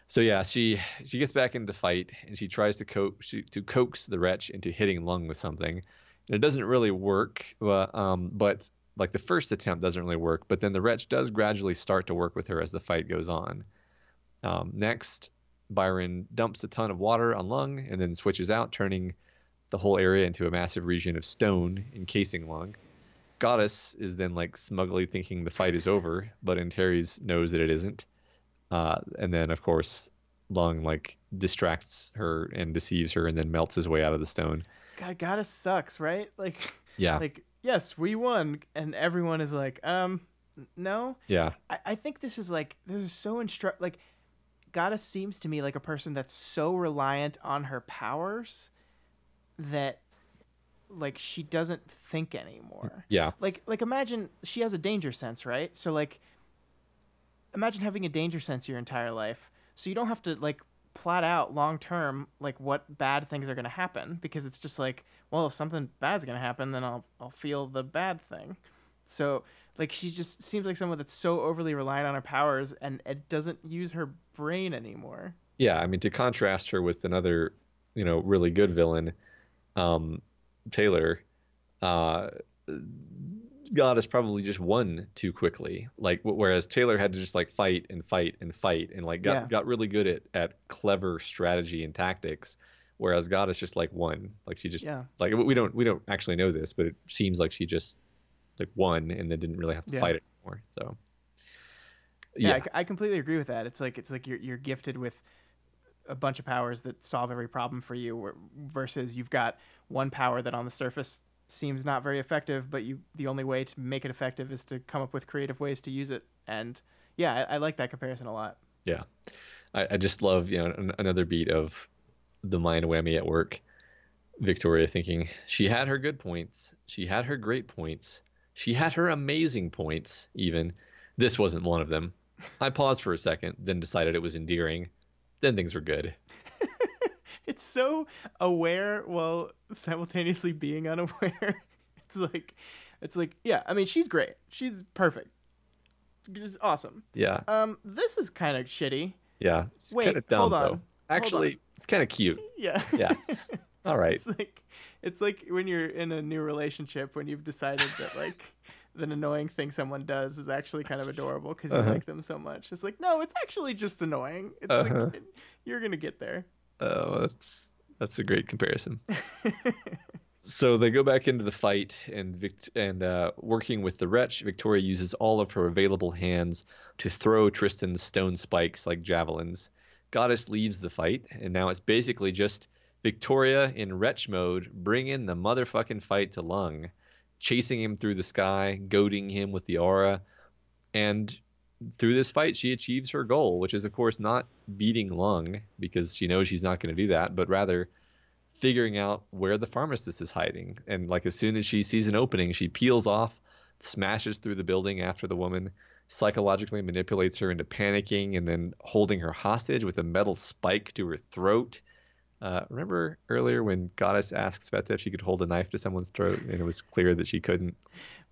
S1: So yeah, she gets back into the fight and she tries to coax the wretch into hitting Lung with something. And it doesn't really work, but like the first attempt doesn't really work. But then the wretch does gradually start to work with her as the fight goes on. Next, Byron dumps a ton of water on Lung and then switches out, turning the whole area into a massive region of stone encasing Lung. Goddess is then like smugly thinking the fight is over, but Antares knows that it isn't. And then of course Lung like distracts her and deceives her and then melts his way out of the stone.
S2: God, Goddess sucks, right? Like,
S1: Yeah.
S2: like yes, we won, and everyone is like, no.
S1: Yeah.
S2: I think this is like, this is so like, Goddess seems to me like a person that's so reliant on her powers that like she doesn't think anymore.
S1: Yeah.
S2: Like imagine she has a danger sense, right? So like imagine having a danger sense your entire life. So you don't have to like plot out long term like what bad things are going to happen, because it's just like, well, if something bad's going to happen, then I'll feel the bad thing. So like she just seems like someone that's so overly reliant on her powers and it doesn't use her brain anymore.
S1: Yeah, I mean, to contrast her with another, really good villain, Taylor, uh, Goddess probably just won too quickly. Like, whereas Taylor had to just like fight and fight and fight and like got really good at clever strategy and tactics, whereas Goddess just like won. Like she just like we don't actually know this, but it seems like she just like won and then didn't really have to fight anymore. So
S2: yeah, I completely agree with that. It's like you're gifted with a bunch of powers that solve every problem for you, versus you've got one power that on the surface seems not very effective, but the only way to make it effective is to come up with creative ways to use it. And yeah, I like that comparison a lot.
S1: Yeah, I just love another beat of the mind whammy at work. Victoria thinking she had her good points, she had her great points, she had her amazing points. Even this wasn't one of them. I paused for a second, then decided it was endearing. Then things were good.
S2: It's so aware while simultaneously being unaware. It's like, yeah, I mean, she's great. She's perfect. She's awesome.
S1: Yeah.
S2: This is kind of shitty.
S1: Yeah. It's
S2: Wait,
S1: kind of dumb,
S2: hold on.
S1: though. Actually, it's kind of cute.
S2: Yeah.
S1: Yeah. All right.
S2: It's like when you're in a new relationship, when you've decided that like an annoying thing someone does is actually kind of adorable because you like them so much. It's like, no, it's actually just annoying. It's like you're gonna get there.
S1: Oh, that's a great comparison. So they go back into the fight, and working with the wretch, Victoria uses all of her available hands to throw Tristan's stone spikes like javelins. Goddess leaves the fight, and now it's basically just Victoria in wretch mode, bringing the motherfucking fight to Lung, chasing him through the sky, goading him with the aura, and through this fight, she achieves her goal, which is, of course, not beating Lung, because she knows she's not going to do that, but rather figuring out where the pharmacist is hiding. And like as soon as she sees an opening, she peels off, smashes through the building after the woman, psychologically manipulates her into panicking, and then holding her hostage with a metal spike to her throat. Remember earlier when Goddess asked Sveta if she could hold a knife to someone's throat, and it was clear that she couldn't?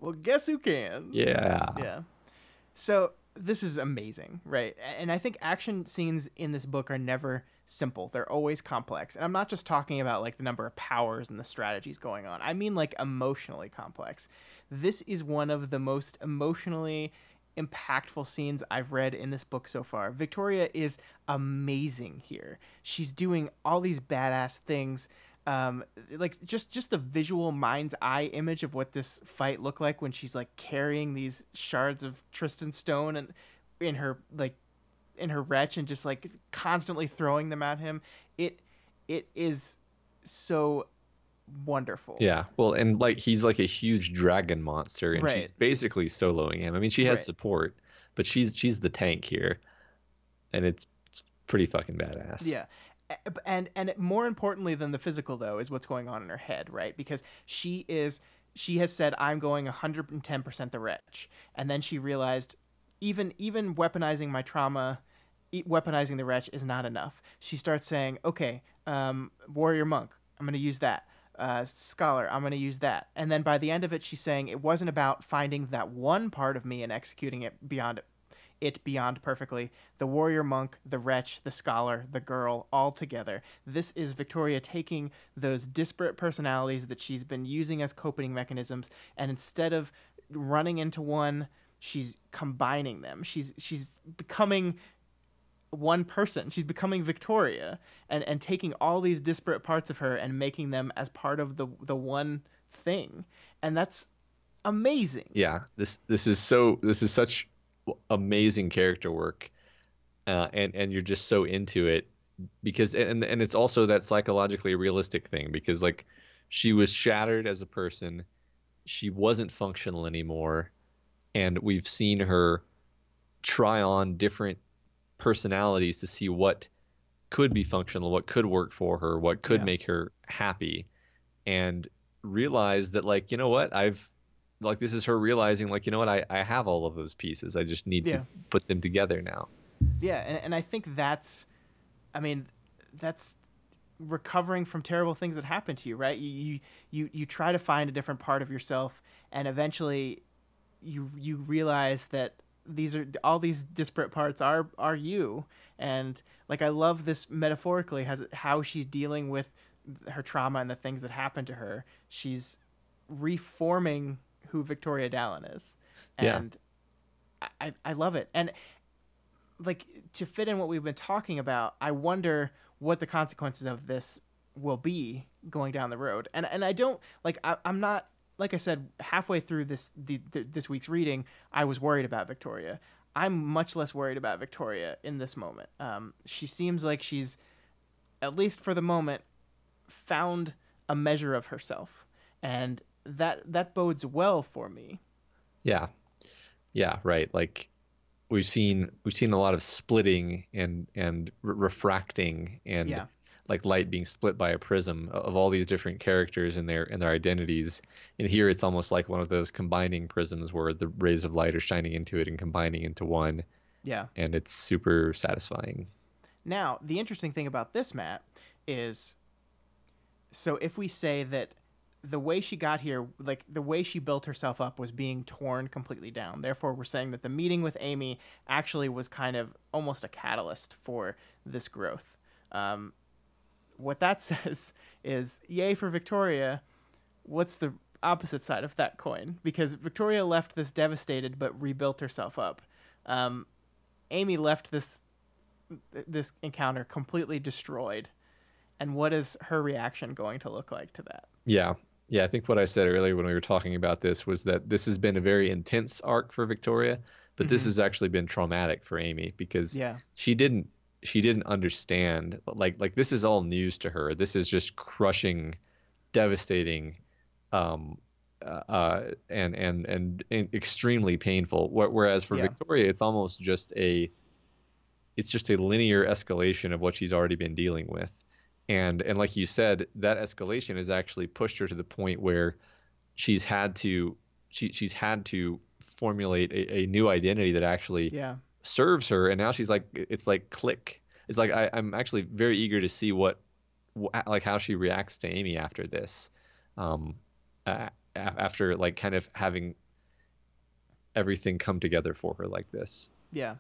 S2: Well, guess who can?
S1: Yeah.
S2: Yeah. So this is amazing, right? And I think action scenes in this book are never simple. They're always complex. And I'm not just talking about like the number of powers and the strategies going on. I mean like emotionally complex. This is one of the most emotionally impactful scenes I've read in this book so far. Victoria is amazing here. She's doing all these badass things. Like just the visual mind's eye image of what this fight looked like when she's like carrying these shards of Tristan stone and in her wretch and just like constantly throwing them at him. It is so wonderful.
S1: Yeah. Well, and like he's like a huge dragon monster, and she's basically soloing him. I mean, she has support, but she's the tank here. and it's pretty fucking badass.
S2: Yeah. And more importantly than the physical though is what's going on in her head, right? Because she has said I'm going 110% the wretch. And then she realized even weaponizing my trauma, weaponizing the wretch is not enough. She starts saying, "Okay, warrior monk, I'm going to use that. Scholar, I'm going to use that." And then by the end of it, she's saying it wasn't about finding that one part of me and executing it beyond perfectly. The warrior monk, the wretch, the scholar, the girl, all together. This is Victoria taking those disparate personalities that she's been using as coping mechanisms, and instead of running into one, she's combining them. She's becoming one person. She's becoming Victoria, and taking all these disparate parts of her and making them as part of the one thing. And that's amazing.
S1: Yeah, this is such amazing character work, and you're just so into it because and it's also that psychologically realistic thing because like she was shattered as a person, she wasn't functional anymore, and we've seen her try on different personalities to see what could be functional, what could work for her, what could make her happy, and realize that like you know what I've like this is her realizing like you know what I have all of those pieces, I just need to put them together now.
S2: Yeah, and I think that's, I mean, that's recovering from terrible things that happen to you, right? You try to find a different part of yourself, and eventually you realize that these are all these disparate parts are you. And like I love this metaphorically has how she's dealing with her trauma and the things that happened to her. She's reforming who Victoria Dallin is, and I love it. And like to fit in what we've been talking about, I wonder what the consequences of this will be going down the road. And I don't like I'm not, like I said, halfway through this week's reading, I was worried about Victoria. I'm much less worried about Victoria in this moment. She seems like she's, at least for the moment, found a measure of herself, and that bodes well for me.
S1: Yeah, yeah, right. Like we've seen a lot of splitting and refracting and like light being split by a prism of all these different characters and their identities. And here it's almost like one of those combining prisms where the rays of light are shining into it and combining into one.
S2: Yeah.
S1: And it's super satisfying.
S2: Now, the interesting thing about this, Matt, is so if we say that the way she got here, like the way she built herself up was being torn completely down. Therefore, we're saying that the meeting with Amy actually was kind of almost a catalyst for this growth. What that says is, yay for Victoria. What's the opposite side of that coin? Because Victoria left this devastated but rebuilt herself up. Amy left this encounter completely destroyed. And what is her reaction going to look like to that?
S1: Yeah. Yeah, I think what I said earlier when we were talking about this was that this has been a very intense arc for Victoria, but this has actually been traumatic for Amy because she didn't understand, like this is all news to her. This is just crushing, devastating, and extremely painful. Whereas for Victoria, it's almost just a linear escalation of what she's already been dealing with. And like you said, that escalation has actually pushed her to the point where she's had to formulate a new identity that actually serves her. And now she's like, it's like click. It's like I'm actually very eager to see like how she reacts to Amy after this, after like kind of having everything come together for her like this.
S2: Yeah,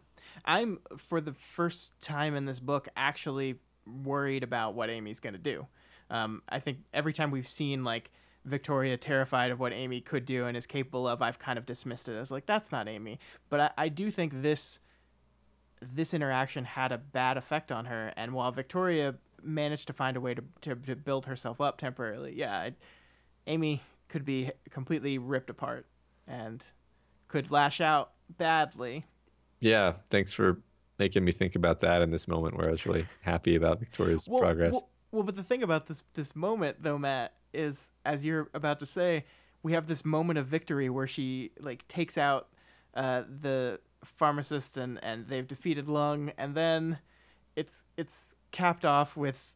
S2: I'm for the first time in this book actually worried about what Amy's going to do. I think every time we've seen like Victoria terrified of what Amy could do and is capable of, I've kind of dismissed it as like, that's not Amy. But I do think this interaction had a bad effect on her. And while Victoria managed to find a way to build herself up temporarily, Amy could be completely ripped apart and could lash out badly.
S1: Yeah, thanks for making me think about that in this moment where I was really happy about Victoria's progress.
S2: Well, but the thing about this moment, though, Matt, is, as you're about to say, we have this moment of victory where she like takes out the pharmacist, and they've defeated Lung, and then it's capped off with,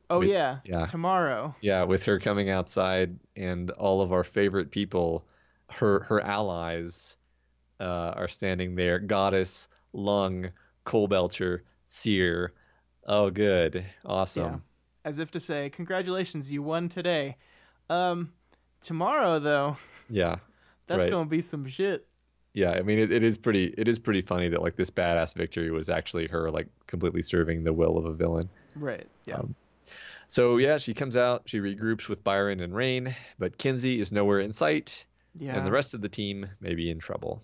S2: oh
S1: With,
S2: yeah,
S1: yeah,
S2: tomorrow.
S1: yeah, with her coming outside and all of our favorite people, her allies, are standing there. Goddess, Lung, Cole Belcher, Seer. Oh, good,
S2: Yeah,
S1: awesome.
S2: as if to say, congratulations, you won today. Um, Tomorrow though,
S1: Yeah,
S2: that's
S1: right.
S2: gonna be some shit.
S1: Yeah, I mean it is pretty funny that like this badass victory was actually her like completely serving the will of a villain.
S2: Right. Yeah.
S1: Um, so yeah, she comes out, she regroups with Byron and Rain, but Kinsey is nowhere in sight, and the
S2: Yeah.
S1: rest of the team may be in trouble.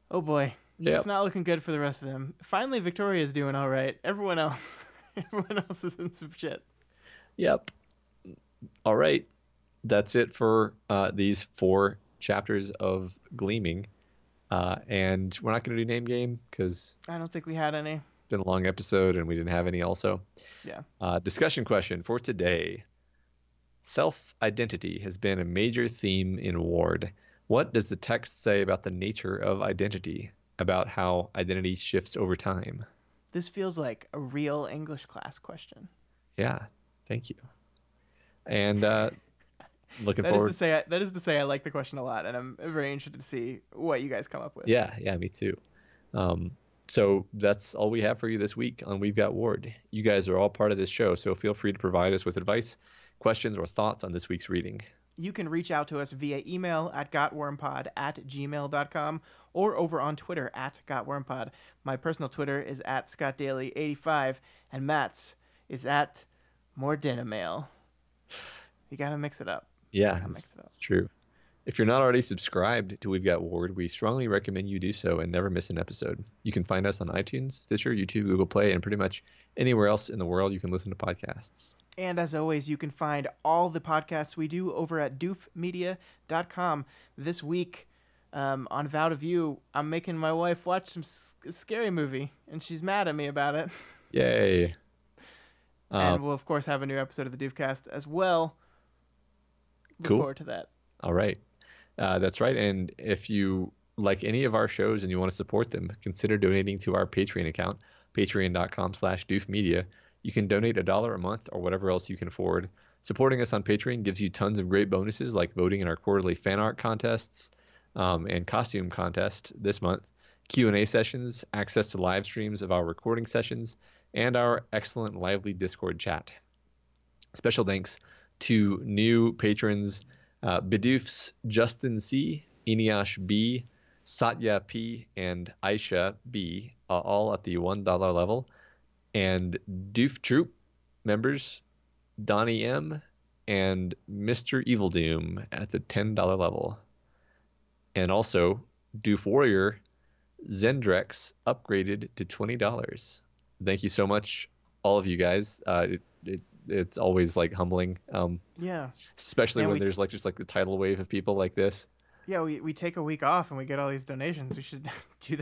S2: Oh boy, it's
S1: Yep.
S2: not looking good for the rest of them. Finally, Victoria's doing all right. Everyone else, everyone else is in some shit.
S1: Yep. All right. That's it for these 4 chapters of Gleaming. And we're not going to do name game because
S2: I
S1: it's
S2: don't think we had any.
S1: been a long episode and we didn't have any also.
S2: Yeah.
S1: Discussion question for today. Self-identity has been a major theme in Ward. What does the text say about the nature of identity, about how identity shifts over time?
S2: This feels like a real English class question.
S1: Yeah, thank you. And looking
S2: That is
S1: forward.
S2: to say, I like the question a lot, and I'm very interested to see what you guys come up with.
S1: Yeah, yeah, me too. Um, so that's all we have for you this week on We've Got Ward. You guys are all part of this show, so feel free to provide us with advice, questions, or thoughts on this week's reading.
S2: You can reach out to us via email at gotwormpod@gmail.com or over on Twitter at gotwormpod. My personal Twitter is at scottdaily85, and Matt's is at moredinamail. You gotta mix it up.
S1: Yeah,
S2: Gotta mix
S1: it's,
S2: it up.
S1: it's true. If you're not already subscribed to We've Got Ward, we strongly recommend you do so and never miss an episode. You can find us on iTunes, Stitcher, YouTube, Google Play, and pretty much anywhere else in the world you can listen to podcasts.
S2: And as always, you can find all the podcasts we do over at doofmedia.com. This week, on Vow to View, I'm making my wife watch some scary movie, and she's mad at me about it.
S1: Yay.
S2: And we'll, of course, have a new episode of the Doofcast as well. Look
S1: Cool.
S2: forward to that.
S1: All right. That's right. And if you like any of our shows and you want to support them, consider donating to our Patreon account, patreon.com/doofmedia. You can donate $1 a month or whatever else you can afford. Supporting us on Patreon gives you tons of great bonuses like voting in our quarterly fan art contests and costume contest this month, Q&A sessions, access to live streams of our recording sessions, and our excellent lively Discord chat. Special thanks to new patrons Bidoofs, Justin C, Inyash B, Satya P, and Aisha B, all at the $1 level, and Doof Troop members Donnie M and Mr. Evil Doom at the $10 level. And also Doof Warrior Zendrex upgraded to $20. Thank you so much, all of you guys. It's always like humbling,
S2: Yeah.
S1: especially
S2: And
S1: when there's like just like the tidal wave of people like this.
S2: Yeah, we take a week off and we get all these donations. We should do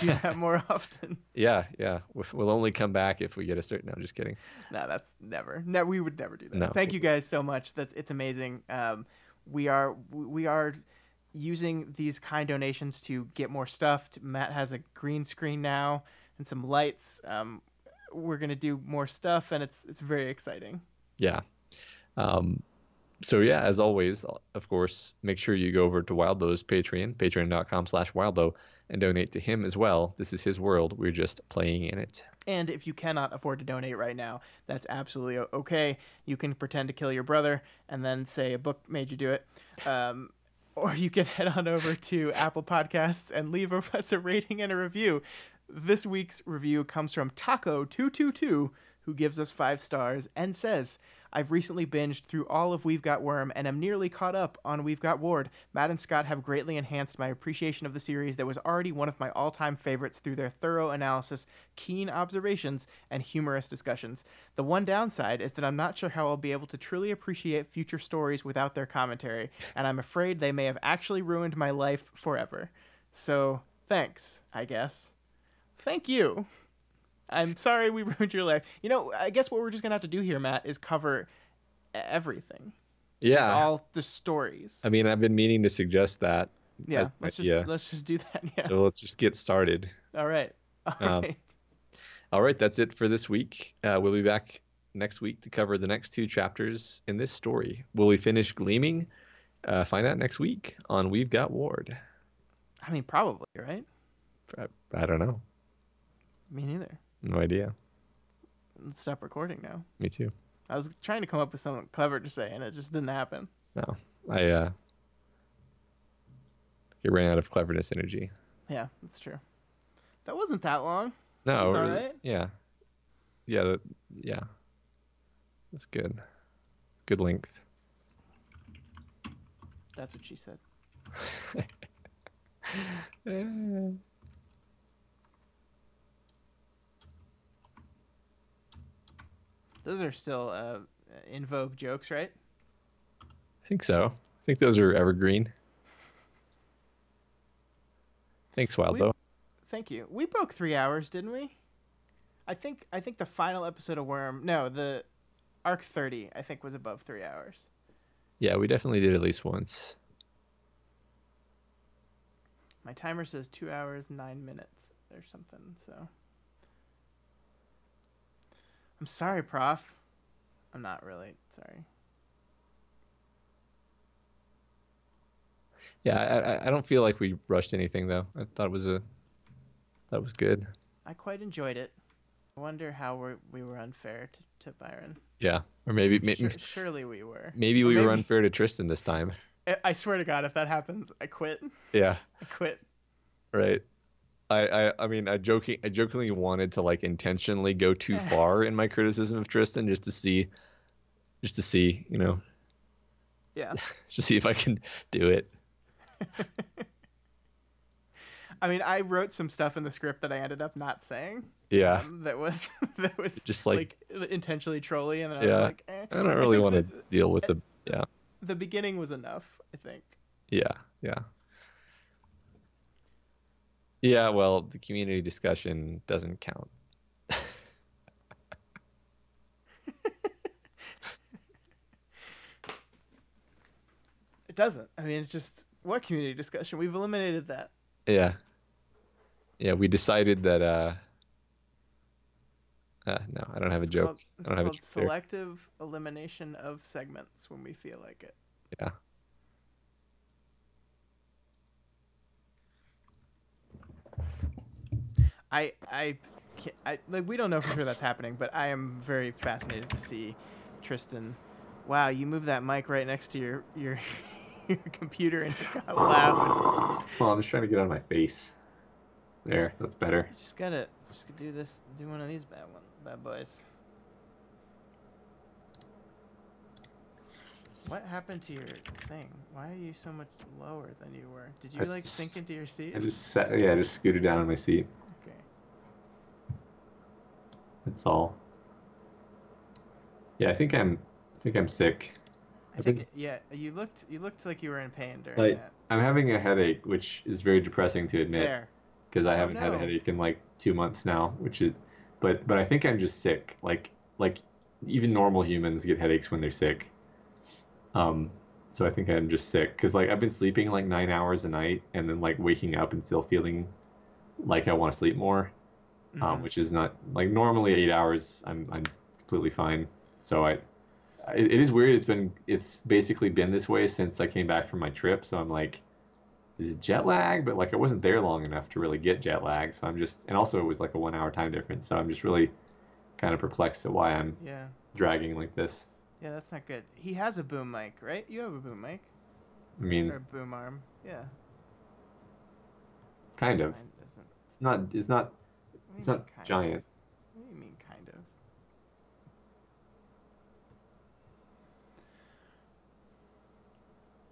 S2: that more often.
S1: Yeah, we'll only come back if we get a certain. No, I'm just kidding.
S2: No, that's never. No, we would never do that.
S1: No.
S2: Thank you guys so much. It's amazing. We are using these kind donations to get more stuff. Matt has a green screen now and some lights. We're gonna do more stuff, and it's very exciting.
S1: Yeah. So yeah, as always, of course, make sure you go over to Wildbow's Patreon, patreon.com/Wildbow, and donate to him as well. This is his world. We're just playing in it.
S2: And if you cannot afford to donate right now, that's absolutely okay. You can pretend to kill your brother and then say a book made you do it. Or you can head on over to Apple Podcasts and leave us a rating and a review. This week's review comes from Taco222, who gives us 5 stars and says, I've recently binged through all of We've Got Worm and am nearly caught up on We've Got Ward. Matt and Scott have greatly enhanced my appreciation of the series that was already one of my all-time favorites through their thorough analysis, keen observations, and humorous discussions. The one downside is that I'm not sure how I'll be able to truly appreciate future stories without their commentary, and I'm afraid they may have actually ruined my life forever. So, thanks, I guess. Thank you. I'm sorry we ruined your life. You know, I guess what we're just going to have to do here, Matt, is cover everything.
S1: Yeah.
S2: Just all the stories.
S1: I mean, I've been meaning to suggest that,
S2: Yeah,
S1: That's my idea.
S2: let's just do that. Yeah.
S1: So let's just get started.
S2: All right. All
S1: Um,
S2: right.
S1: all right, that's it for this week. We'll be back next week to cover the next two chapters in this story. Will we finish gleaming? Find out next week on We've Got Ward.
S2: I mean, probably, right?
S1: I don't know.
S2: Me neither.
S1: No idea.
S2: Let's stop recording now.
S1: Me too.
S2: I was trying to come up with something clever to say, and it just didn't happen.
S1: No, I you ran out of cleverness energy.
S2: Yeah, that's true. That wasn't that long.
S1: No,
S2: Is that right?
S1: Yeah, yeah. That's good. Good length.
S2: That's what she said. Those are still in vogue jokes, right?
S1: I think so. I think those are evergreen. Thanks, Wildbow.
S2: Thank you. We broke 3 hours, didn't we? I think the final episode of Worm, no, the Arc 30, I think was above 3 hours.
S1: Yeah, we definitely did at least once.
S2: My timer says 2 hours, 9 minutes or something, so. I'm sorry, Prof. I'm not really sorry.
S1: Yeah, I don't feel like we rushed anything though. I thought it was good.
S2: I quite enjoyed it. I wonder how we were unfair to Byron.
S1: Yeah, or maybe
S2: surely we were.
S1: Maybe we were unfair to Tristan this time.
S2: I swear to God, if that happens, I quit.
S1: Yeah,
S2: I quit.
S1: Right. I mean, I jokingly wanted to like intentionally go too far in my criticism of Tristan just to see, you know.
S2: Yeah.
S1: Just to see if I can do it.
S2: I mean, I wrote some stuff in the script that I ended up not saying.
S1: Yeah.
S2: That was
S1: just like
S2: intentionally trolly, and then I
S1: was
S2: like,
S1: I don't really want to deal with
S2: the beginning was enough, I think.
S1: Yeah. Yeah, well, the community discussion doesn't count.
S2: It doesn't. I mean, it's just what community discussion? We've eliminated that.
S1: Yeah. Yeah, we decided that no, I don't have a joke.
S2: It's called selective elimination of segments when we feel like it.
S1: Yeah.
S2: I like, we don't know for sure that's happening, but I am very fascinated to see Tristan. Wow, you moved that mic right next to your your computer and it got loud.
S1: Well, I'm just trying to get on my face. There, that's better.
S2: You just gotta do this. Do one of these bad boys. What happened to your thing? Why are you so much lower than you were? Did you like sink into your seat?
S1: I just scooted down on my seat.
S2: Okay.
S1: That's all. Yeah, I think I'm sick.
S2: You looked like you were in pain during that.
S1: I'm having a headache, which is very depressing to admit.
S2: There.
S1: Because I haven't had a headache in like 2 months now, but I think I'm just sick. Like even normal humans get headaches when they're sick. So I think I'm just sick because like I've been sleeping like 9 hours a night and then like waking up and still feeling like I want to sleep more, which is not like normally 8 hours. I'm completely fine. So it is weird. It's basically been this way since I came back from my trip. So I'm like, is it jet lag? But like I wasn't there long enough to really get jet lag. So and also it was like a 1 hour time difference. So I'm just really kind of perplexed at why I'm dragging like this.
S2: Yeah, that's not good. He has a boom mic, right? You have a boom mic.
S1: I mean,
S2: or a boom arm. Yeah.
S1: Kind of. It's not giant.
S2: What do you mean kind of?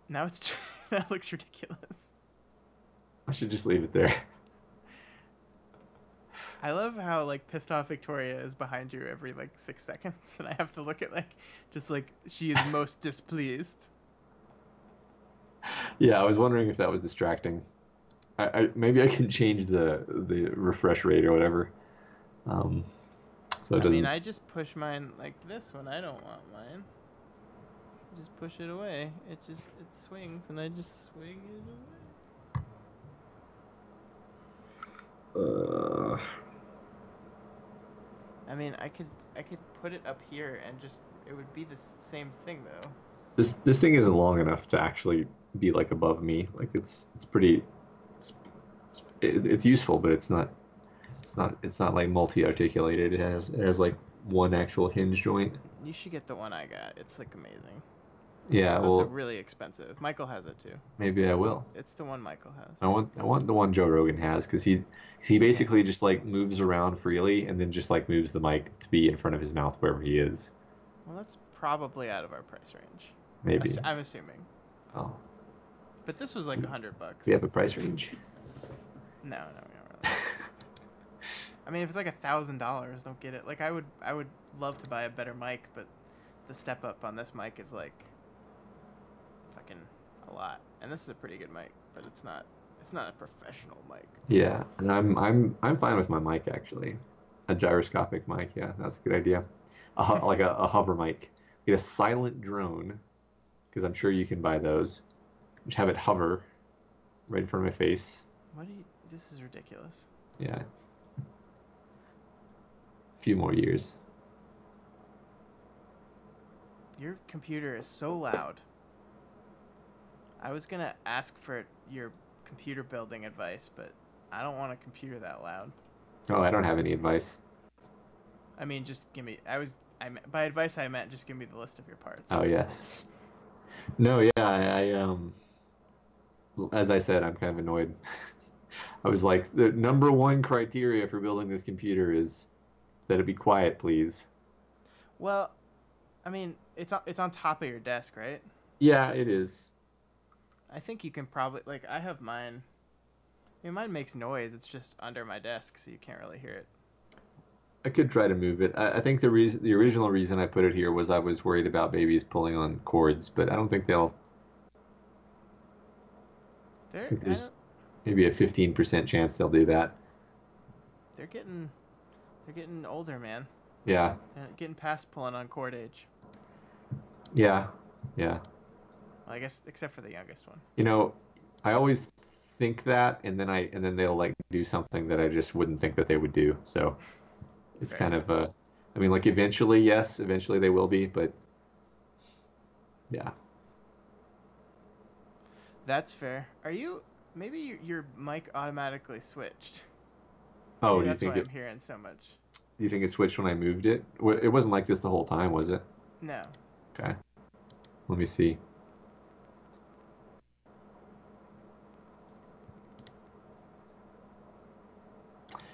S2: Now it's that looks ridiculous.
S1: I should just leave it there.
S2: I love how like pissed off Victoria is behind you every like 6 seconds, and I have to look at she is most displeased. Yeah,
S1: I was wondering if that was distracting. Maybe I can change the refresh rate or whatever. So it doesn't.
S2: I just push mine like this when I don't want mine. Just push it away. It swings, and I just swing it away. I mean, I could put it up here and just it would be the same thing though.
S1: This thing isn't long enough to actually be like above me. Like it's pretty it's useful, but it's not like multi-articulated. It has like one actual hinge joint.
S2: You should get the one I got. It's like amazing.
S1: Yeah,
S2: It's also
S1: well,
S2: really expensive. Michael has it too.
S1: maybe I will.
S2: It's the one Michael has.
S1: I want the one Joe Rogan has because he
S2: You can't.
S1: basically just like moves around freely and then just like moves the mic to be in front of his mouth wherever he is.
S2: Well, that's probably out of our price range.
S1: Maybe.
S2: I'm assuming.
S1: Oh,
S2: But this was like $100.
S1: we have a price range.
S2: No, we don't really. I mean, if it's like $1,000, don't get it. Like I would love to buy a better mic, but the step up on this mic is like fucking a lot. And this is a pretty good mic, but it's not a professional mic.
S1: Yeah, and I'm fine with my mic actually. A gyroscopic mic, yeah, that's a good idea. Like a hover mic. Get a silent drone, because I'm sure you can buy those. Just have it hover right in front of my face.
S2: This is ridiculous.
S1: Yeah. A few more years.
S2: Your computer is so loud. I was gonna ask for your computer building advice, but I don't want a computer that loud.
S1: Oh, I don't have any advice.
S2: I mean, just give me. By advice I meant just give me the list of your parts.
S1: Oh yes. No, yeah, as I said, I'm kind of annoyed. I was like, the number one criteria for building this computer is that it be quiet, please.
S2: Well, I mean, it's on top of your desk, right?
S1: Yeah, it is.
S2: I think you can probably like I have mine. I mean, mine makes noise. It's just under my desk, so you can't really hear it.
S1: I could try to move it. I think the original reason I put it here was I was worried about babies pulling on cords, but I don't think they'll. I think
S2: I
S1: there's
S2: don't,
S1: maybe a 15% chance they'll do that.
S2: they're getting older, man.
S1: Yeah,
S2: They're getting past pulling on cord age.
S1: yeah, yeah.
S2: Well, I guess except for the youngest one.
S1: You know, I always think that, and then they'll like do something that I just wouldn't think that they would do. So it's
S2: Fair.
S1: kind of I mean, like eventually, yes, eventually they will be, but yeah.
S2: That's fair. Are you? Maybe your mic automatically switched.
S1: Oh,
S2: Maybe that's why I'm hearing so much.
S1: do you think it switched when I moved it? It wasn't like this the whole time, was it?
S2: No.
S1: Okay, let me see.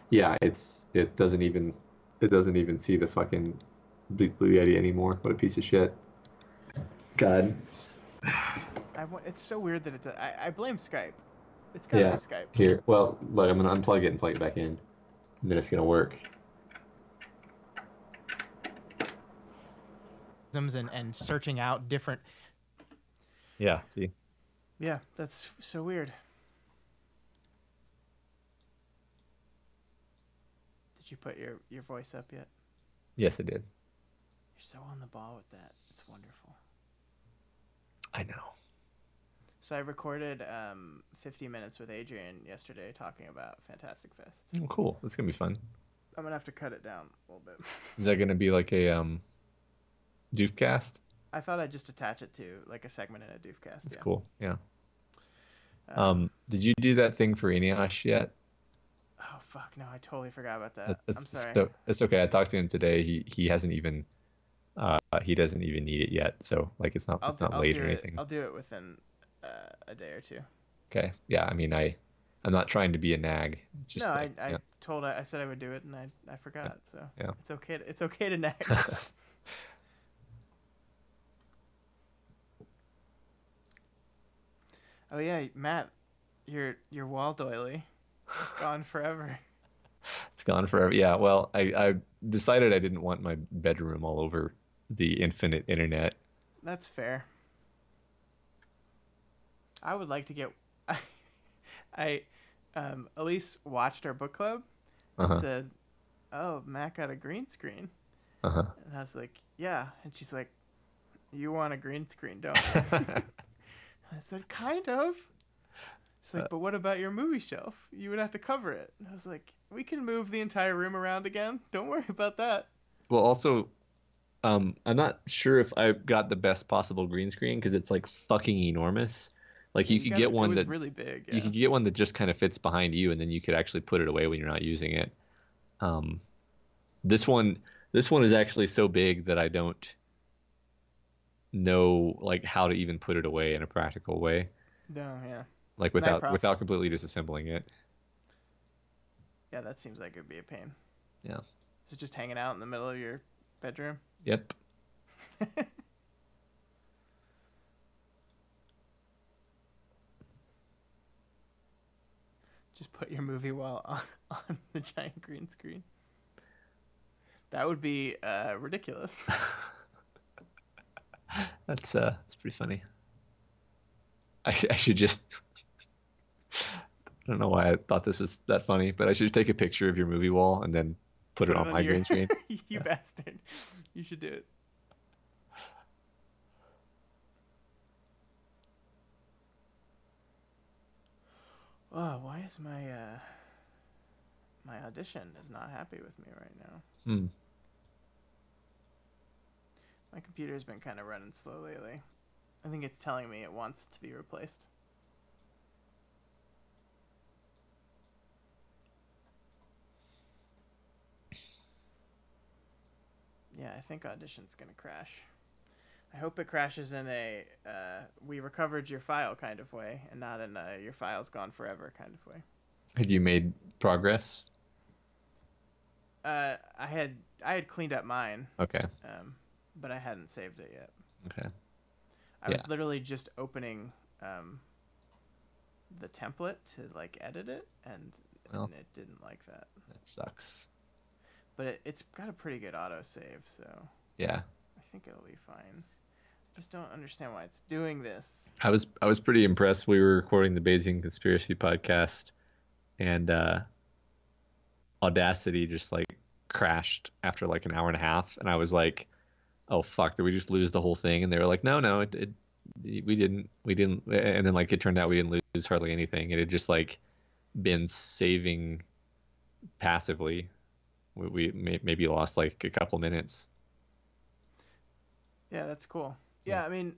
S1: Yeah, it doesn't even see the fucking Blue Yeti anymore. What a piece of shit. God.
S2: It's so weird that it's. I blame Skype. It's gotta be
S1: Yeah.
S2: Skype.
S1: Here. Well, look, I'm gonna unplug it and plug it back in, and then it's gonna work.
S2: And searching out different.
S1: Yeah. See.
S2: Yeah, that's so weird. Did you put your voice up yet?
S1: Yes, it did.
S2: You're so on the ball with that. It's wonderful.
S1: I know.
S2: So I recorded 50 minutes with Adrian yesterday talking about Fantastic Fest.
S1: Oh, cool. That's gonna be fun.
S2: I'm gonna have to cut it down a little bit.
S1: Is that gonna be like a Doofcast?
S2: I thought I'd just attach it to like a segment in a Doofcast.
S1: That's
S2: Yeah.
S1: cool. Yeah.
S2: Um,
S1: Did you do that thing for Eneasz yet?
S2: oh fuck no, I totally forgot about that. I'm sorry.
S1: It's okay. I talked to him today. He hasn't even he doesn't even need it yet. So like it's not late or anything.
S2: I'll do it within a day or two.
S1: Okay. Yeah. I mean I'm not trying to be a nag. It's just
S2: No,
S1: like,
S2: I said I would do it and I forgot. So
S1: Yeah.
S2: it's okay to nag. Oh yeah, Matt, your wall doily, it's gone forever.
S1: It's gone forever. Yeah. Well, I decided I didn't want my bedroom all over the infinite internet.
S2: That's fair. I would like to get. I Elise watched our book club and
S1: Uh-huh.
S2: said, "Oh, Matt got a green screen,"
S1: Uh-huh.
S2: and I was like, "Yeah," and she's like, "You want a green screen, don't you?" I said, "Kind of." She's like, but what about your movie shelf? You would have to cover it. And I was like, we can move the entire room around again. Don't worry about that.
S1: Well, also, I'm not sure if I got the best possible green screen because it's like fucking enormous. Like
S2: Yeah,
S1: you
S2: you
S1: could
S2: got
S1: get
S2: it. It
S1: one
S2: was
S1: that
S2: really big.
S1: you
S2: Yeah.
S1: could get one that just kind of fits behind you, and then you could actually put it away when you're not using it. Um, this one, this one is actually so big that I don't know like how to even put it away in a practical way,
S2: No, yeah.
S1: like
S2: Night
S1: without
S2: prof.
S1: without completely disassembling it.
S2: Yeah, that seems like it'd be a pain.
S1: Yeah.
S2: Is it just hanging out in the middle of your bedroom?
S1: Yep.
S2: Just put your movie wall on the giant green screen. That would be ridiculous.
S1: That's pretty funny. I should just I don't know why I thought this was that funny, but I should take a picture of your movie wall and then put it
S2: Put it
S1: on
S2: on
S1: my
S2: your.
S1: green screen.
S2: You
S1: Yeah.
S2: bastard. You should do it. Oh, why is my audition is not happy with me right now?
S1: Hmm.
S2: My computer's been kind of running slow lately. I think it's telling me it wants to be replaced. Yeah, I think Audition's gonna crash. I hope it crashes in a we recovered your file kind of way, and not in a your file's gone forever kind of way.
S1: Had you made progress?
S2: I had cleaned up mine,
S1: Okay.
S2: but I hadn't saved it yet.
S1: Okay.
S2: I
S1: Yeah.
S2: was literally just opening the template to like edit it, and
S1: Well,
S2: it didn't like that.
S1: that sucks.
S2: But it's got a pretty good autosave, so
S1: Yeah.
S2: I think it'll be fine. Just don't understand why it's doing this.
S1: I was pretty impressed. We were recording the Bayesian Conspiracy podcast, and Audacity just like crashed after like an hour and a half, and I was like, "Oh fuck, did we just lose the whole thing?" And they were like, "No, no, we didn't." And then like it turned out we didn't lose hardly anything. It had just like been saving passively. We maybe lost like a couple minutes.
S2: Yeah, that's cool.
S1: Yeah.
S2: Yeah, I mean,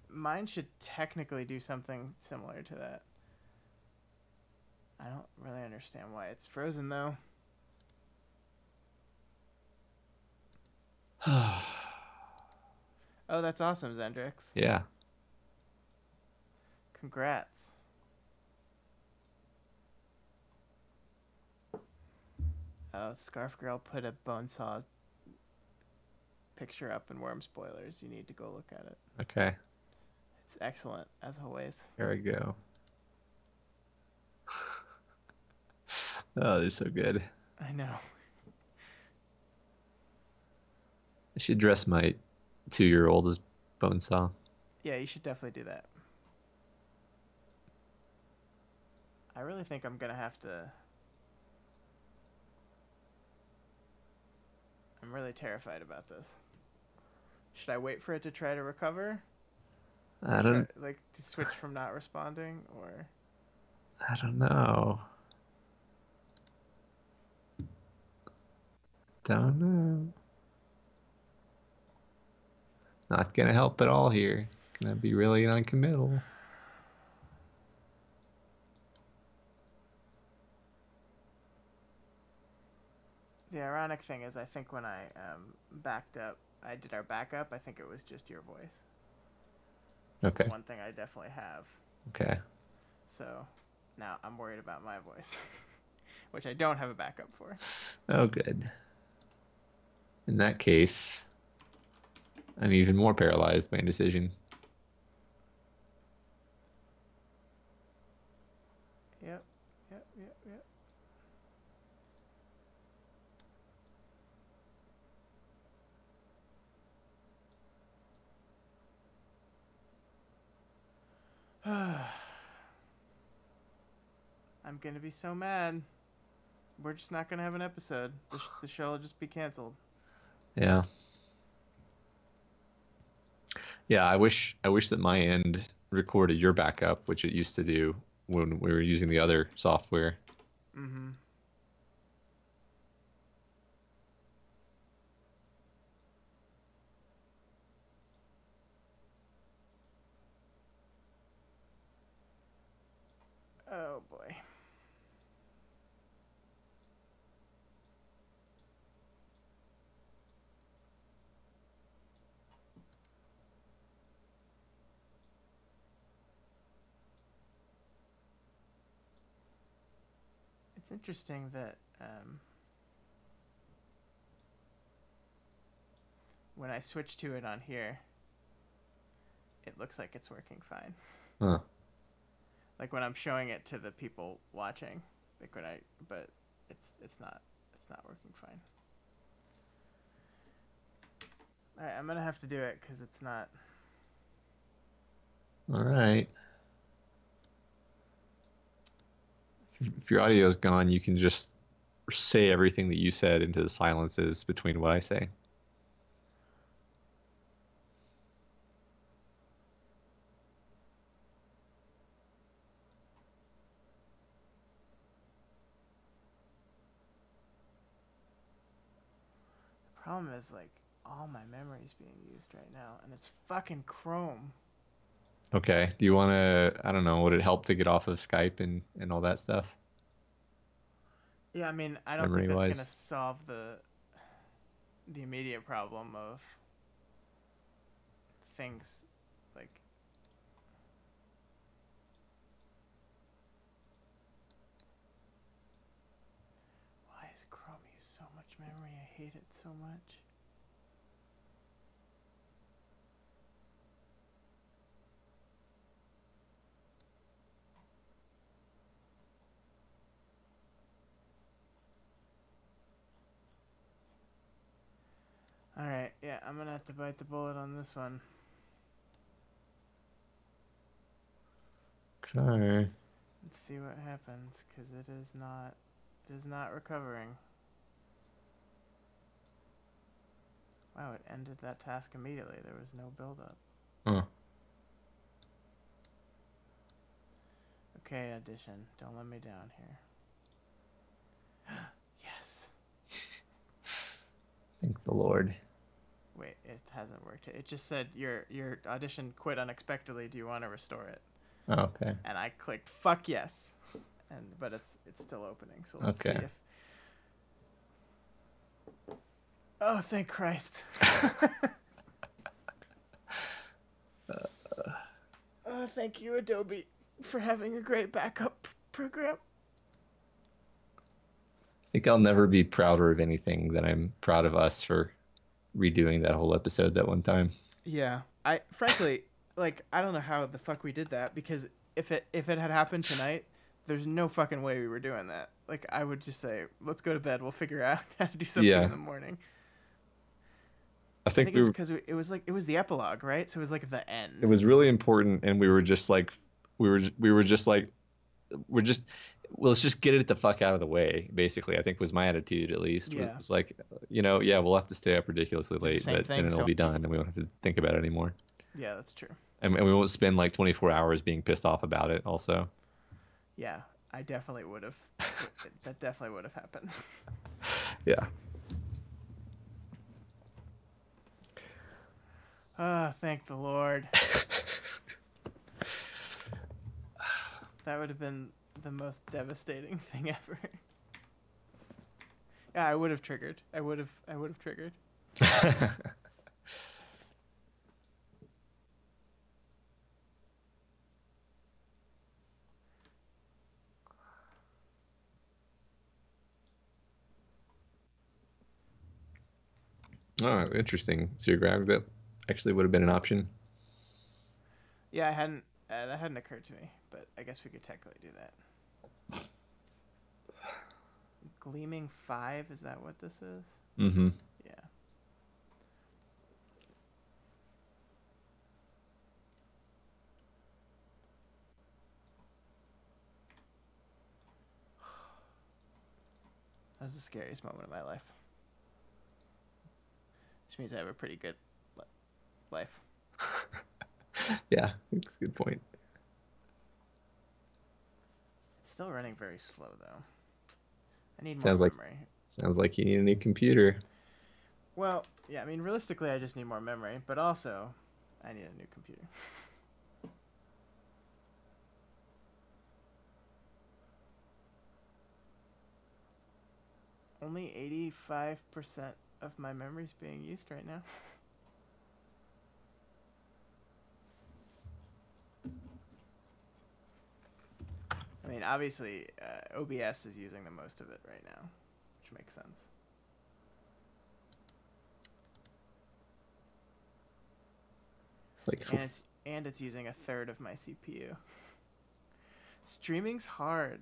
S2: mine should technically do something similar to that. I don't really understand why it's frozen though. Oh, that's awesome, Zendrix.
S1: Yeah.
S2: Congrats. Scarf Girl put a Bonesaw picture up in Worm Spoilers. You need to go look at it.
S1: Okay.
S2: It's excellent, as always.
S1: Here we go. Oh, they're so good.
S2: I know.
S1: I should dress my 2-year-old as Bonesaw.
S2: Yeah, you should definitely do that. I really think I'm gonna have to. I'm really terrified about this. Should I wait for it to try to recover?
S1: I don't
S2: Like to switch from not responding, or
S1: I don't know. Don't know. Not gonna help at all here. Gonna be really noncommittal.
S2: the ironic thing is, I think when I backed up, I did our backup. I think it was just your voice. Which is
S1: Okay.
S2: the one thing I definitely have.
S1: Okay.
S2: So now I'm worried about my voice, which I don't have a backup for.
S1: Oh, good. In that case, I'm even more paralyzed by indecision.
S2: Yep, yep, yep, yep. I'm gonna be so mad. We're just not gonna have an episode. The show will just be canceled.
S1: Yeah. Yeah, I wish that my end recorded your backup, which it used to do, when we were using the other software.
S2: Mm-hmm. Oh boy. It's interesting that when I switch to it on here, it looks like it's working fine.
S1: Huh.
S2: Like when I'm showing it to the people watching, but it's not working fine. All right, I'm gonna have to do it because it's not.
S1: All right. If your audio is gone, you can just say everything that you said into the silences between what I say.
S2: The problem is like all my memory's being used right now, and it's fucking Chrome.
S1: Okay. Do you want to, I don't know, would it help to get off of Skype and all that stuff,
S2: Yeah, I mean, I don't think
S1: memory
S2: that's gonna
S1: wise?
S2: solve the immediate problem of things like. Why is Chrome use so much memory? I hate it so much. All right, yeah, I'm gonna have to bite the bullet on this one.
S1: Okay.
S2: Let's see what happens, because it is not recovering. Wow, it ended that task immediately. There was no buildup.
S1: Huh.
S2: Okay, Audition, don't let me down here. Yes.
S1: Thank the Lord.
S2: Wait, it hasn't worked. It just said your Audition quit unexpectedly. Do you want to restore it?
S1: Oh, okay.
S2: And I clicked fuck yes, but it's still opening. So let's see
S1: Okay.
S2: if. Oh, thank Christ. Oh, thank you, Adobe, for having a great backup program.
S1: I think I'll never be prouder of anything than I'm proud of us for redoing that whole episode that one time.
S2: Yeah, I frankly like I don't know how the fuck we did that because if it had happened tonight, there's no fucking way we were doing that. Like I would just say, let's go to bed. We'll figure out how to do something in
S1: Yeah.
S2: the morning.
S1: I
S2: I
S1: think
S2: think it was because it was the epilogue, right? So it was like the
S1: it
S2: end.
S1: was really important, and we were just like, we were just like, we're just, well, let's just get it the fuck out of the way. Basically, I think was my attitude at least.
S2: Yeah,
S1: Was like, yeah, we'll have to stay up ridiculously
S2: did the
S1: late,
S2: same
S1: but then
S2: thing.
S1: it'll
S2: So
S1: be done, and we won't have to think about it anymore.
S2: yeah, that's true.
S1: And we won't spend like 24 hours being pissed off about it. Also,
S2: Yeah, I definitely would have. That definitely would have happened.
S1: yeah.
S2: Ah, thank the Lord. That would have been the most devastating thing ever. Yeah, I would have triggered. I would have triggered.
S1: Oh, interesting. So you're glad that actually would have been an option.
S2: Yeah, I hadn't. That hadn't occurred to me, but I guess we could technically do that. Gleaming 5, is that what this is?
S1: Mm-hmm.
S2: Yeah. That was the scariest moment of my life. Which means I have a pretty good life.
S1: Yeah, that's a good point.
S2: still running very slow though. I need more
S1: Sounds like
S2: memory.
S1: sounds like you need a new computer.
S2: Well, yeah, I mean, realistically, I just need more memory, but also, I need a new computer. Only 85% of my memory is being used right now. I mean, obviously, OBS is using the most of it right now, which makes sense.
S1: It's like
S2: And it's using a third of my CPU. Streaming's hard.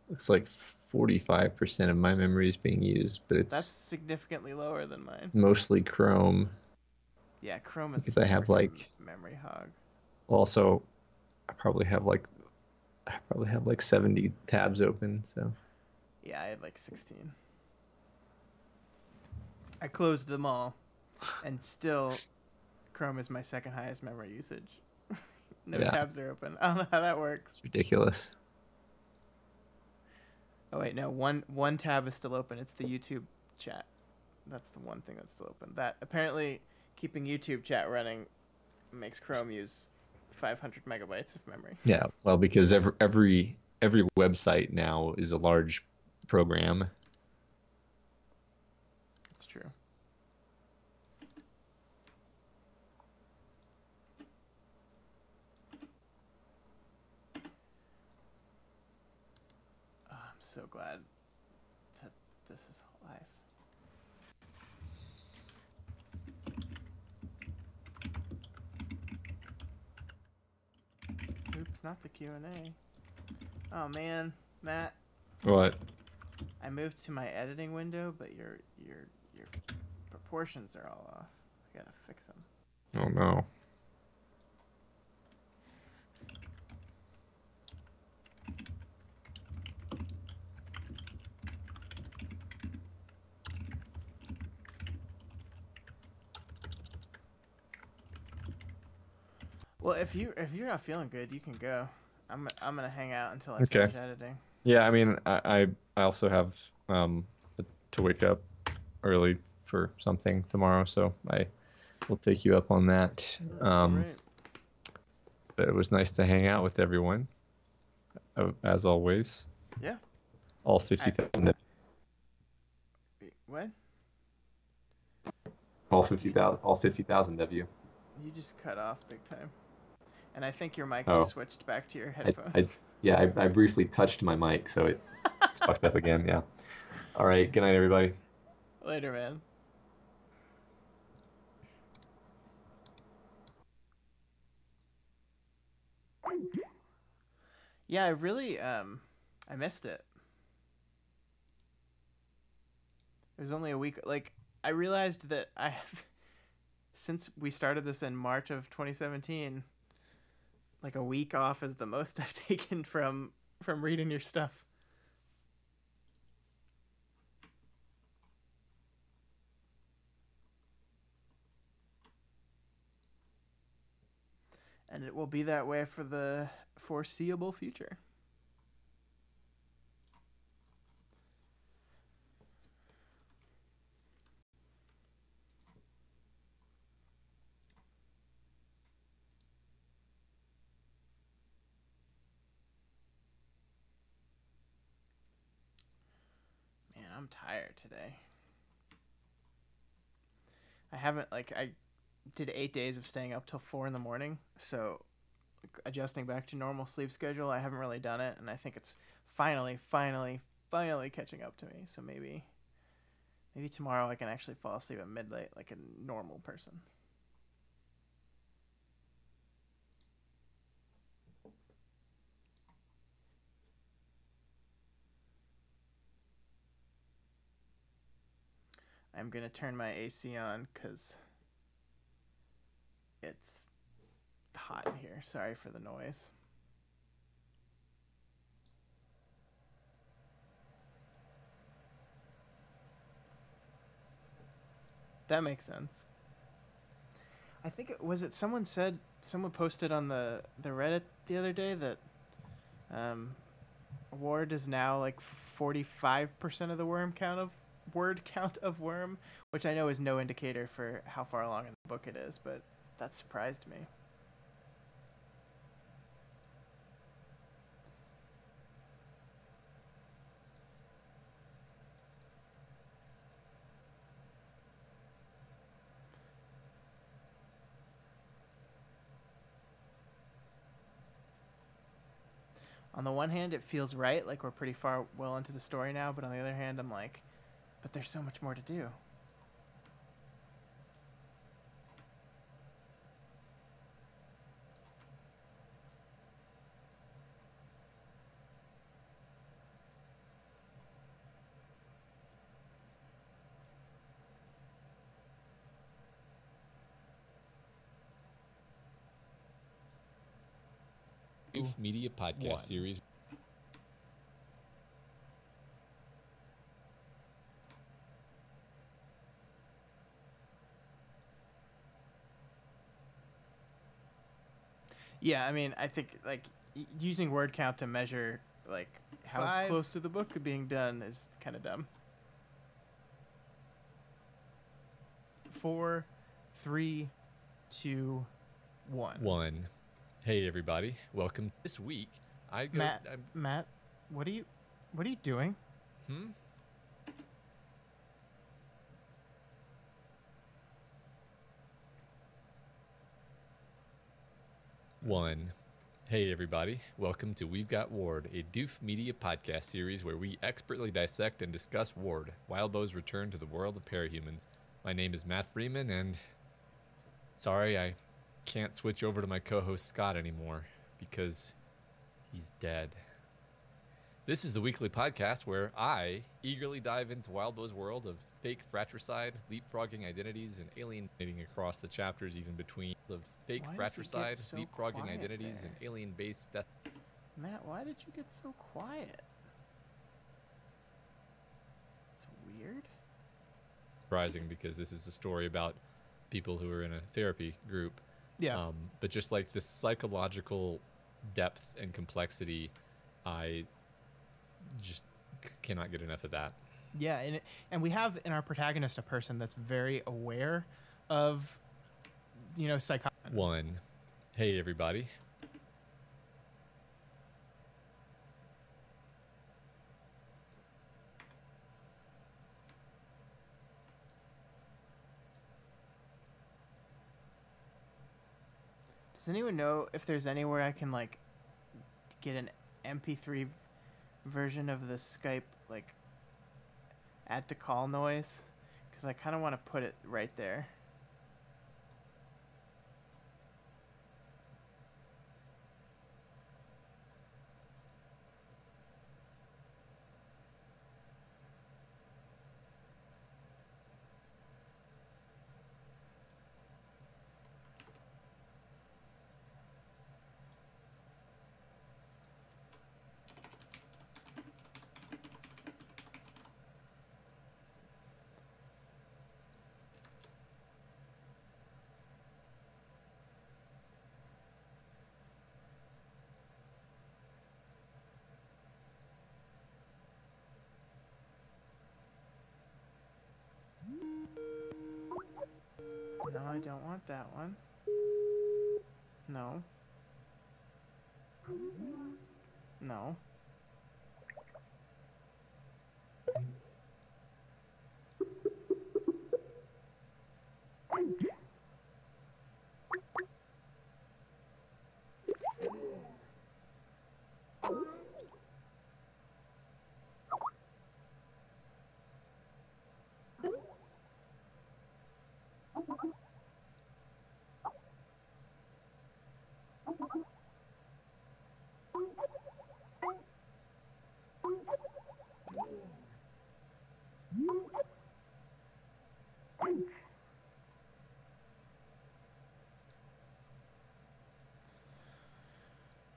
S1: looks like 45% of my memory is being used, but
S2: That's
S1: it's
S2: significantly lower than mine.
S1: mostly Chrome
S2: Yeah, Chrome is
S1: because
S2: a
S1: I have
S2: freaking
S1: like
S2: memory hog.
S1: also I probably have like 70 tabs open, so
S2: Yeah, I had like 16. I closed them all, and still, Chrome is my second highest memory usage. No
S1: yeah,
S2: tabs are open. I don't know how that works.
S1: it's ridiculous.
S2: Oh wait, no, one tab is still open. It's the YouTube chat. That's the one thing that's still open. That apparently keeping YouTube chat running makes Chrome use 500 megabytes of memory.
S1: Yeah, well, because every website now is a large program.
S2: That's true. Oh, I'm so glad that this is live. Oops, not the Q&A. Oh man, Matt,
S1: What?
S2: I moved to my editing window, but your proportions are all off. I gotta fix them.
S1: Oh no.
S2: Well, if you're not feeling good, you can go. I'm gonna hang out until I
S1: Okay.
S2: finish editing.
S1: Yeah, I mean, I also have to wake up early for something tomorrow, so I will take you up on that.
S2: All right.
S1: But it was nice to hang out with everyone, as always.
S2: Yeah.
S1: All 50,000.
S2: What?
S1: All 50,000 of you.
S2: You just cut off big time. And I think your mic
S1: Oh.
S2: just switched back to your headphones.
S1: I briefly touched my mic, so it's fucked up again. Yeah. All right. Good night, everybody.
S2: Later, man. Yeah, I really I missed it. It was only a week. Like, I realized that I have, since we started this in March of 2017, like a week off is the most I've taken from reading your stuff. And it will be that way for the foreseeable future. Man, I'm tired today. I haven't, I did 8 days of staying up till 4 in the morning, so adjusting back to normal sleep schedule, I haven't really done it, and I think it's finally catching up to me. So maybe tomorrow I can actually fall asleep at midnight like a normal person. I'm gonna turn my AC on because it's hot in here. Sorry for the noise. That makes sense. I think it someone posted on the Reddit the other day that Um, Ward is now like 45% of the word count of worm, which I know is no indicator for how far along in the book it is, but that surprised me. On the one hand, it feels right, like we're pretty far well into the story now, but on the other hand, I'm like, but there's so much more to do.
S3: Goof Media Podcast Series.
S2: Yeah, I mean, I think like using word count to measure like how close to the book being done is kind of dumb. 4, 3, 2, 1.
S3: Hey everybody, welcome. This week,
S2: Matt, what are you doing?
S3: Hey everybody, welcome to We've Got Ward, a Doof Media podcast series where we expertly dissect and discuss Ward, Wildbow's return to the world of parahumans. My name is Matt Freeman, and sorry I can't switch over to my co-host Scott anymore because he's dead. This is the weekly podcast where I eagerly dive into Wildbow's world of fake fratricide, leapfrogging identities, and alienating across the chapters even between of fake fratricide, leapfrogging identities, and alien-based death.
S2: Matt, why did you get so quiet? It's weird.
S3: Surprising because this is a story about people who are in a therapy group.
S2: Yeah.
S3: But just like the psychological depth and complexity, I just cannot get enough of that.
S2: Yeah, and we have in our protagonist a person that's very aware of, psychology.
S3: Hey everybody.
S2: Does anyone know if there's anywhere I can like get an MP3 version of the Skype like add to call noise? Because I kind of want to put it right there. No, I don't want that one. No. No.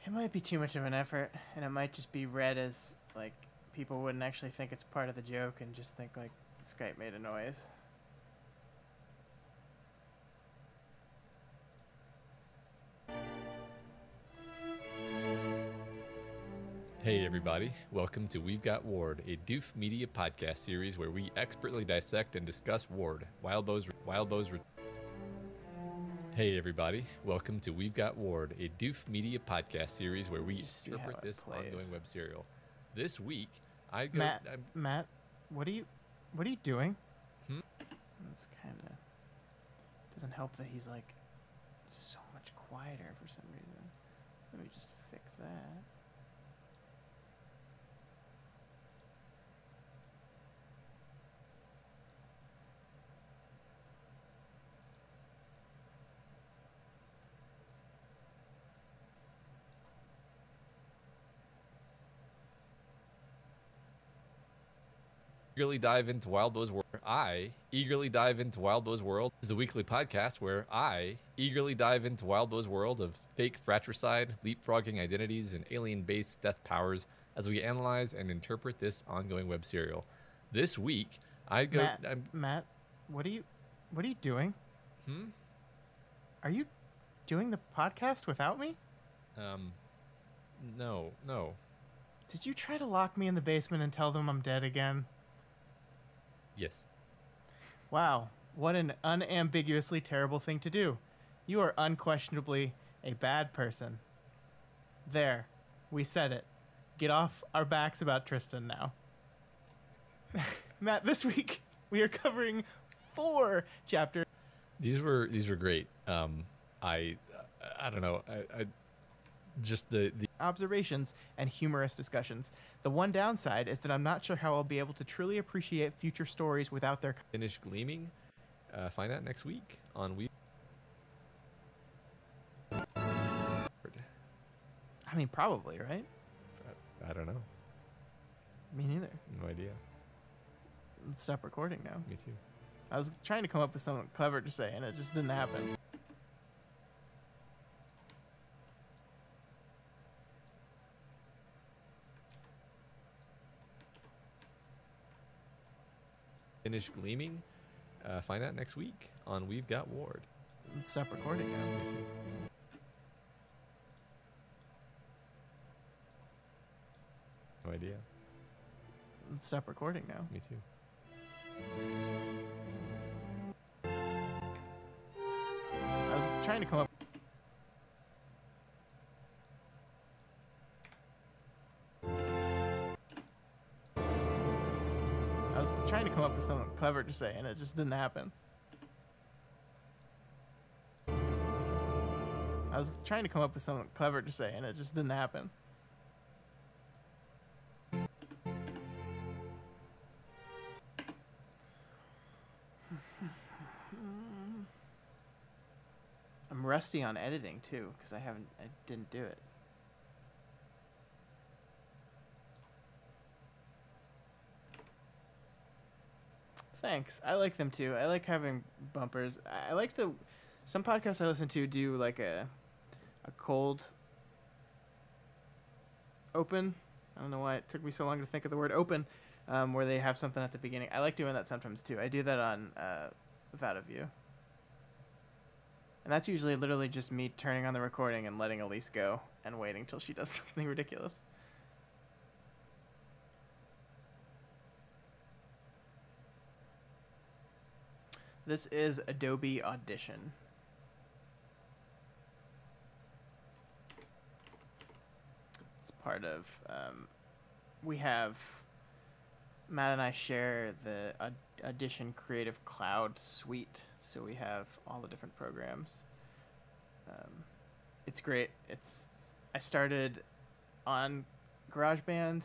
S2: It might be too much of an effort, and it might just be read as, like, people wouldn't actually think it's part of the joke and just think, like, Skype made a noise.
S3: Hey everybody, welcome to We've Got Ward, a Doof Media podcast series where we expertly dissect and discuss Ward, Hey everybody, welcome to We've Got Ward, a Doof Media podcast series where we
S2: Just see how
S3: interpret
S2: it
S3: this
S2: plays.
S3: ongoing web serial. This week,
S2: Matt, what are you doing?
S3: Hmm?
S2: It's kind of doesn't help that he's like so much quieter for some reason. Let me just fix that.
S3: eagerly dive into Wildbow's world. I eagerly dive into Wildbow's world. This is a weekly podcast where I eagerly dive into Wildbow's world of fake fratricide, leapfrogging identities, and alien-based death powers as we analyze and interpret this ongoing web serial. This week,
S2: Matt, what are you doing?
S3: Hmm?
S2: Are you doing the podcast without me?
S3: No.
S2: Did you try to lock me in the basement and tell them I'm dead again?
S3: Yes.
S2: Wow, what an unambiguously terrible thing to do. You are unquestionably a bad person. There, we said it. Get off our backs about Tristan now. Matt, this week we are covering 4 chapters.
S1: These were great. I don't know. I just the
S2: Observations and humorous discussions. The one downside is that I'm not sure how I'll be able to truly appreciate future stories without their
S3: Finish gleaming. Find out next week on We.
S2: I mean, probably, right?
S1: I don't know.
S2: Me neither.
S1: No idea.
S2: Let's stop recording now.
S1: Me too.
S2: I was trying to come up with something clever to say, and it just didn't happen.
S3: Finish gleaming. Find out next week on We've Got Ward.
S2: Let's stop recording now.
S3: Me too. No idea.
S2: Let's stop recording now.
S3: Me too.
S2: I was trying to come up. I was trying to come up with something clever to say, and it just didn't happen. I was trying to come up with something clever to say, and it just didn't happen. I'm rusty on editing too, because I didn't do it. Thanks. I like them too. I like having bumpers. I like some podcasts I listen to do like a cold open. I don't know why it took me so long to think of the word open, where they have something at the beginning. I like doing that sometimes too. I do that on Without a View. And that's usually literally just me turning on the recording and letting Elise go and waiting till she does something ridiculous. This is Adobe Audition. It's part of, we have, Matt and I share the Audition Creative Cloud suite, so we have all the different programs. It's great. I started on GarageBand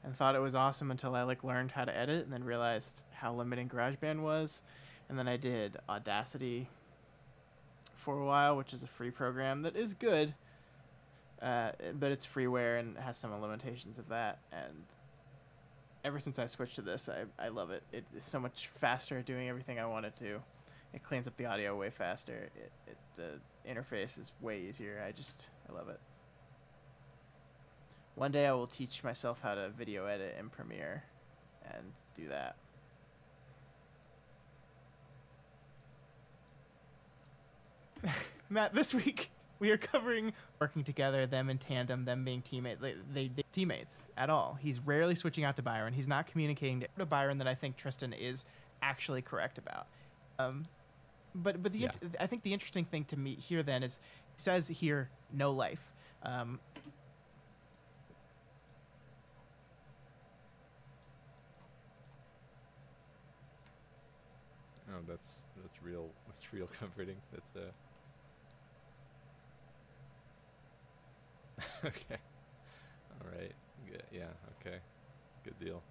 S2: and thought it was awesome until I learned how to edit and then realized how limiting GarageBand was. And then I did Audacity for a while, which is a free program that is good, but it's freeware and has some limitations of that. And ever since I switched to this, I love it. It's so much faster at doing everything I want it to. It cleans up the audio way faster. The interface is way easier. I love it. One day I will teach myself how to video edit in Premiere and do that. Matt, this week We are covering working together, them in tandem, them being they teammates at all. He's rarely switching out to Byron. He's not communicating to Byron that I think Tristan is actually correct about. I think the interesting thing to me here then is it says here no life.
S3: Oh, that's real. That's real comforting. That's okay. All right. Yeah. Okay. Good deal.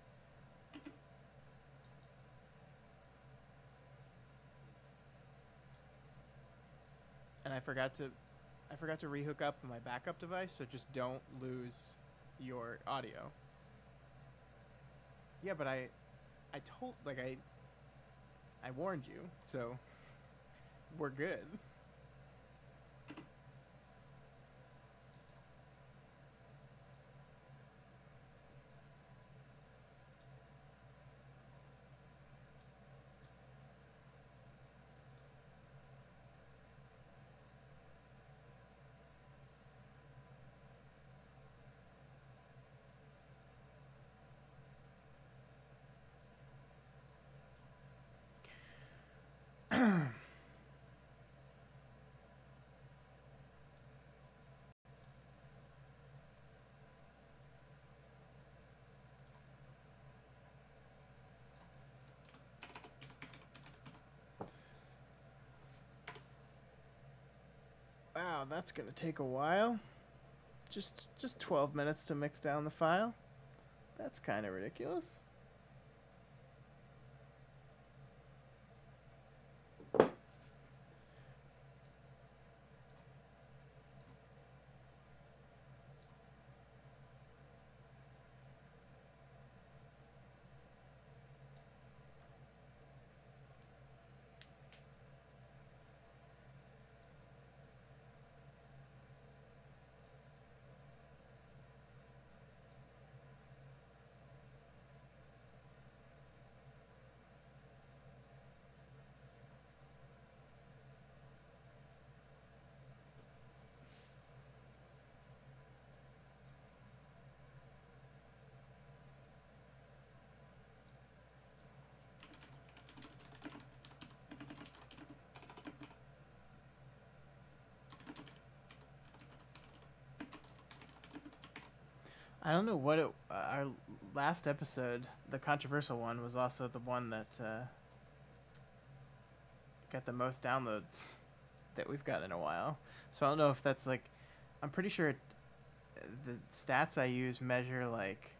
S2: And I forgot to rehook up my backup device, so just don't lose your audio. Yeah, but I warned you, so we're good. Wow, that's gonna take a while. Just 12 minutes to mix down the file. That's kind of ridiculous. I don't know what our last episode, the controversial one, was also the one that got the most downloads that we've got in a while. So I don't know if that's like, I'm pretty sure the stats I use measure like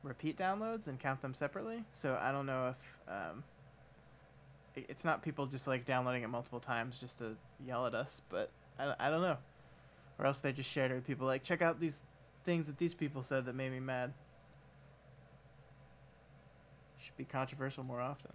S2: repeat downloads and count them separately. So I don't know if it's not people just like downloading it multiple times just to yell at us, but I don't know. Or else they just shared it with people like, check out these things that these people said that made me mad. Should be controversial more often.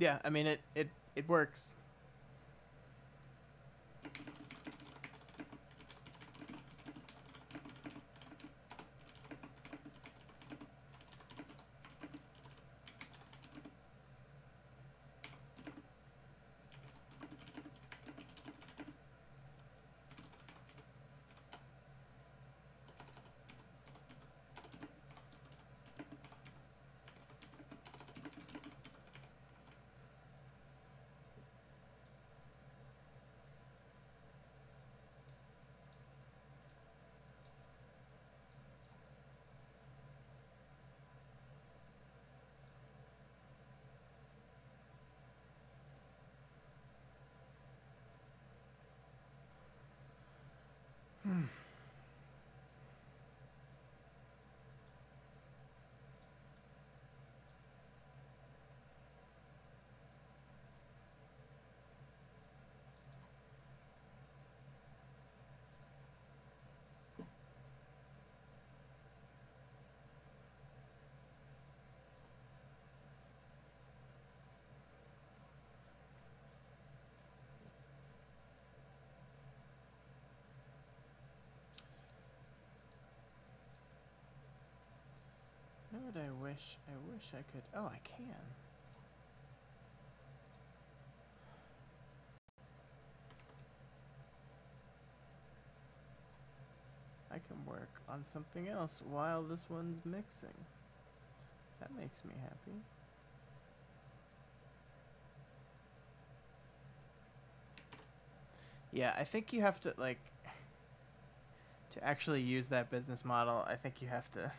S2: Yeah, I mean it works. What would I wish? I wish I could. Oh, I can. I can work on something else while this one's mixing. That makes me happy. Yeah, I think you have to, like, to actually use that business model, I think you have to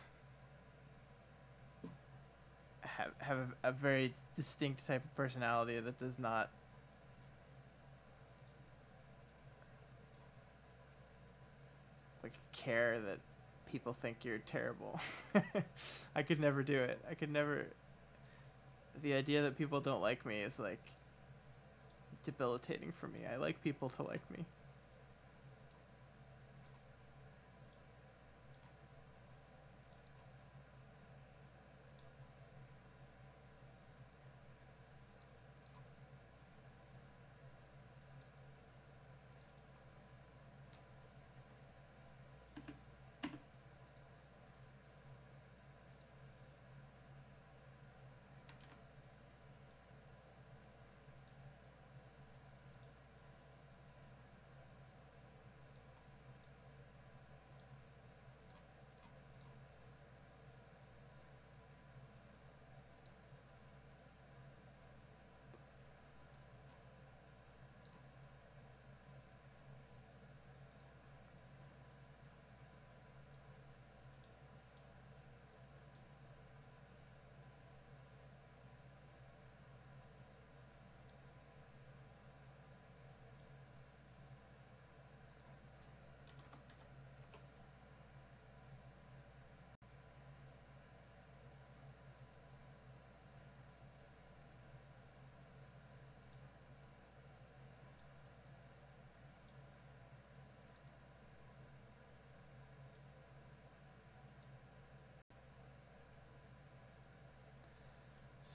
S2: have a very distinct type of personality that does not like care that people think you're terrible. I could never do it. I could never. The idea that people don't like me is like debilitating for me. I like people to like me.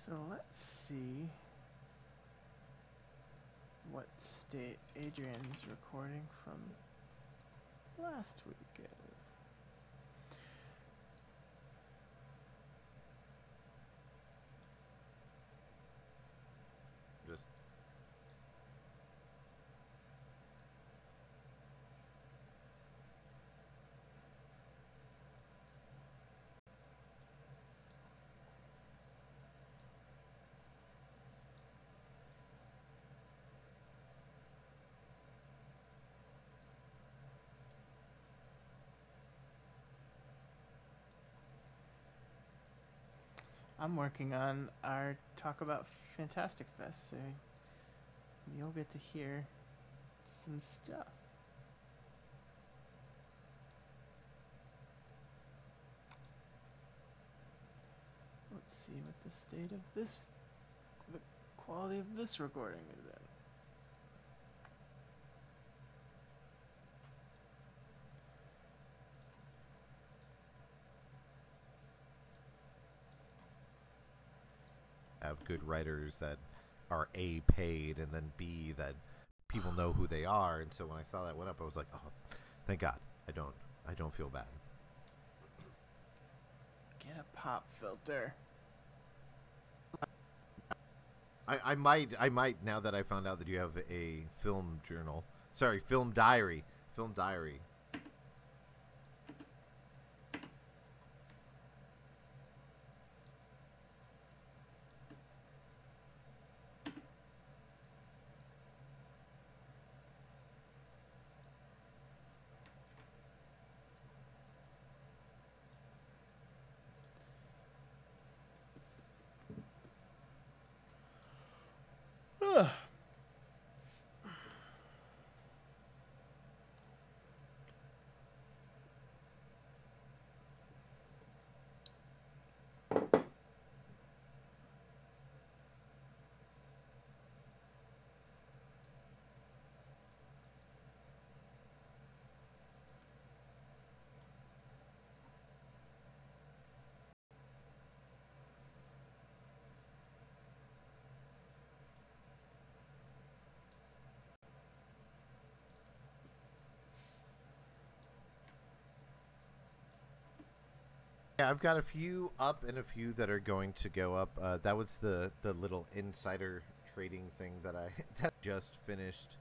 S2: So let's see what state Adrian's recording from last week is.
S4: Just
S2: I'm working on our talk about Fantastic Fest, so you'll get to hear some stuff. Let's see what the state of this, the quality of this recording is in.
S4: have good writers that are A, paid, and then B, that people know who they are. And so when I saw that went up, I was like, oh, thank God. I don't feel bad.
S2: Get a pop filter.
S4: I might now that I found out that you have a film journal. Sorry, film diary. Film diary. Yeah, I've got a few up and a few that are going to go up. That was the little insider trading thing that I that just finished,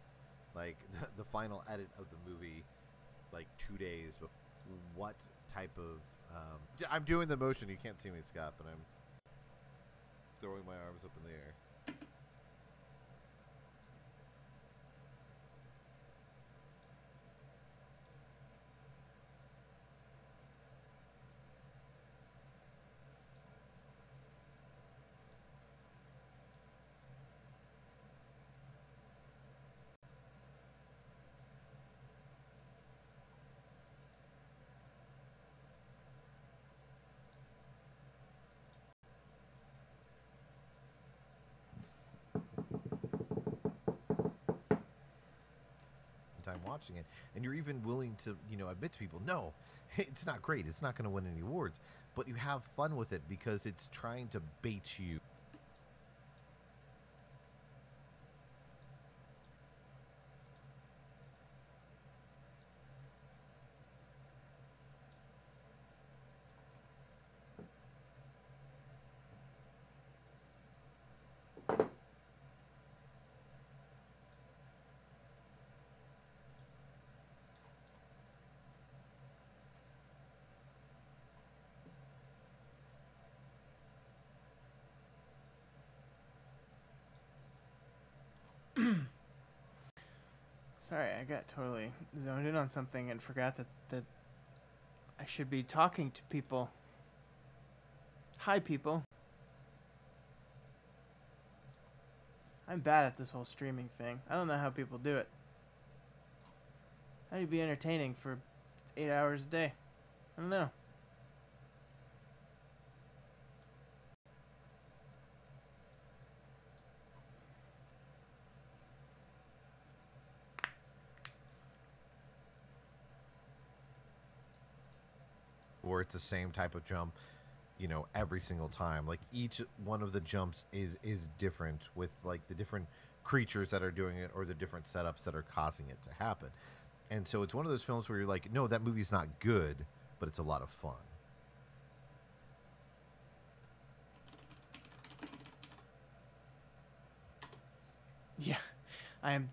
S4: like the final edit of the movie, like 2 days. But what type of I'm doing the motion. You can't see me, Scott, but I'm throwing my arms up in the air. Time watching it, and you're even willing to admit to people, no, it's not great, it's not going to win any awards, but you have fun with it because it's trying to bait you.
S2: Sorry, I got totally zoned in on something and forgot that I should be talking to people. Hi, people. I'm bad at this whole streaming thing. I don't know how people do it. How do you be entertaining for 8 hours a day? I don't know.
S4: Or it's the same type of jump, every single time. Like each one of the jumps is different with like the different creatures that are doing it or the different setups that are causing it to happen. And so it's one of those films where you're like, no, that movie's not good, but it's a lot of fun.
S2: Yeah, I am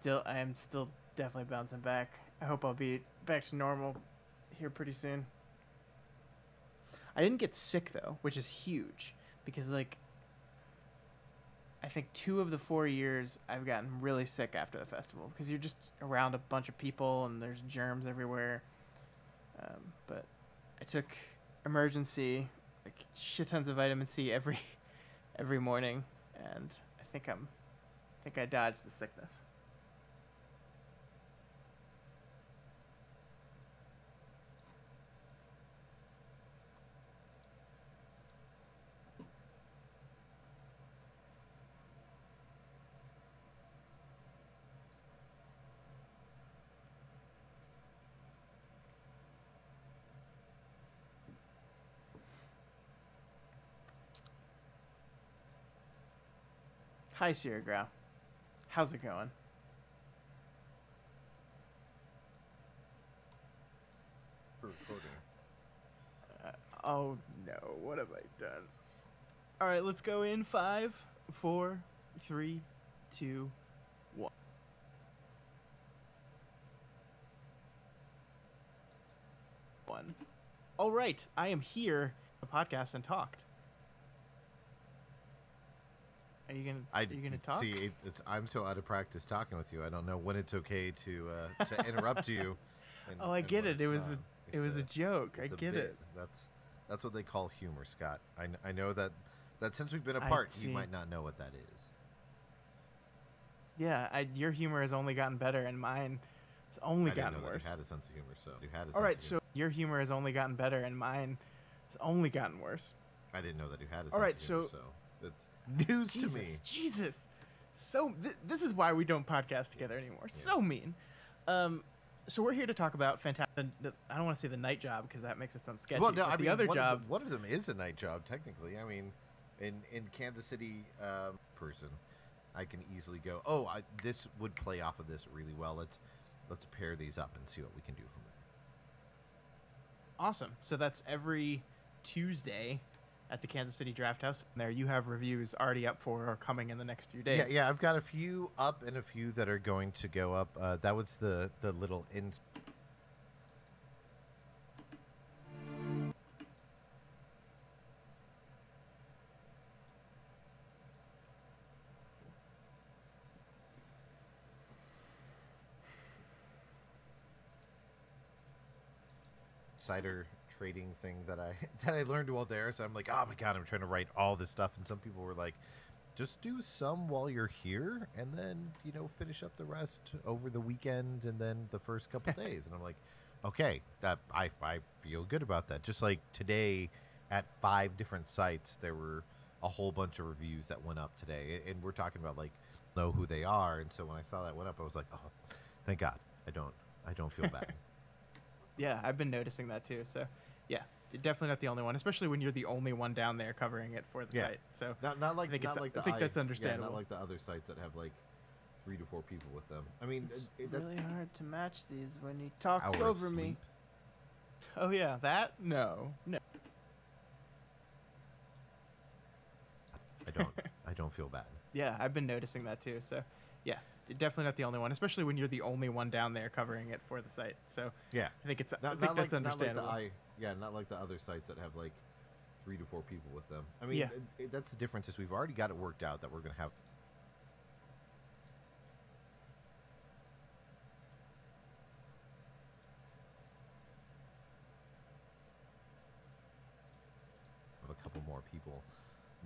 S2: still definitely bouncing back. I hope I'll be back to normal here pretty soon. I didn't get sick though, which is huge because like I think 2 of the 4 years I've gotten really sick after the festival because you're just around a bunch of people and there's germs everywhere. But I took emergency like shit tons of vitamin C every morning, and I think I dodged the sickness. Hi, Sierra Grau. How's it going? Oh no, what have I done? Alright, let's go in 5, 4, 3, 2, 1. Alright, I am here on the podcast and talked. Are you gonna talk?
S4: See, I'm so out of practice talking with you. I don't know when it's okay to interrupt you.
S2: I get it. It was a joke. I get it.
S4: That's what they call humor, Scott. I know that since we've been apart, you might not know what that is.
S2: Yeah, your humor has only gotten better, and mine has only gotten worse.
S4: You had a sense of humor, so
S2: all right. So your humor has only gotten better, and mine has only gotten worse.
S4: I didn't know that you had a sense
S2: all right,
S4: of humor, so it's news to me.
S2: Jesus. So this is why we don't podcast together anymore. Yeah. So mean. So we're here to talk about fantastic. I don't want to say the night job because that makes it sound sketchy.
S4: Well, no, I mean,
S2: the other job.
S4: One of them is a night job technically. I mean, in Kansas City, person, I can easily go. Oh, this would play off of this really well. Let's pair these up and see what we can do from there.
S2: Awesome. So that's every Tuesday at the Kansas City Draft House. There you have reviews already up for or coming in the next few days.
S4: Yeah, I've got a few up and a few that are going to go up. That was the little insider trading thing that I learned while there. So I'm like, oh my god, I'm trying to write all this stuff, and some people were like, just do some while you're here, and then finish up the rest over the weekend and then the first couple days. And I'm like, okay, that I feel good about that. Just like today, at 5 different sites, there were a whole bunch of reviews that went up today, and we're talking about like know who they are. And so when I saw that went up, I was like, oh, thank God, I don't feel bad.
S2: Yeah, I've been noticing that too. So, yeah, you're definitely not the only one, especially when you're the only one down there covering it for the site. So
S4: not like
S2: I think,
S4: the
S2: I think that's understandable.
S4: Yeah, not like the other sites that have like 3 to 4 people with them. I mean,
S2: it's really hard to match these when he talks
S4: hour
S2: over
S4: of
S2: me.
S4: sleep.
S2: Oh yeah, that no.
S4: I don't feel bad.
S2: Yeah, I've been noticing that too. So, yeah, you're definitely not the only one, especially when you're the only one down there covering it for the site. So,
S4: yeah,
S2: I think it's
S4: not,
S2: I think that's understandable.
S4: Not like the other sites that have like 3 to 4 people with them. I mean,
S2: Yeah.
S4: That's the difference. Is we've already got it worked out that we're gonna have. A couple more people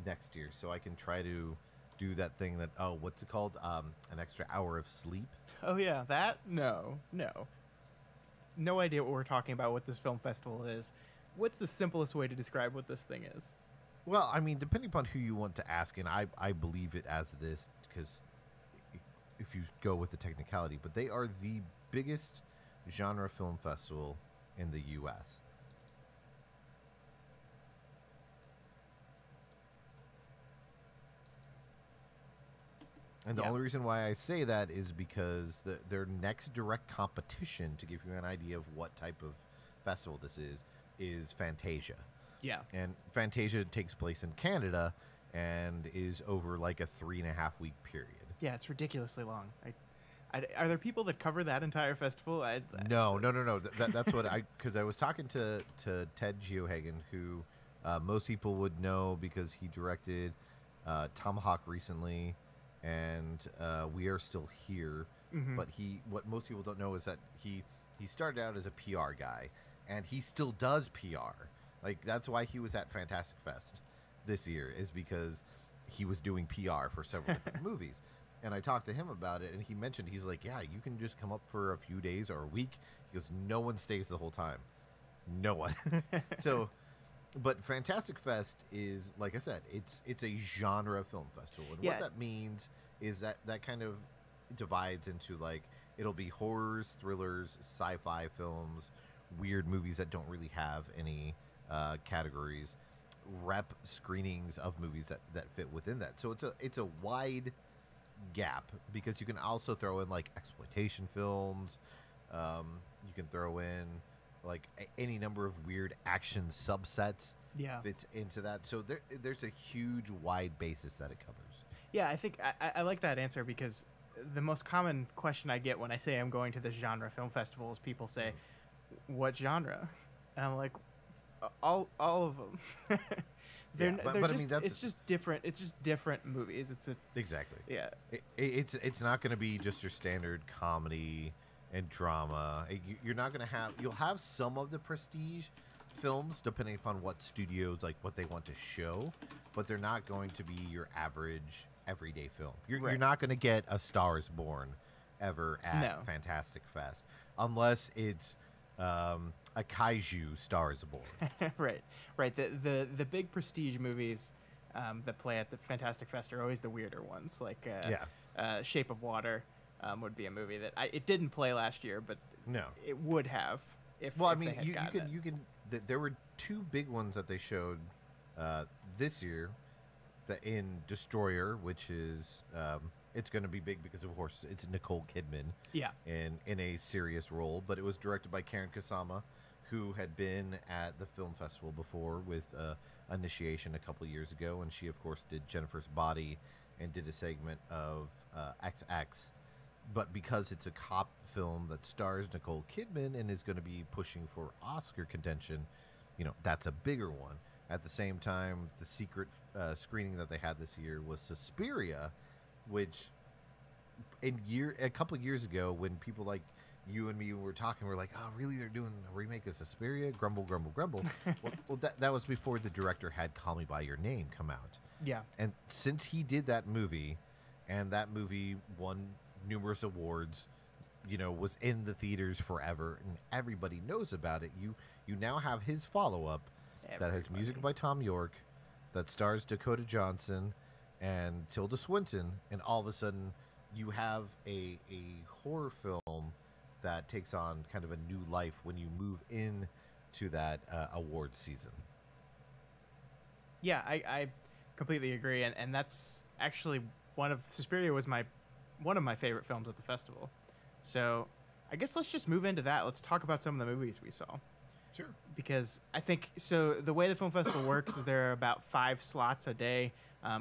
S4: next year, so I can try to do that thing that what's it called? An extra hour of sleep.
S2: Oh yeah, that no. No idea what we're talking about. What this film festival is. What's the simplest way to describe what this thing is?
S4: Well, I mean, depending upon who you want to ask, and I believe it as this because if you go with the technicality, but they are the biggest genre film festival in the U.S. And the only reason why I say that is because their next direct competition, to give you an idea of what type of festival this is Fantasia.
S2: Yeah.
S4: And Fantasia takes place in Canada and is over like a 3.5 week period.
S2: Yeah, it's ridiculously long. Are there people that cover that entire festival?
S4: No. That's what because I was talking to Ted Geohagen, who most people would know because he directed Tomahawk recently, and We Are Still Here.
S2: Mm-hmm.
S4: But what most people don't know is that he started out as a PR guy, and he still does PR. Like, that's why he was at Fantastic Fest this year, is because he was doing PR for several different movies. And I talked to him about it, and he mentioned, he's like, yeah, you can just come up for a few days or a week. He goes, no one stays the whole time. No one. So, but Fantastic Fest is, like I said, it's a genre film festival. And what that means is that kind of divides into, like, it'll be horrors, thrillers, sci-fi films, weird movies that don't really have any categories, rep screenings of movies that fit within that. So it's a wide gap, because you can also throw in like exploitation films, you can throw in like any number of weird action subsets fits into that. So there's a huge wide basis that it covers.
S2: Yeah, I think I like that answer, because the most common question I get when I say I'm going to this genre film festival is people say, what genre? And I'm like, all of them. It's just different. It's just different movies. It's
S4: exactly.
S2: Yeah.
S4: It's not going to be just your standard comedy and drama. You're not going to have. You'll have some of the prestige films depending upon what studios, like, what they want to show, but they're not going to be your average everyday film. You're not going to get A Star Is Born ever at Fantastic Fest unless it's a kaiju Star Is Born.
S2: right. The big prestige movies that play at the Fantastic Fest are always the weirder ones. Like Shape of Water would be a movie that it didn't play last year, but it would have if.
S4: Well,
S2: if
S4: I mean,
S2: they had
S4: you can. There were 2 big ones that they showed this year. In Destroyer, which is it's going to be big because, of course, it's Nicole Kidman.
S2: Yeah.
S4: In a serious role, but it was directed by Karen Kusama, who had been at the film festival before with Initiation a couple years ago, and she of course did Jennifer's Body and did a segment of XX. But because it's a cop film that stars Nicole Kidman and is going to be pushing for Oscar contention, that's a bigger one. At the same time, the secret screening that they had this year was Suspiria, which a couple years ago, when people like you and me were talking, we're like, oh, really? They're doing a remake of Suspiria? Grumble, grumble, grumble. well, that was before the director had Call Me By Your Name come out.
S2: Yeah.
S4: And since he did that movie, and that movie won numerous awards, was in the theaters forever, and everybody knows about it, you now have his follow-up that has music by Tom York, that stars Dakota Johnson and Tilda Swinton, and all of a sudden you have a horror film that takes on kind of a new life when you move in to that award season.
S2: Yeah, I completely agree, and that's actually Suspiria was one of my favorite films at the festival. So I guess let's just move into that. Let's talk about some of the movies we saw.
S4: Sure.
S2: Because I think, so the way the film festival works is there are about 5 slots a day.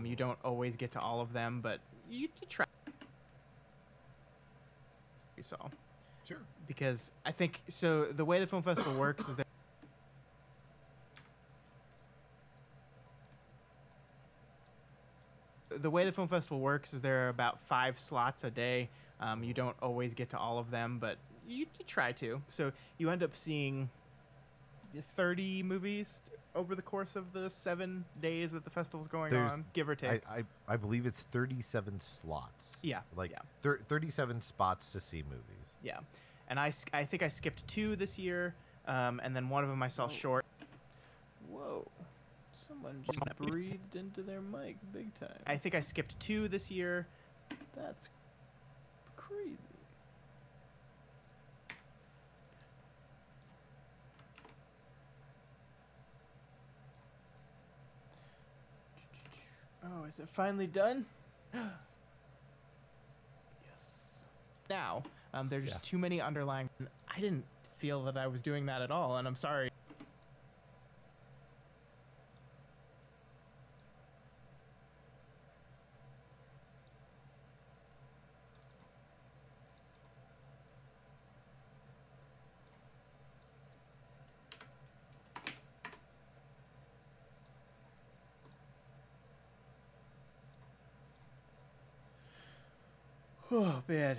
S2: You don't always get to all of them, but you try. We saw.
S4: Sure.
S2: Because I think, so the way the film festival works is there are about 5 slots a day. You don't always get to all of them, but you try to. So you end up seeing 30 movies over the course of the 7 days that the festival's going on, give or take.
S4: I believe it's 37 slots.
S2: Yeah.
S4: 37 spots to see movies.
S2: Yeah. And I think I skipped 2 this year, and then one of them I saw short. Whoa. Someone just breathed into their mic big time. I think I skipped 2 this year. That's crazy. Oh, is it finally done? Yes. Now, there's just too many underlying. I didn't feel that I was doing that at all, and I'm sorry. Oh, man.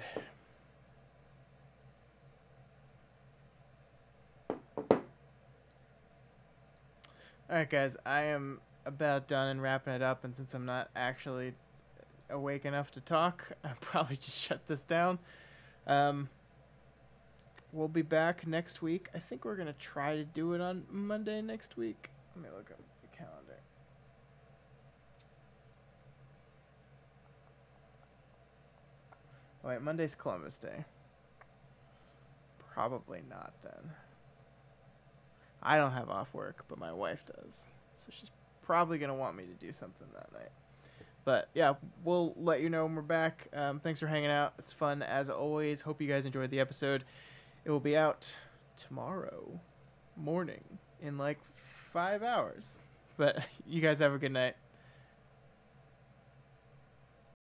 S2: Alright, guys, I am about done and wrapping it up, and since I'm not actually awake enough to talk, I'll probably just shut this down. We'll be back next week. I think we're going to try to do it on Monday next week. Let me look up the calendar. Wait, Monday's Columbus Day. Probably not then. I don't have off work, but my wife does. So she's probably going to want me to do something that night. But yeah, we'll let you know when we're back. Thanks for hanging out. It's fun as always. Hope you guys enjoyed the episode. It will be out tomorrow morning in like 5 hours. But you guys have a good night.